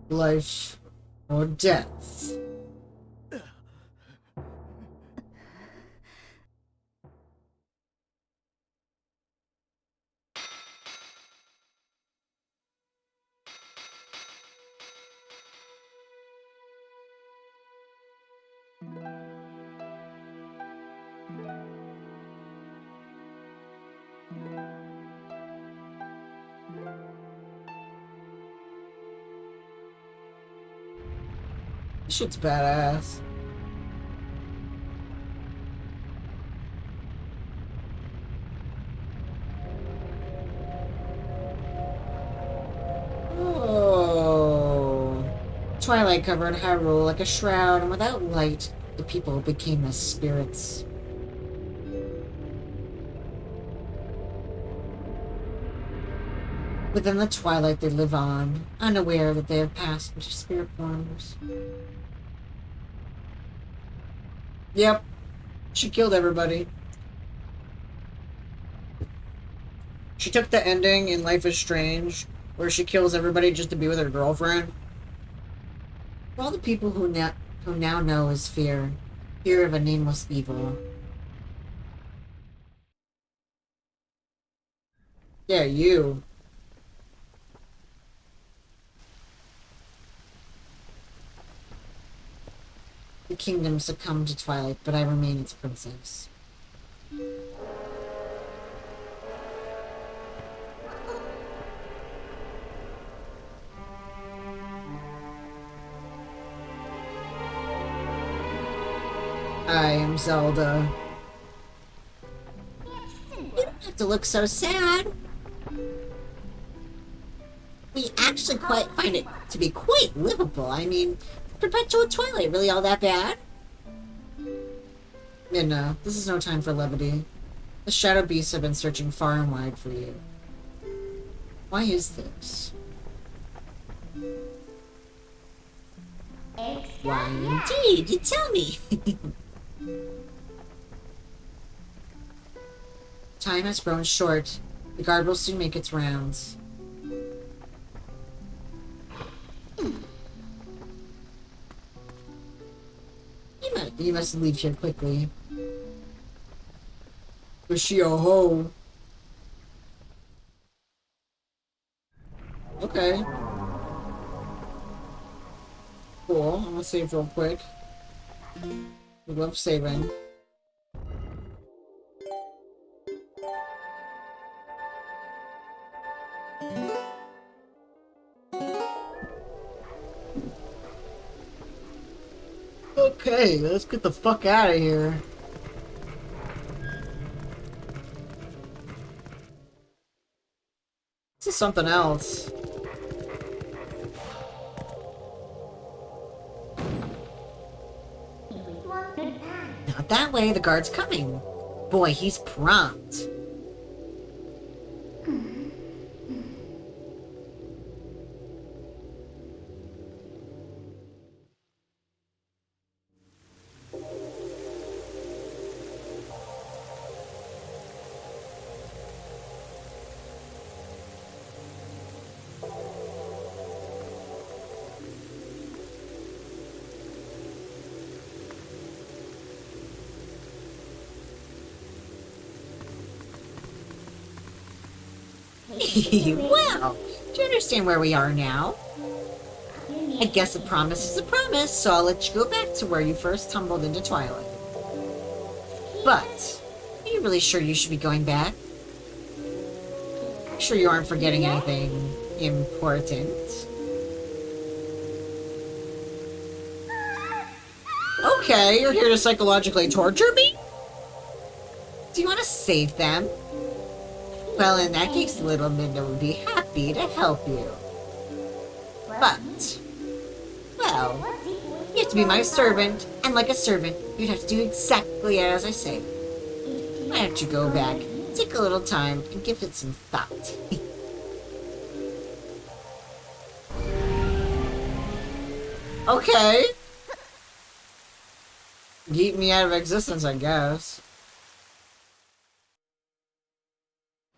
Life or death? This shit's badass. Oh. Twilight covered Hyrule like a shroud, and without light, the people became as spirits. Within the twilight they live on, unaware that they have passed into spirit forms. Yep. She killed everybody. She took the ending in Life is Strange, where she kills everybody just to be with her girlfriend. For all the people who now know is fear. Fear of a nameless evil. Yeah, you. The kingdom succumbed to twilight, but I remain its princess. I am Zelda. You don't have to look so sad. We actually quite find it to be quite livable. I mean, perpetual twilight really all that bad? Yeah, no, this is no time for levity. The shadow beasts have been searching far and wide for you. Why is this? Why indeed? You tell me. Time has grown short. The guard will soon make its rounds. You must leave here quickly. Was she a hoe? Okay. Cool. I'm gonna save real quick. We love saving. Okay, let's get the fuck out of here. This is something else. Not that way, the guard's coming. Boy, he's prompt. Well, do you understand where we are now? I guess a promise is a promise, so I'll let you go back to where you first tumbled into twilight. But, are you really sure you should be going back? I'm sure you aren't forgetting anything important. Okay, you're here to psychologically torture me? Do you want to save them? Well, in that case, little Minda would be happy to help you. But, well, you have to be my servant, and like a servant, you'd have to do exactly as I say. Why don't you go back, take a little time, and give it some thought? Okay. Yeet me out of existence, I guess.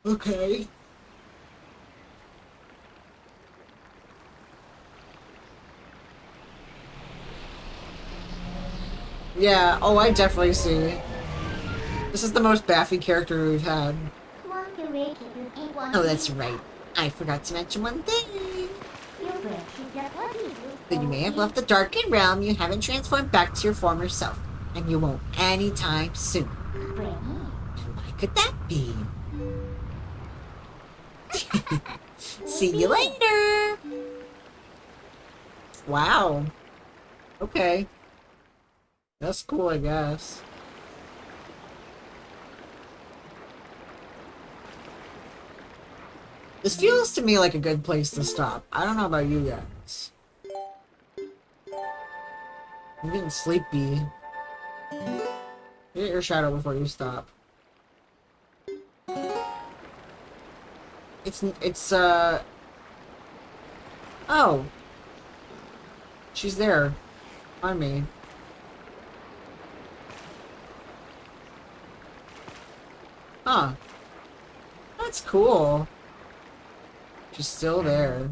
Okay. Yeah, oh, I definitely see. This is the most Baffy character we've had. Oh, that's right. I forgot to mention one thing. That you may have left the darkened realm you haven't transformed back to your former self. And you won't anytime soon. And why could that be? See you later! Wow. Okay. That's cool, I guess. This feels to me like a good place to stop. I don't know about you guys. I'm getting sleepy. Get your shadow before you stop. It's oh. She's there. On me. Huh. That's cool. She's still there.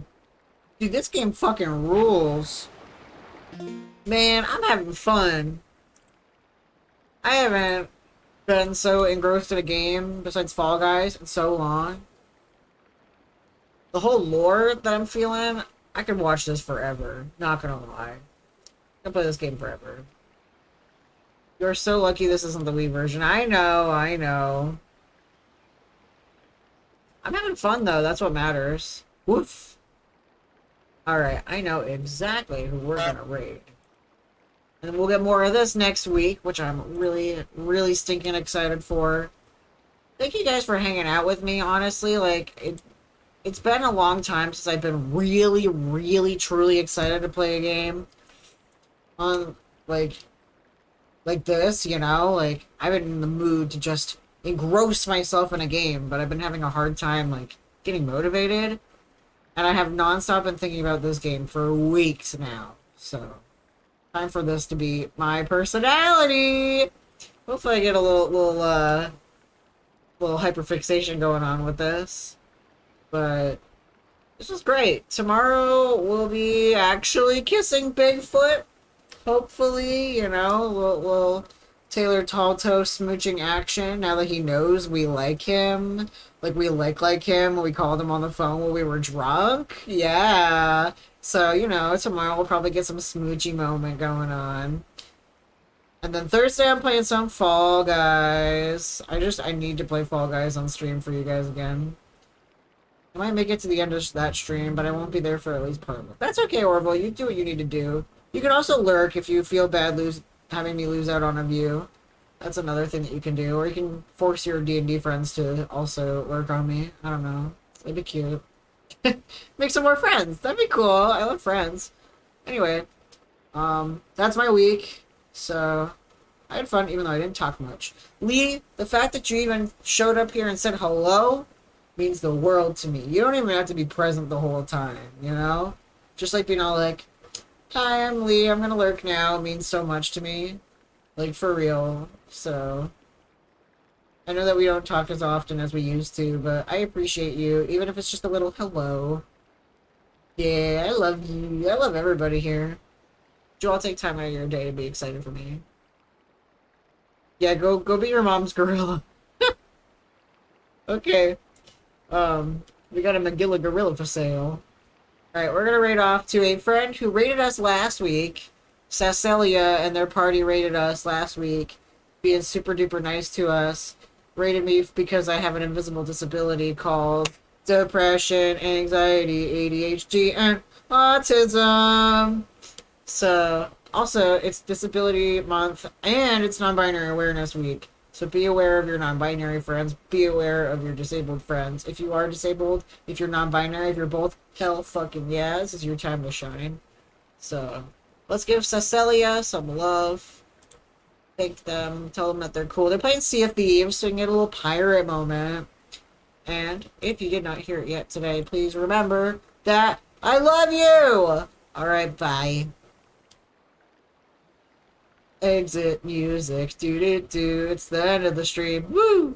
Dude, this game fucking rules. Man, I'm having fun. I haven't been so engrossed in a game, besides Fall Guys, in so long. The whole lore that I'm feeling, I could watch this forever. Not gonna lie. I can play this game forever. You're so lucky this isn't the Wii version. I know, I know. I'm having fun, though. That's what matters. Woof. Alright, I know exactly who we're gonna raid. And we'll get more of this next week, which I'm really, really stinking excited for. Thank you guys for hanging out with me, honestly. Like, it's been a long time since I've been really, really, truly excited to play a game. On, like this, you know? Like, I've been in the mood to just engross myself in a game, but I've been having a hard time, like, getting motivated. And I have nonstop been thinking about this game for weeks now. So, time for this to be my personality! Hopefully I get a little hyperfixation going on with this. But this is great. Tomorrow we'll be actually kissing Bigfoot. Hopefully, you know, we'll Taylor Tall Toe smooching action now that he knows we like him. Like, we like him. We called him on the phone when we were drunk. Yeah. So, you know, tomorrow we'll probably get some smoochy moment going on. And then Thursday I'm playing some Fall Guys. I need to play Fall Guys on stream for you guys again. I might make it to the end of that stream, but I won't be there for at least part of it. That's okay, Orville. You do what you need to do. You can also lurk if you feel bad having me lose out on a view. That's another thing that you can do. Or you can force your D&D friends to also lurk on me. I don't know. It'd be cute. Make some more friends. That'd be cool. I love friends. Anyway, that's my week. So, I had fun even though I didn't talk much. Lee, the fact that you even showed up here and said hello means the world to me. You don't even have to be present the whole time, you know? Just like being all like, hi, I'm Lee, I'm gonna lurk now, means so much to me. Like, for real. So, I know that we don't talk as often as we used to, but I appreciate you, even if it's just a little hello. Yeah, I love you. I love everybody here. Do you all take time out of your day to be excited for me? Yeah, go be your mom's gorilla. Okay. We got a Magilla gorilla for sale. Alright, we're gonna raid off to a friend who raided us last week. Sacelia and their party raided us last week, being super duper nice to us. Raided me because I have an invisible disability called depression, anxiety, ADHD, and autism. So, also, it's Disability Month and it's Non-Binary Awareness Week. So be aware of your non-binary friends. Be aware of your disabled friends. If you are disabled, if you're non-binary, if you're both, hell fucking yeah, this is your time to shine. So, let's give Cecilia some love. Thank them. Tell them that they're cool. They're playing Sea of Thieves, so you can get a little pirate moment. And if you did not hear it yet today, please remember that I love you! Alright, bye. Exit music, do-do-do, it's the end of the stream, woo!